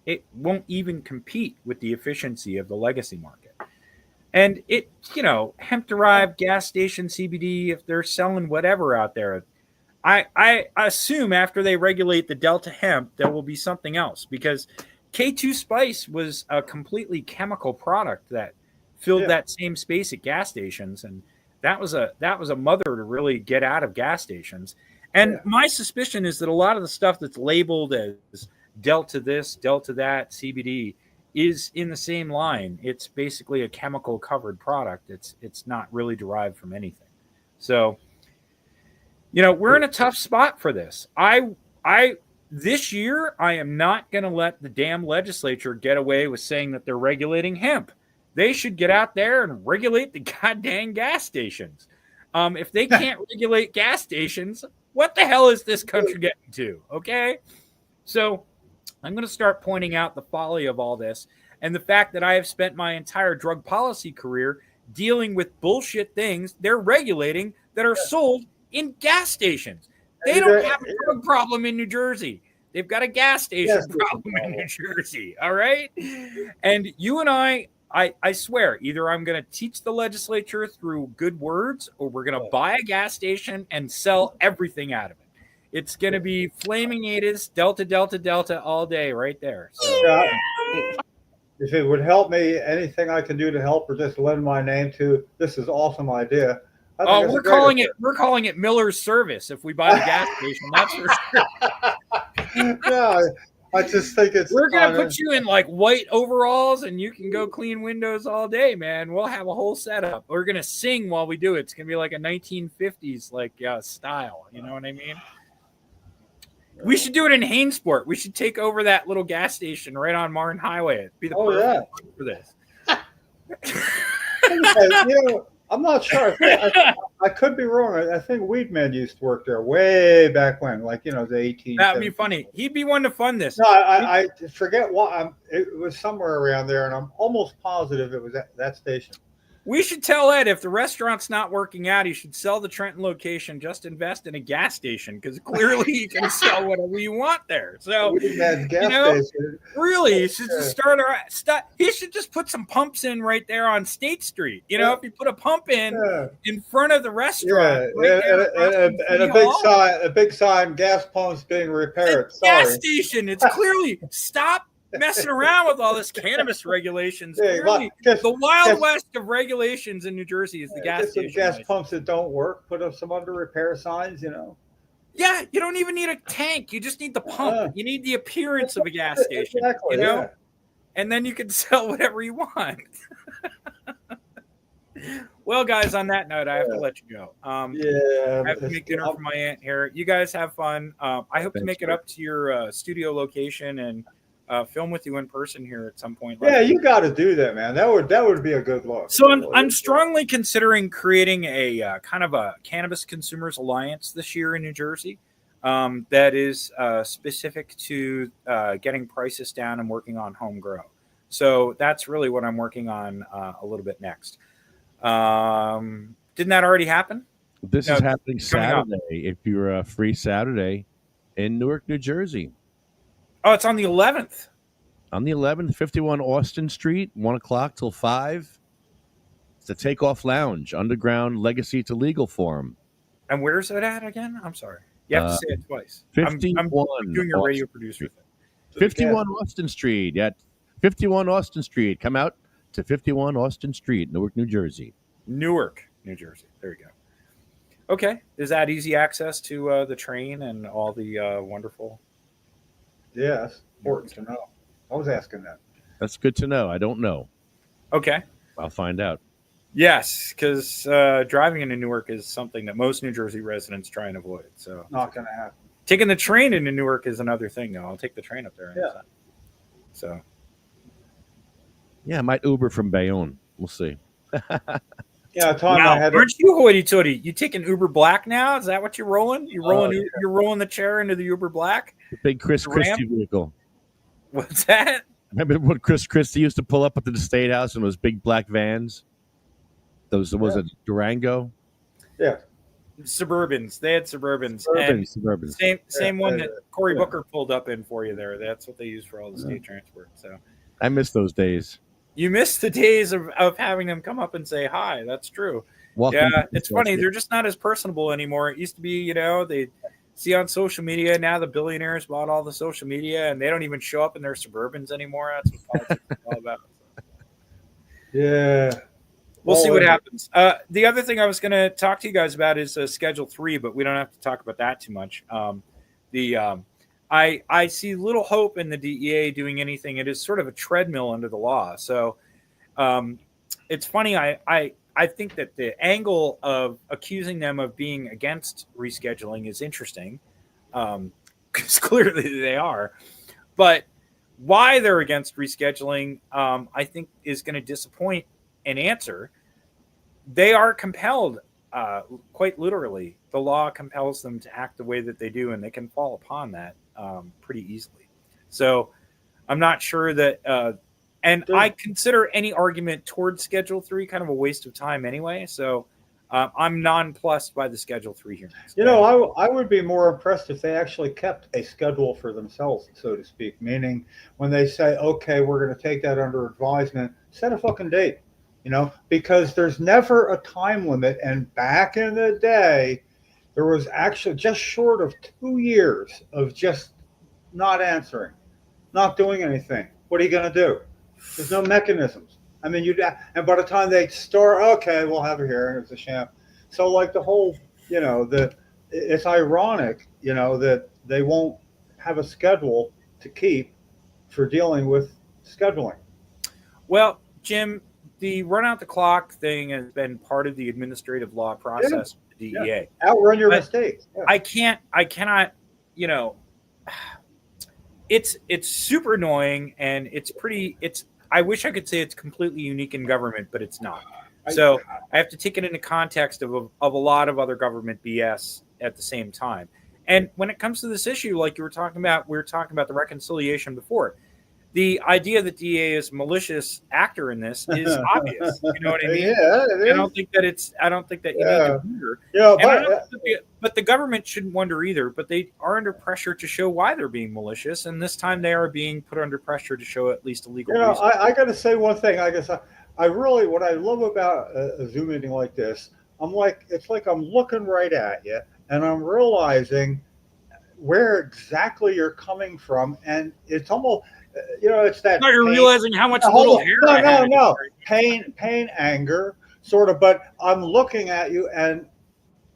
it won't even compete with the efficiency of the legacy market. And it, hemp-derived gas station CBD, if they're selling whatever out there, I assume after they regulate the Delta hemp, there will be something else, because K2 Spice was a completely chemical product that filled that same space at gas stations, and that was a mother to really get out of gas stations. And my suspicion is that a lot of the stuff that's labeled as Delta this, Delta that, CBD is in the same line. It's basically a chemical covered product. It's not really derived from anything. So, we're in a tough spot for this. This year, I am not going to let the damn legislature get away with saying that they're regulating hemp. They should get out there and regulate the goddamn gas stations. If they can't regulate gas stations, what the hell is this country getting to? Okay? So I'm going to start pointing out the folly of all this and the fact that I have spent my entire drug policy career dealing with bullshit things they're regulating that are sold in gas stations. They don't have a drug problem in New Jersey. They've got a gas station problem in New Jersey. All right? And you and I swear, either I'm going to teach the legislature through good words, or we're going to buy a gas station and sell everything out of it. It's going to be Flaming Atis, Delta, Delta, Delta all day right there. So, if it would help me, anything I can do to help, or just lend my name to, this is awesome idea. we're calling it Miller's Service if we buy the gas station. That's for sure. Yeah, I just think we're gonna put you in like white overalls and you can go clean windows all day, man. We'll have a whole setup. We're gonna sing while we do it. It's gonna be like a 1950s style. You know what I mean? We should do it in Hainsport. We should take over that little gas station right on Martin Highway. It'd be the perfect for this. I'm not sure. I could be wrong. I think Weedman used to work there way back when, the 18. That'd be funny. He'd be one to fund this. No, I forget what. It was somewhere around there, and I'm almost positive it was at that station. We should tell Ed if the restaurant's not working out, he should sell the Trenton location, just invest in a gas station, because clearly you can sell whatever you want there. So, really, he should just he should just put some pumps in right there on State Street. If you put a pump in front of the restaurant, and a big sign, gas pumps being repaired. Gas station. It's clearly stop messing around with all this cannabis regulations. Clearly, the Wild West of regulations in New Jersey is the gas station. Gas pumps that don't work, put up some under repair signs, Yeah, you don't even need a tank. You just need the pump. You need the appearance of a gas station. Exactly, and then you can sell whatever you want. Well, guys, on that note, I have to let you go. I have to make dinner for my aunt here. You guys have fun. I hope to make it up to your studio location and film with you in person here at some point. Yeah, you got to do that, man. That would be a good look. So I'm strongly considering creating a kind of a cannabis consumers alliance this year in New Jersey that is specific to getting prices down and working on home grow. So that's really what I'm working on a little bit next. Didn't that already happen? This is happening Saturday. If you're a free Saturday in Newark, New Jersey. Oh, it's on the 11th. On the 11th, 51 Austin Street, 1 o'clock till 5. It's the Takeoff Lounge, Underground Legacy to Legal Forum. And where's it at again? I'm sorry. You have to say it twice. 51. I'm doing your radio producer thing. 51 Austin Street. Yeah, 51 Austin Street. Come out to 51 Austin Street, Newark, New Jersey. Newark, New Jersey. There you go. Okay. Is that easy access to the train and all the wonderful... Yes, important to know. I was asking that. That's good to know. I don't know. Okay. I'll find out. Yes, because driving into Newark is something that most New Jersey residents try and avoid. So not going to happen. Taking the train into Newark is another thing, though. I'll take the train up there. Yeah. So. Yeah, I might Uber from Bayonne. We'll see. Yeah, Tom. Now, aren't you hoity-toity? You taking Uber Black now? Is that what you're rolling? You're rolling the chair into the Uber Black? The big Chris Christie vehicle. What's that? Remember when Chris Christie used to pull up at the State House in those big black vans? Was it Durango? Yeah. Suburbans. They had Suburbans. Suburbans. Same one that Cory Booker pulled up in for you there. That's what they use for all the state transport. So I miss those days. You miss the days of having them come up and say hi. That's true. It's funny. They're just not as personable anymore. It used to be, they see on social media. Now the billionaires bought all the social media, and they don't even show up in their Suburbans anymore. That's what politics is all about. Yeah. We'll see what happens. The other thing I was going to talk to you guys about is Schedule 3, but we don't have to talk about that too much. I see little hope in the DEA doing anything. It is sort of a treadmill under the law. So it's funny. I think that the angle of accusing them of being against rescheduling is interesting, because clearly they are. But why they're against rescheduling, I think, is going to disappoint an answer. They are compelled, quite literally. The law compels them to act the way that they do, and they can fall upon that pretty easily. So I'm not sure that, I consider any argument towards Schedule 3 kind of a waste of time anyway. So I'm nonplussed by the Schedule 3 hearings. I would be more impressed if they actually kept a schedule for themselves, so to speak, meaning when they say, okay, we're going to take that under advisement, set a fucking date, because there's never a time limit. And back in the day, there was actually just short of 2 years of just not answering, not doing anything. What are you going to do? There's no mechanisms. I mean, and by the time they start, okay, we'll have a hearing. It's a sham. So like the whole, it's ironic, that they won't have a schedule to keep for dealing with scheduling. Well, Jim, the run out the clock thing has been part of the administrative law process with the DEA. Outrun your mistakes. Yeah. I cannot, it's super annoying, and I wish I could say it's completely unique in government, but it's not. So I have to take it into context of a lot of other government BS at the same time. And when it comes to this issue, like we were talking about the reconciliation before, the idea that DA is a malicious actor in this is obvious. You know what I mean? Yeah, it I is. don't think that you need to wonder. Yeah, And I but don't think but the government shouldn't wonder either. But they are under pressure to show why they're being malicious, and this time they are being put under pressure to show at least a legal reason. I got to say one thing. I guess I really what I love about a Zoom meeting like this, it's like I'm looking right at you, and I'm realizing where exactly you're coming from, and it's almost it's that Now you're pain. realizing how much Hold little on. hair No, I no, had. no. Pain, anger, sort of. But I'm looking at you, and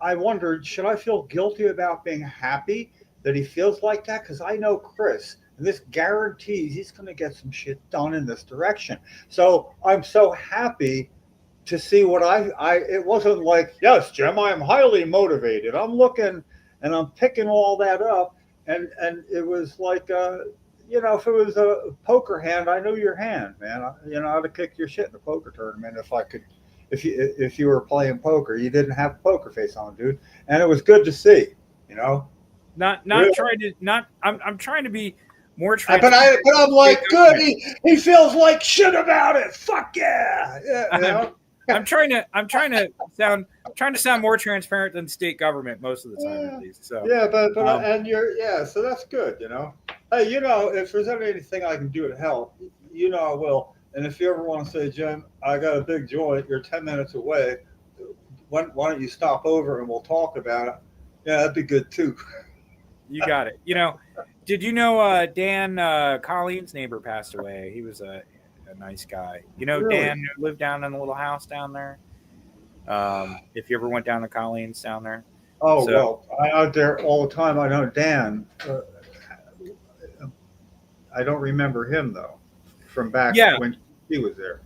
I wondered, should I feel guilty about being happy that he feels like that? Because I know Chris, and this guarantees he's going to get some shit done in this direction. So I'm so happy to see what it wasn't like, yes, Jim, I am highly motivated. I'm looking and I'm picking all that up. And it was like, if it was a poker hand, I knew your hand, man. I'd have kicked your shit in a poker tournament if I could. If you were playing poker, you didn't have a poker face on, dude, and it was good to see. Not Really? trying to not. I'm trying to be more But transparent. I'm like, good. He feels like shit about it. Fuck yeah. I'm trying to sound more transparent than state government most of the time, at least. So Yeah, but so that's good. Hey, if there's anything I can do to help, I will. And if you ever want to say, Jim, I got a big joint, you're 10 minutes away. Why don't you stop over and we'll talk about it? Yeah, that'd be good too. you got it. Did you know Dan Colleen's neighbor passed away? He was a nice guy. Really? Dan lived down in a little house down there. If you ever went down to Colleen's down there. Oh, well, I'm out there all the time. I know Dan. I don't remember him though, from back when he was there.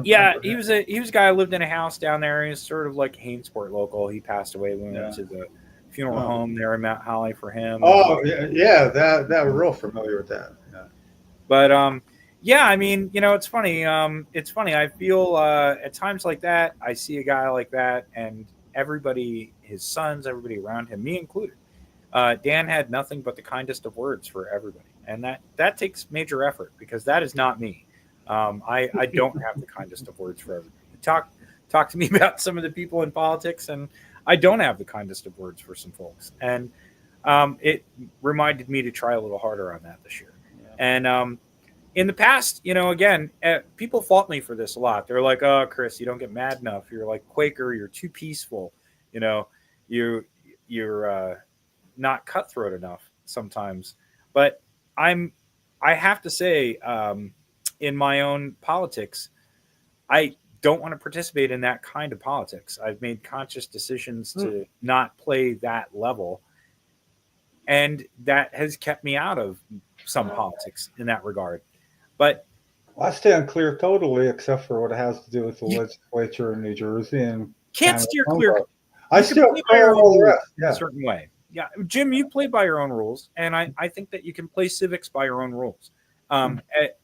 Yeah, he was a guy who lived in a house down there. He was sort of like a Hainsport local. He passed away when we went to the funeral home there in Mount Holly for him. Oh, yeah, that we're real familiar with that. Yeah. But I mean, it's funny. It's funny. I feel at times like that, I see a guy like that, and everybody, his sons, everybody around him, me included. Dan had nothing but the kindest of words for everybody, and that takes major effort because that is not me. I don't have the kindest of words for everybody. Talk to me about some of the people in politics, and I don't have the kindest of words for some folks. And it reminded me to try a little harder on that this year. Yeah. And in the past, again, people fault me for this a lot. They're like, "Oh, Chris, you don't get mad enough. You're like Quaker. You're too peaceful. You're not cutthroat enough sometimes." But I have to say, in my own politics, I don't want to participate in that kind of politics. I've made conscious decisions to not play that level, and that has kept me out of some politics in that regard. But I stand clear totally, except for what it has to do with the legislature in New Jersey and can't steer clear. I still clear all the rest. A certain way. Yeah, Jim, you play by your own rules, and I think that you can play civics by your own rules.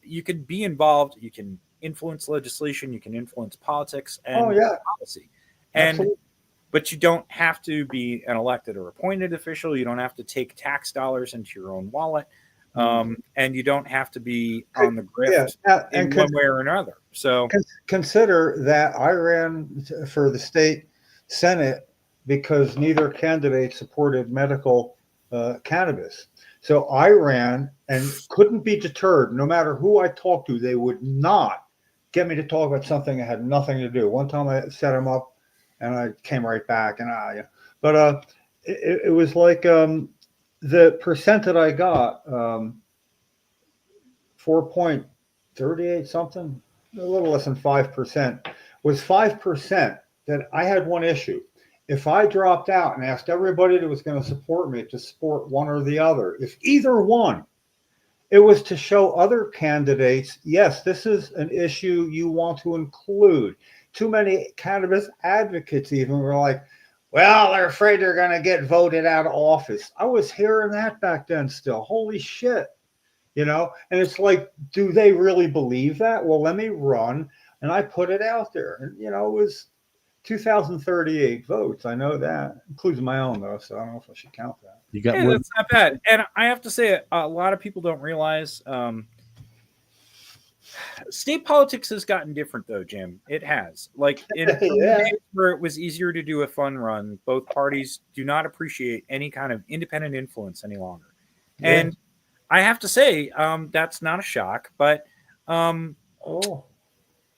You can be involved. You can influence legislation. You can influence politics and policy. But you don't have to be an elected or appointed official. You don't have to take tax dollars into your own wallet. And you don't have to be on the grift in one way or another. So consider that I ran for the state Senate because neither candidate supported medical cannabis. So I ran and couldn't be deterred. No matter who I talked to, they would not get me to talk about something that had nothing to do. One time I set them up and I came right back. But it was like the percent that I got, 4.38 something, a little less than 5%, was 5% that I had one issue. If I dropped out and asked everybody that was going to support me to support one or the other, if either one, it was to show other candidates, yes, this is an issue you want to include. Too many cannabis advocates even were like, well, they're afraid they're going to get voted out of office. I was hearing that back then still. Holy shit. And it's like, do they really believe that? Well, let me run. And I put it out there. And, it was 2,038 votes. I know that includes my own though, so I don't know if I should count that. You got Hey, more. that's not bad. And I have to say, a lot of people don't realize state politics has gotten different, though, Jim. It has. Like in Yeah. days where it was easier to do a fun run, both parties do not appreciate any kind of independent influence any longer. Yeah. And I have to say, that's not a shock. But, Oh,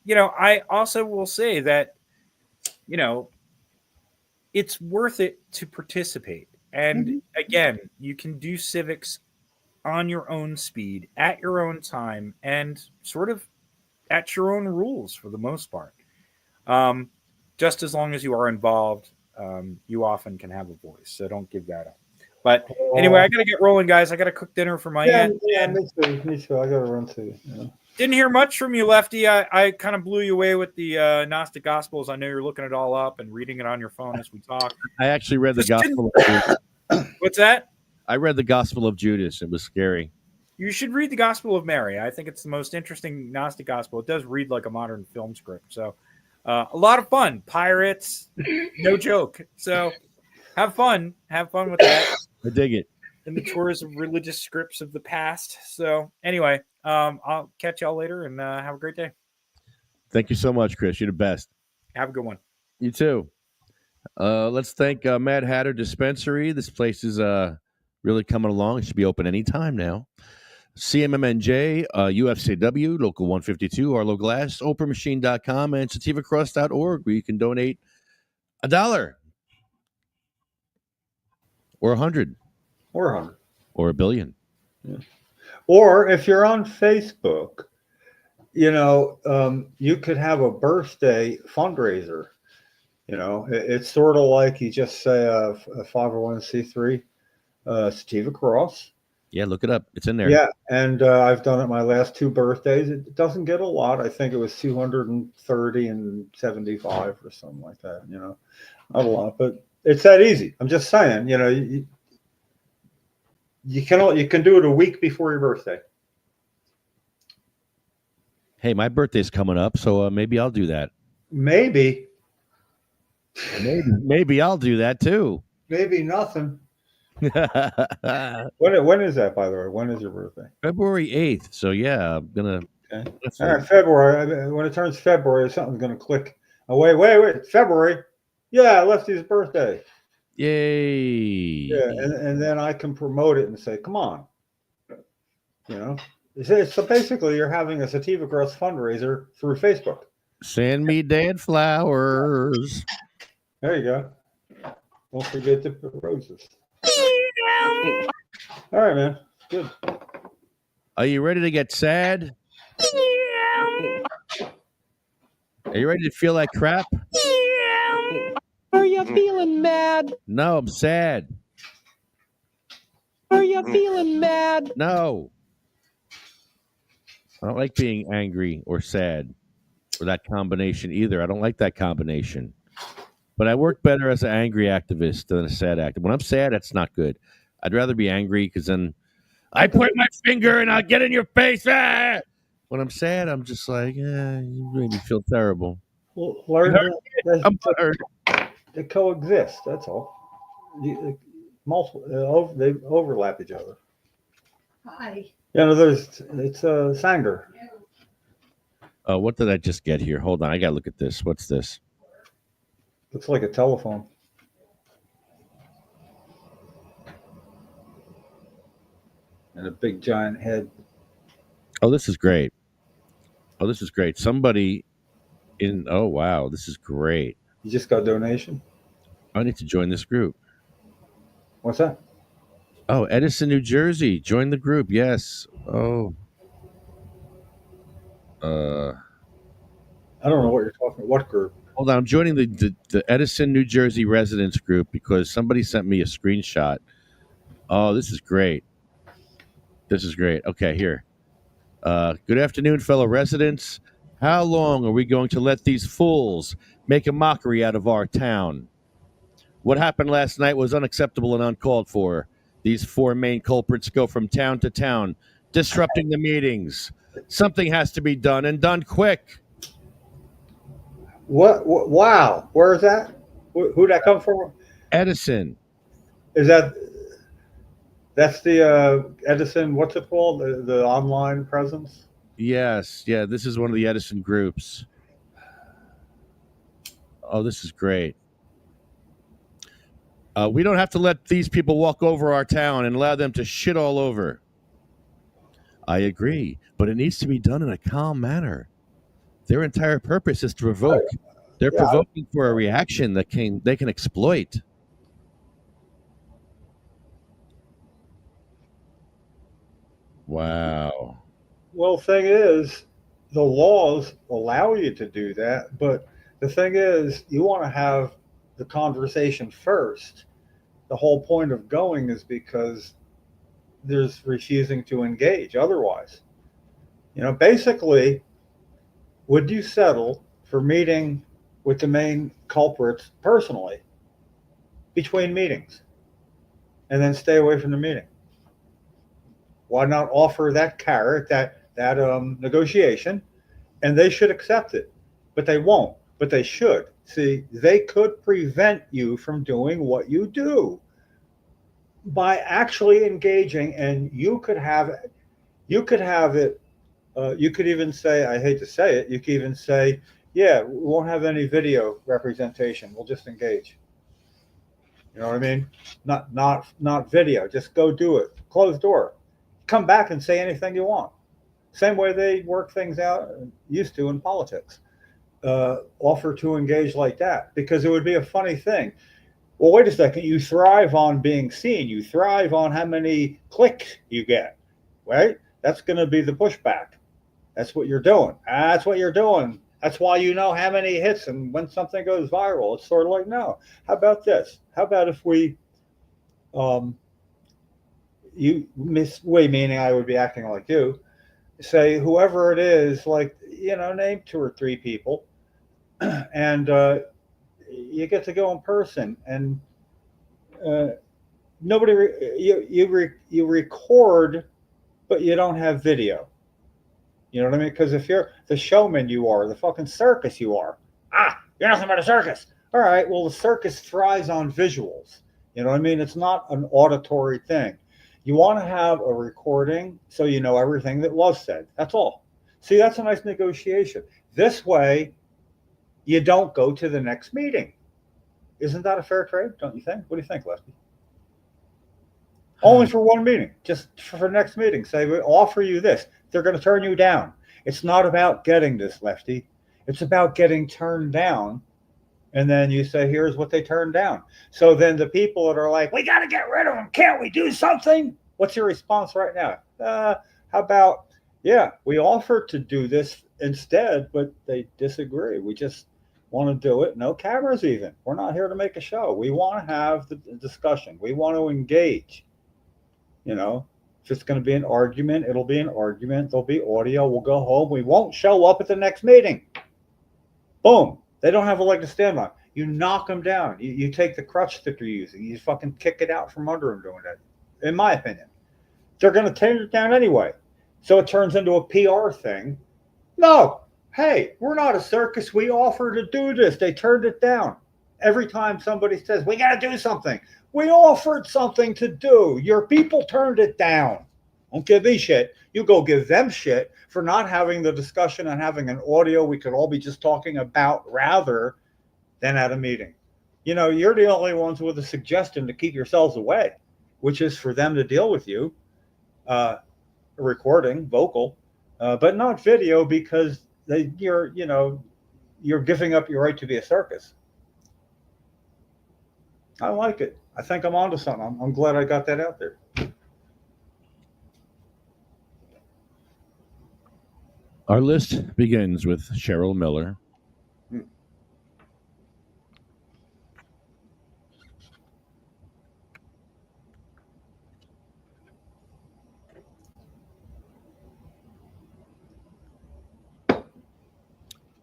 I also will say that, it's worth it to participate. And again, you can do civics on your own speed, at your own time, and sort of at your own rules for the most part. Just as long as you are involved, you often can have a voice. So don't give that up. But anyway, I got to get rolling, guys. I got to cook dinner for my aunt. yeah, me too. I got to run too. Yeah. Didn't hear much from you, Lefty. I kind of blew you away with the Gnostic Gospels. I know you're looking it all up and reading it on your phone as we talk. I actually read the Gospel of Judas. What's that? I read the Gospel of Judas. It was scary. You should read the Gospel of Mary. I think it's the most interesting Gnostic Gospel. It does read like a modern film script. So a lot of fun. Pirates, no joke. So have fun. Have fun with that. I dig it. And the tours of religious scripts of the past. So anyway, I'll catch y'all later and have a great day. Thank you so much, Chris. You're the best. Have a good one. You too. Let's thank Mad Hatter Dispensary. This place is really coming along. It should be open anytime now. CMMNJ, UFCW, Local 152, Arlo Glass, OprahMachine.com, and SativaCross.org, where you can donate $1 or 100 Or 100. or $1 billion. Yeah. Or if you're on Facebook, you could have a birthday fundraiser. It's sort of like you just say a 501c3, Sativa Cross. Yeah, look it up. It's in there. Yeah, and I've done it my last 2 birthdays. It doesn't get a lot. I think it was 230 and 75 or something like that. Not a lot, but it's that easy. I'm just saying. You can do it a week before your birthday. Hey, my birthday's coming up, so maybe I'll do that. Maybe Maybe I'll do that too. Maybe nothing. February When is that, by the way? When is your birthday? 8th. So yeah, I'm gonna. Okay. All right, February. When it turns February, something's gonna click. Oh, wait. February. Yeah, Lefty's birthday. Yay! Yeah, and then I can promote it and say, "Come on." So basically, you're having a Sativa Cross fundraiser through Facebook. Send me dead flowers. There you go. Don't forget to put roses. All right, man. Good. Are you ready to get sad? Are you ready to feel like crap? Are you feeling mad? No, I'm sad. Are you feeling mad? No. I don't like being angry or sad or that combination either. I don't like that combination. But I work better as an angry activist than a sad activist. When I'm sad, that's not good. I'd rather be angry because then I point my finger and I'll get in your face. Ah! When I'm sad, I'm just like, you made me feel terrible. Well, learn I'm hurt. they coexist. That's all. Multiple. They overlap each other. Hi. It's a Sanger. What did I just get here? Hold on. I got to look at this. What's this? Looks like a telephone. And a big giant head. Oh, this is great. Somebody oh, wow. This is great. You just got a donation? I need to join this group. What's that? Oh, Edison, New Jersey. Join the group. Yes. Oh. I don't know what you're talking about. What group? Hold on. I'm joining the Edison, New Jersey residents group because somebody sent me a screenshot. Oh, this is great. Okay, here. Good afternoon, fellow residents. How long are we going to let these fools make a mockery out of our town? What happened last night was unacceptable and uncalled for. These 4 main culprits go from town to town, disrupting the meetings. Something has to be done, and done quick. What? Wow. Where is that? Who'd that come from? Edison. Is that's the Edison? What's it called? The online presence? Yes, yeah. This is one of the Edison groups. Oh, this is great. We don't have to let these people walk over our town and allow them to shit all over. I agree, but it needs to be done in a calm manner. Their entire purpose is to provoke. They're Yeah. provoking for a reaction that they can exploit. Wow. Well, thing is, the laws allow you to do that, but the thing is, you want to have the conversation first. The whole point of going is because there's refusing to engage otherwise. Basically, would you settle for meeting with the main culprits personally between meetings and then stay away from the meeting? Why not offer that carrot, that negotiation, and they should accept it, but they won't. But they should. See, they could prevent you from doing what you do by actually engaging, and you could have it. You could even say, I hate to say it, you could even say, yeah, we won't have any video representation. We'll just engage. You know what I mean? Not video. Just go do it. Closed door. Come back and say anything you want. Same way they work things out, used to in politics. Offer to engage like that, because it would be a funny thing. Well, wait a second. You thrive on being seen. You thrive on how many clicks you get, right? That's going to be the pushback. That's what you're doing. That's what you're doing. That's why you know how many hits, and when something goes viral, it's sort of like, no. How about this? How about if we, you miss way, meaning I would be acting like you, say whoever it is, like, name 2 or 3 people, and you get to go in person, and nobody you record, but you don't have video. You know what I mean? Because if you're the showman, you are the fucking circus. You are. You're nothing but a circus. All right. Well, the circus thrives on visuals. You know what I mean? It's not an auditory thing. You want to have a recording so you know everything that was said. That's all. See, that's a nice negotiation. This way, you don't go to the next meeting. Isn't that a fair trade? Don't you think? What do you think, Lefty? Only for one meeting, just for next meeting. Say, we offer you this. They're going to turn you down. It's not about getting this, Lefty. It's about getting turned down. And then you say, here's what they turned down. So then the people that are like, we got to get rid of them. Can't we do something? What's your response right now? How about, yeah, we offered to do this instead, but they disagree. We just want to do it. No cameras even. We're not here to make a show. We want to have the discussion. We want to engage. If it's going to be an argument, it'll be an argument. There'll be audio. We'll go home. We won't show up at the next meeting. Boom. They don't have a leg to stand on. You knock them down. You take the crutch that they're using. You fucking kick it out from under them doing that, in my opinion. They're going to tear it down anyway. So it turns into a PR thing. No. Hey, we're not a circus. We offer to do this. They turned it down. Every time somebody says, we got to do something. We offered something to do. Your people turned it down. Don't give me shit. You go give them shit for not having the discussion and having an audio we could all be just talking about rather than at a meeting. You're the only ones with a suggestion to keep yourselves away, which is for them to deal with you, recording, vocal, but not video, because you're giving up your right to be a circus. I like it. I think I'm onto something. I'm glad I got that out there. Our list begins with Cheryl Miller.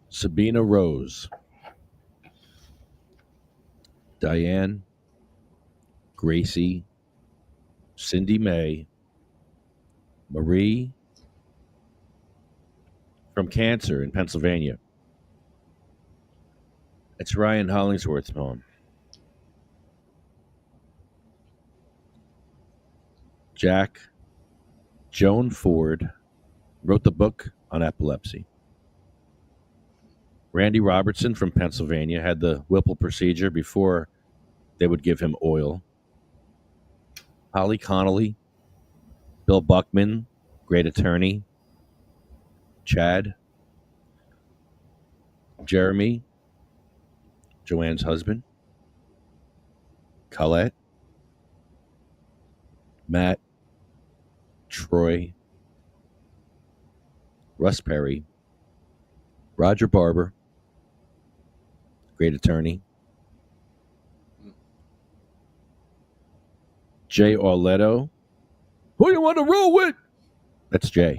Sabina Rose. Diane. Gracie. Cindy May. Marie from Cancer in Pennsylvania. It's Ryan Hollingsworth's poem. Jack Joan Ford wrote the book on epilepsy. Randy Robertson from Pennsylvania had the Whipple procedure before they would give him oil. Holly Connolly, Bill Buckman, great attorney. Chad, Jeremy, Joanne's husband. Colette, Matt, Troy, Russ Perry, Roger Barber, great attorney. Jay Orletto. Who you want to roll with? That's Jay.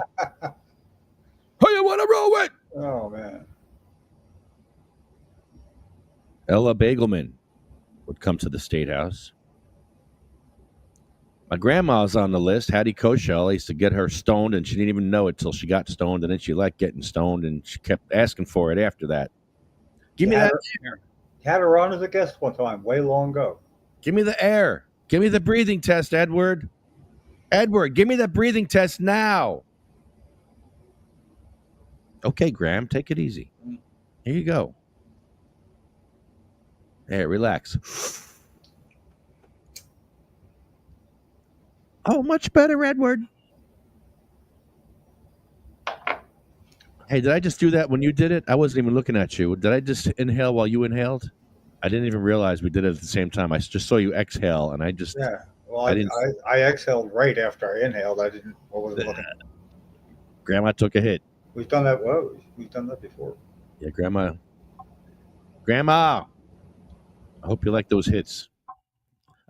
Who you want to roll with? Oh man. Ella Bagelman would come to the State House. My grandma's on the list, Hattie Koshel. I used to get her stoned, and she didn't even know it till she got stoned, and then she liked getting stoned, and she kept asking for it after that. Give me that air. Had her on as a guest one time, way long ago. Give me the air. Give me the breathing test, Edward. Edward, give me the breathing test now. Okay, Graham, take it easy. Here you go. Hey, relax. Oh, much better, Edward. Hey, did I just do that when you did it? I wasn't even looking at you. Did I just inhale while you inhaled? I didn't even realize we did it at the same time. I just saw you exhale, and I just... Yeah. Well, I exhaled right after I inhaled. I wasn't looking. Grandma took a hit. We've done that. Well, we've done that before. Yeah, Grandma. I hope you like those hits.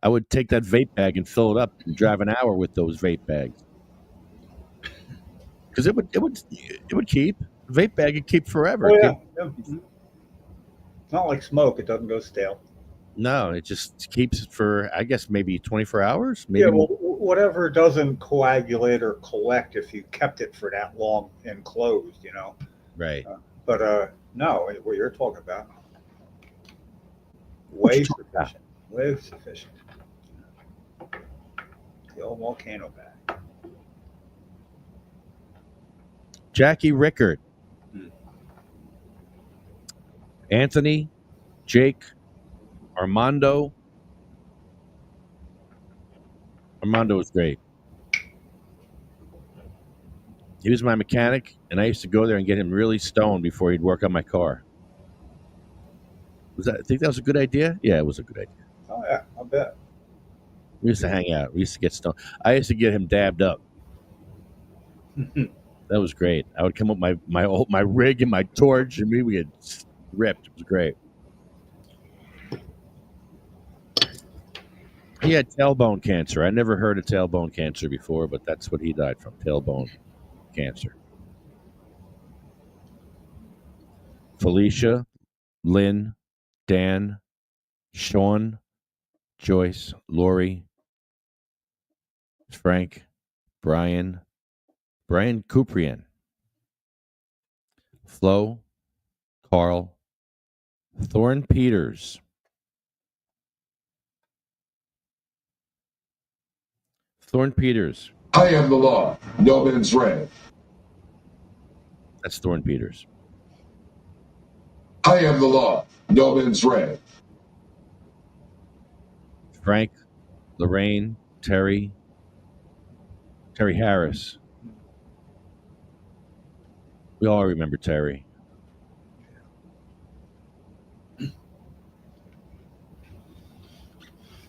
I would take that vape bag and fill it up and drive an hour with those vape bags. Because it would keep. Vape bag would keep forever. Oh, yeah. It's not like smoke. It doesn't go stale. No, it just keeps it for, I guess, maybe 24 hours. Maybe yeah, well, whatever doesn't coagulate or collect if you kept it for that long enclosed, Right. But no, what you're talking about, way sufficient. Way sufficient. The old volcano bag. Jackie Rickard. Anthony, Jake, Armando. Armando was great. He was my mechanic, and I used to go there and get him really stoned before he'd work on my car. I think that was a good idea? Yeah, it was a good idea. Oh, yeah, I bet. We used to hang out. We used to get stoned. I used to get him dabbed up. That was great. I would come up with my rig and my torch, and we would get ripped. It was great. He had tailbone cancer. I never heard of tailbone cancer before, but that's what he died from, tailbone cancer. Felicia, Lynn, Dan, Sean, Joyce, Lori, Frank, Brian Kuprian, Flo, Carl, Thorne Peters, I am the law. No man's reign. That's Thorne Peters. I am the law. No man's reign. Frank, Lorraine, Terry Harris. We all remember Terry.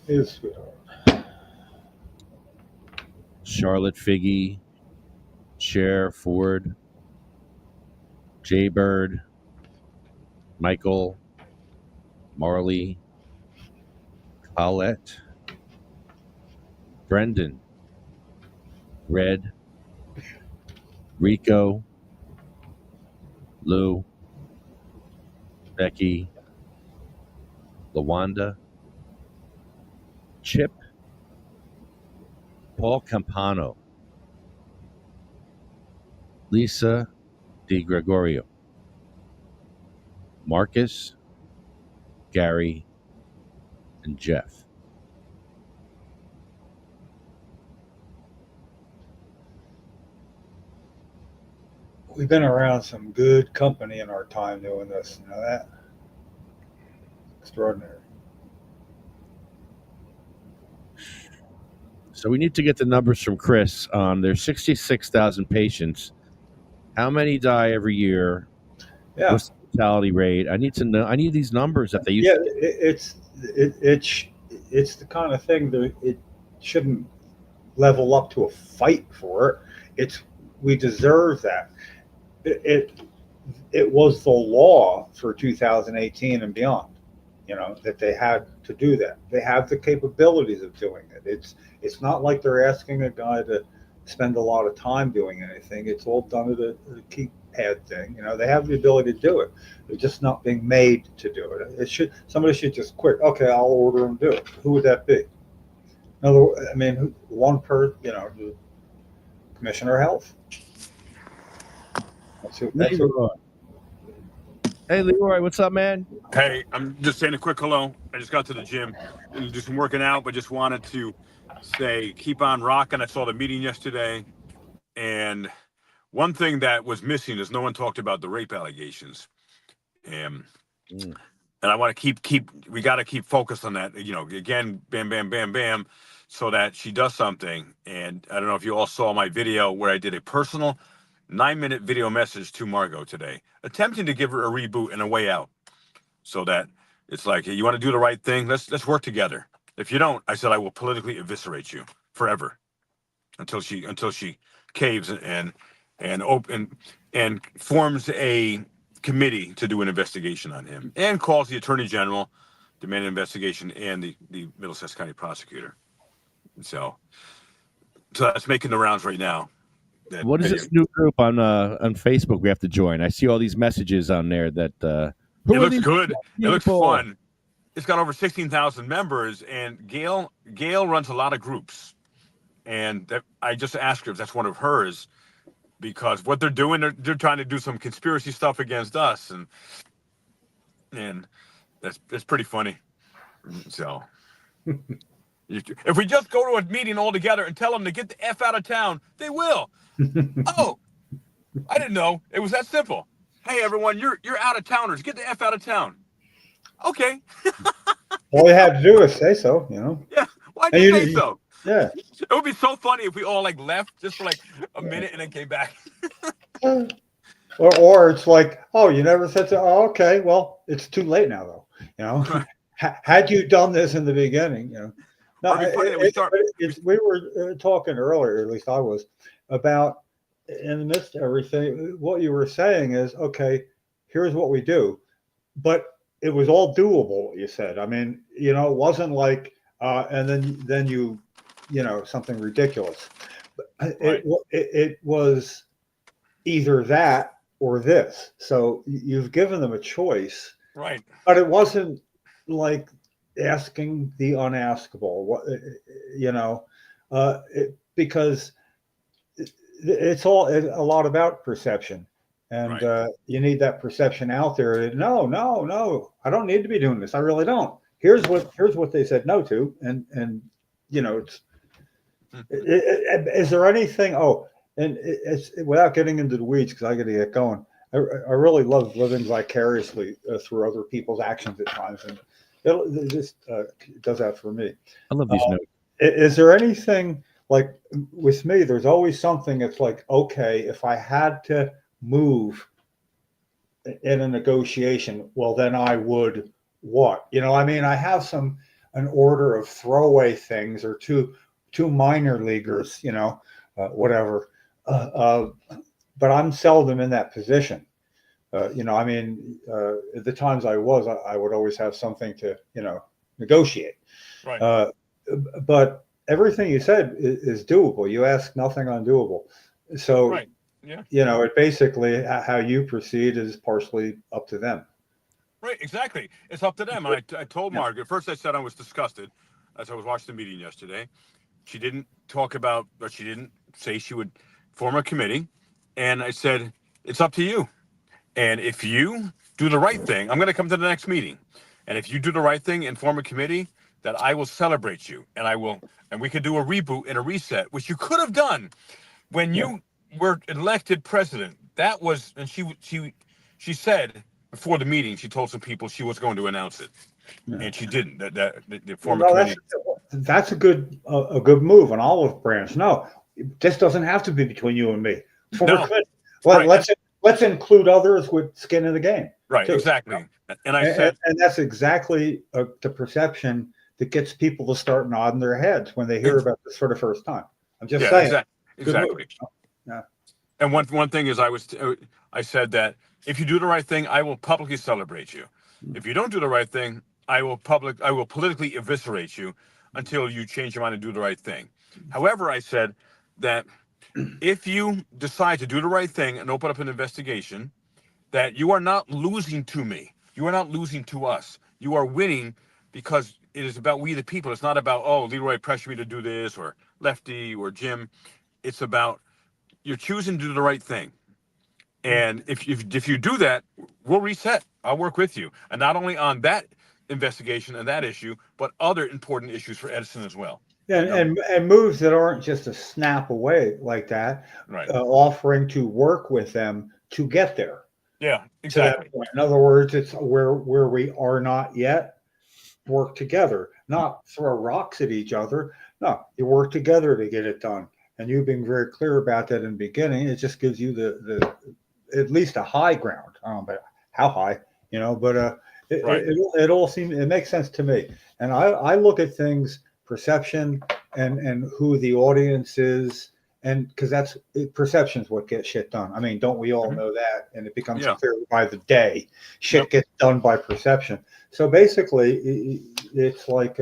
His sweetheart. Charlotte Figgy, Cher Ford, Jay Bird, Michael, Marley, Paulette, Brendan, Red, Rico, Lou, Becky, LaWanda, Chip, Paul Campano, Lisa Di Gregorio, Marcus, Gary, and Jeff. We've been around some good company in our time doing this. You know that? Extraordinary. So we need to get the numbers from Chris on there's 66,000 patients. How many die every year? Yeah. What's the mortality rate? I need to know. I need these numbers that they used Yeah, to get. it's the kind of thing that it shouldn't level up to a fight for it. It's we deserve that. It was the law for 2018 and beyond. You know that they had to do that. They have the capabilities of doing it. It's not like they're asking a guy to spend a lot of time doing anything. It's all done at a keypad thing. You know, they have the ability to do it. They're just not being made to do it. Somebody should just quit. Okay, I'll order them to do it. Who would that be? I mean, one per, the Commissioner of Health. That's who. Hey, Leroy, what's up, man? Hey, I'm just saying a quick hello. I just got to the gym and just been working out, but just wanted to say keep on rocking. I saw the meeting yesterday, and one thing that was missing is no one talked about the rape allegations. And I want to we got to keep focused on that. You know, again, bam, bam, bam, bam, so that she does something. And I don't know if you all saw my video where I did a personal 9-minute video message to Margot today, attempting to give her a reboot and a way out, so that it's like, hey, you want to do the right thing? Let's work together. If you don't, I said I will politically eviscerate you forever until she caves and forms a committee to do an investigation on him and calls the Attorney General, demand an investigation, and the Middlesex County prosecutor. So that's making the rounds right now. What is this new group on Facebook we have to join? I see all these messages on there that it looks good. It looks fun. It's got over 16,000 members, and Gail runs a lot of groups. And I just asked her if that's one of hers, because what they're doing, they're trying to do some conspiracy stuff against us, and that's pretty funny. So if we just go to a meeting all together and tell them to get the F out of town, they will. Oh, I didn't know it was that simple. Hey, everyone, you're out of towners. Get the F out of town. Okay. All you had to do is say so, Yeah. Why'd you say so? Yeah. It would be so funny if we all left just for a minute and then came back. Or it's like, oh, you never said so. Oh, okay, well, it's too late now, though. Had you done this in the beginning, No, we were talking earlier, at least I was, about in the midst of everything. What you were saying is, okay, here's what we do, but it was all doable. You said, I mean, it wasn't like, and then you something ridiculous. It was either that or this. So you've given them a choice, right? But it wasn't like asking the unaskable. Because it's a lot about perception, and you need that perception out there. No, I don't need to be doing this. I really don't. Here's what they said no to, and it's. Is there anything? Oh, and it's without getting into the weeds, because I got to get going. I really love living vicariously through other people's actions at times, and it just does that for me. I love these notes. Is there anything like with me? There's always something that's like, okay, if I had to move in a negotiation, well, then I would what? I mean, I have an order of throwaway things or two minor leaguers, whatever. But I'm seldom in that position. I mean, the times I would always have something to, negotiate. Right. But everything you said is doable. You ask nothing undoable. So, right. Yeah. It basically how you proceed is partially up to them. Right. Exactly. It's up to them. And I told Margaret, first I said I was disgusted as I was watching the meeting yesterday. She didn't talk about, but she didn't say she would form a committee. And I said, it's up to you. And if you do the right thing, I'm going to come to the next meeting. And if you do the right thing and form a committee, that I will celebrate you, and we could do a reboot and a reset, which you could have done when you were elected president. That was, and she said before the meeting, she told some people she was going to announce it, and she didn't. The former committee. That's a good move on olive branch. No, this doesn't have to be between you and me. No. Well, let's include others with skin in the game. Right, too. exactly. And I said, and that's exactly the perception that gets people to start nodding their heads when they hear about this for the first time. I'm just saying. Exactly. Yeah. And one thing is, I said that if you do the right thing, I will publicly celebrate you. If you don't do the right thing, I will politically eviscerate you until you change your mind and do the right thing. However, I said that if you decide to do the right thing and open up an investigation, that you are not losing to me. You are not losing to us. You are winning because it is about we the people. It's not about, oh, Leroy pressured me to do this, or Lefty or Jim. It's about you're choosing to do the right thing. And if you do that, we'll reset. I'll work with you. And not only on that investigation and that issue, but other important issues for Edison as well. Yeah, and moves that aren't just a snap away like that, right? Offering to work with them to get there. Yeah, exactly. In other words, it's where we are not yet. Work together, not throw rocks at each other. No, you work together to get it done. And you've been very clear about that in the beginning. It just gives you the at least a high ground. I don't know about how high, but it all seems, it makes sense to me. And I look at things, perception and who the audience is, and because perception is what gets shit done. I mean, don't we all know that? And it becomes clear by the day. Shit gets done by perception. So basically, it's like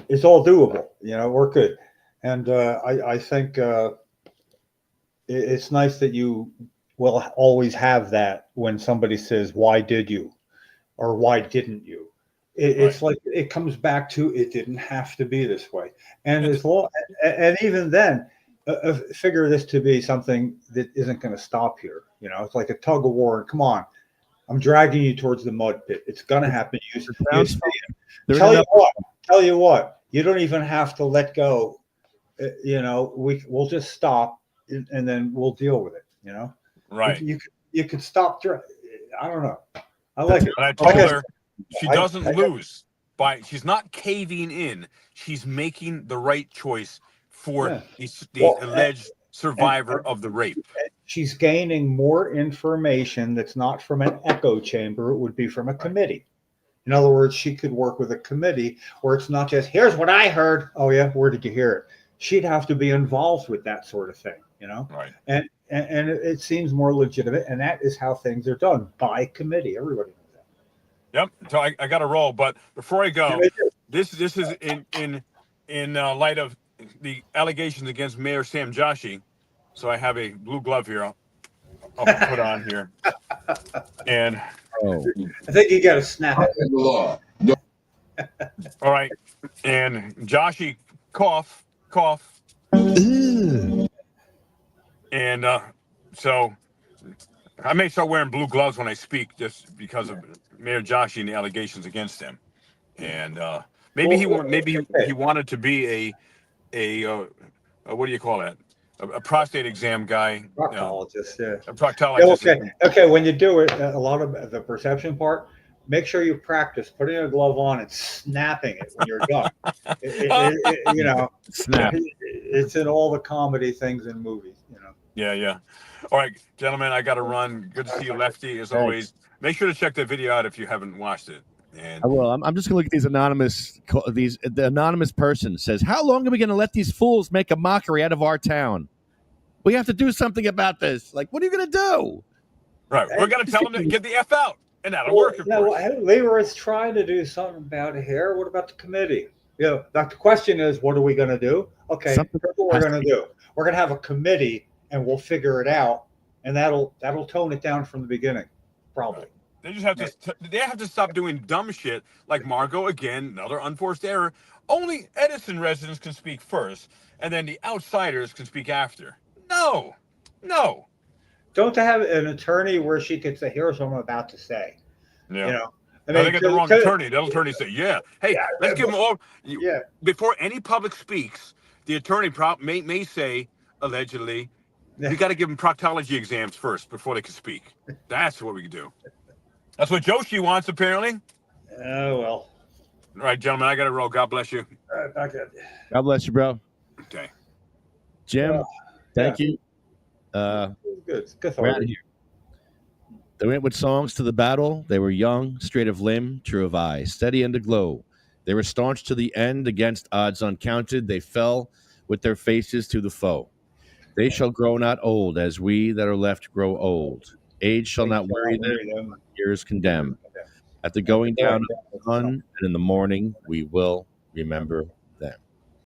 it's all doable. We're good. And I think it's nice that you will always have that when somebody says, "Why did you?" or "Why didn't you?" It's like it comes back to it didn't have to be this way. And and even then, figure this to be something that isn't going to stop here. It's like a tug of war. Come on, I'm dragging you towards the mud pit. It's going to happen. Tell you what, you don't even have to let go. We'll just stop and then we'll deal with it. Right. You could stop. I don't know. I like it. And I told her she doesn't lose she's not caving in. She's making the right choice for the alleged survivor of the rape. She's gaining more information that's not from an echo chamber. It would be from a committee. In other words, she could work with a committee where it's not just, here's what I heard. Oh, yeah, where did you hear it? She'd have to be involved with that sort of thing, Right. And it seems more legitimate, and that is how things are done, by committee. Everybody knows that. Yep. So I got to roll, but before I go, this is in light of the allegations against Mayor Sam Joshi. So I have a blue glove here. I'll put on here, and I think you got to snap it. All right, and Joshi cough. And so I may start wearing blue gloves when I speak, just because of Mayor Joshi and the allegations against him. And maybe he wanted to be a what do you call that? A prostate exam guy. Proctologist, A proctologist. Okay. When you do it, a lot of the perception part, make sure you practice putting a glove on and snapping it when you're done. Snap. It's in all the comedy things in movies. Yeah. All right, gentlemen, I got to run. Good to see you, Lefty, as always. Make sure to check that video out if you haven't watched it. And I will. I'm just gonna look at these anonymous. The anonymous person says, "How long are we gonna let these fools make a mockery out of our town? We have to do something about this. Like, what are you gonna do?" Right, we're gonna tell them to get the F out, and that'll work. Of course. Leroy's trying to do something about it here. What about the committee? The question is, what are we gonna do? Okay, here's what we're gonna do. We're gonna have a committee, and we'll figure it out, and that'll tone it down from the beginning, probably. Right. They just have to. They have to stop doing dumb shit like Margot again, another unforced error. Only Edison residents can speak first, and then the outsiders can speak after. No. Don't they have an attorney where she could say, "Here's what I'm about to say"? Yeah. I No, mean, they got the wrong attorney. The attorney said, "Yeah, hey, Yeah, let's give them all." yeah. Before any public speaks, the attorney may say allegedly, Yeah. "We got to give them proctology exams first before they can speak." That's what we can do. That's what Joshi wants, apparently. Oh well. All right, gentlemen, I got to roll. God bless you. All right, back at God bless you, bro. Okay. Jim, thank yeah. you. Good. It's We're out cathartic. of here. They went with songs to the battle. They were young, straight of limb, true of eye, steady and aglow. They were staunch to the end against odds uncounted. They fell with their faces to the foe. They shall grow not old, as we that are left grow old. Age shall not worry them, years condemn. At the going down of the sun and in the morning, we will remember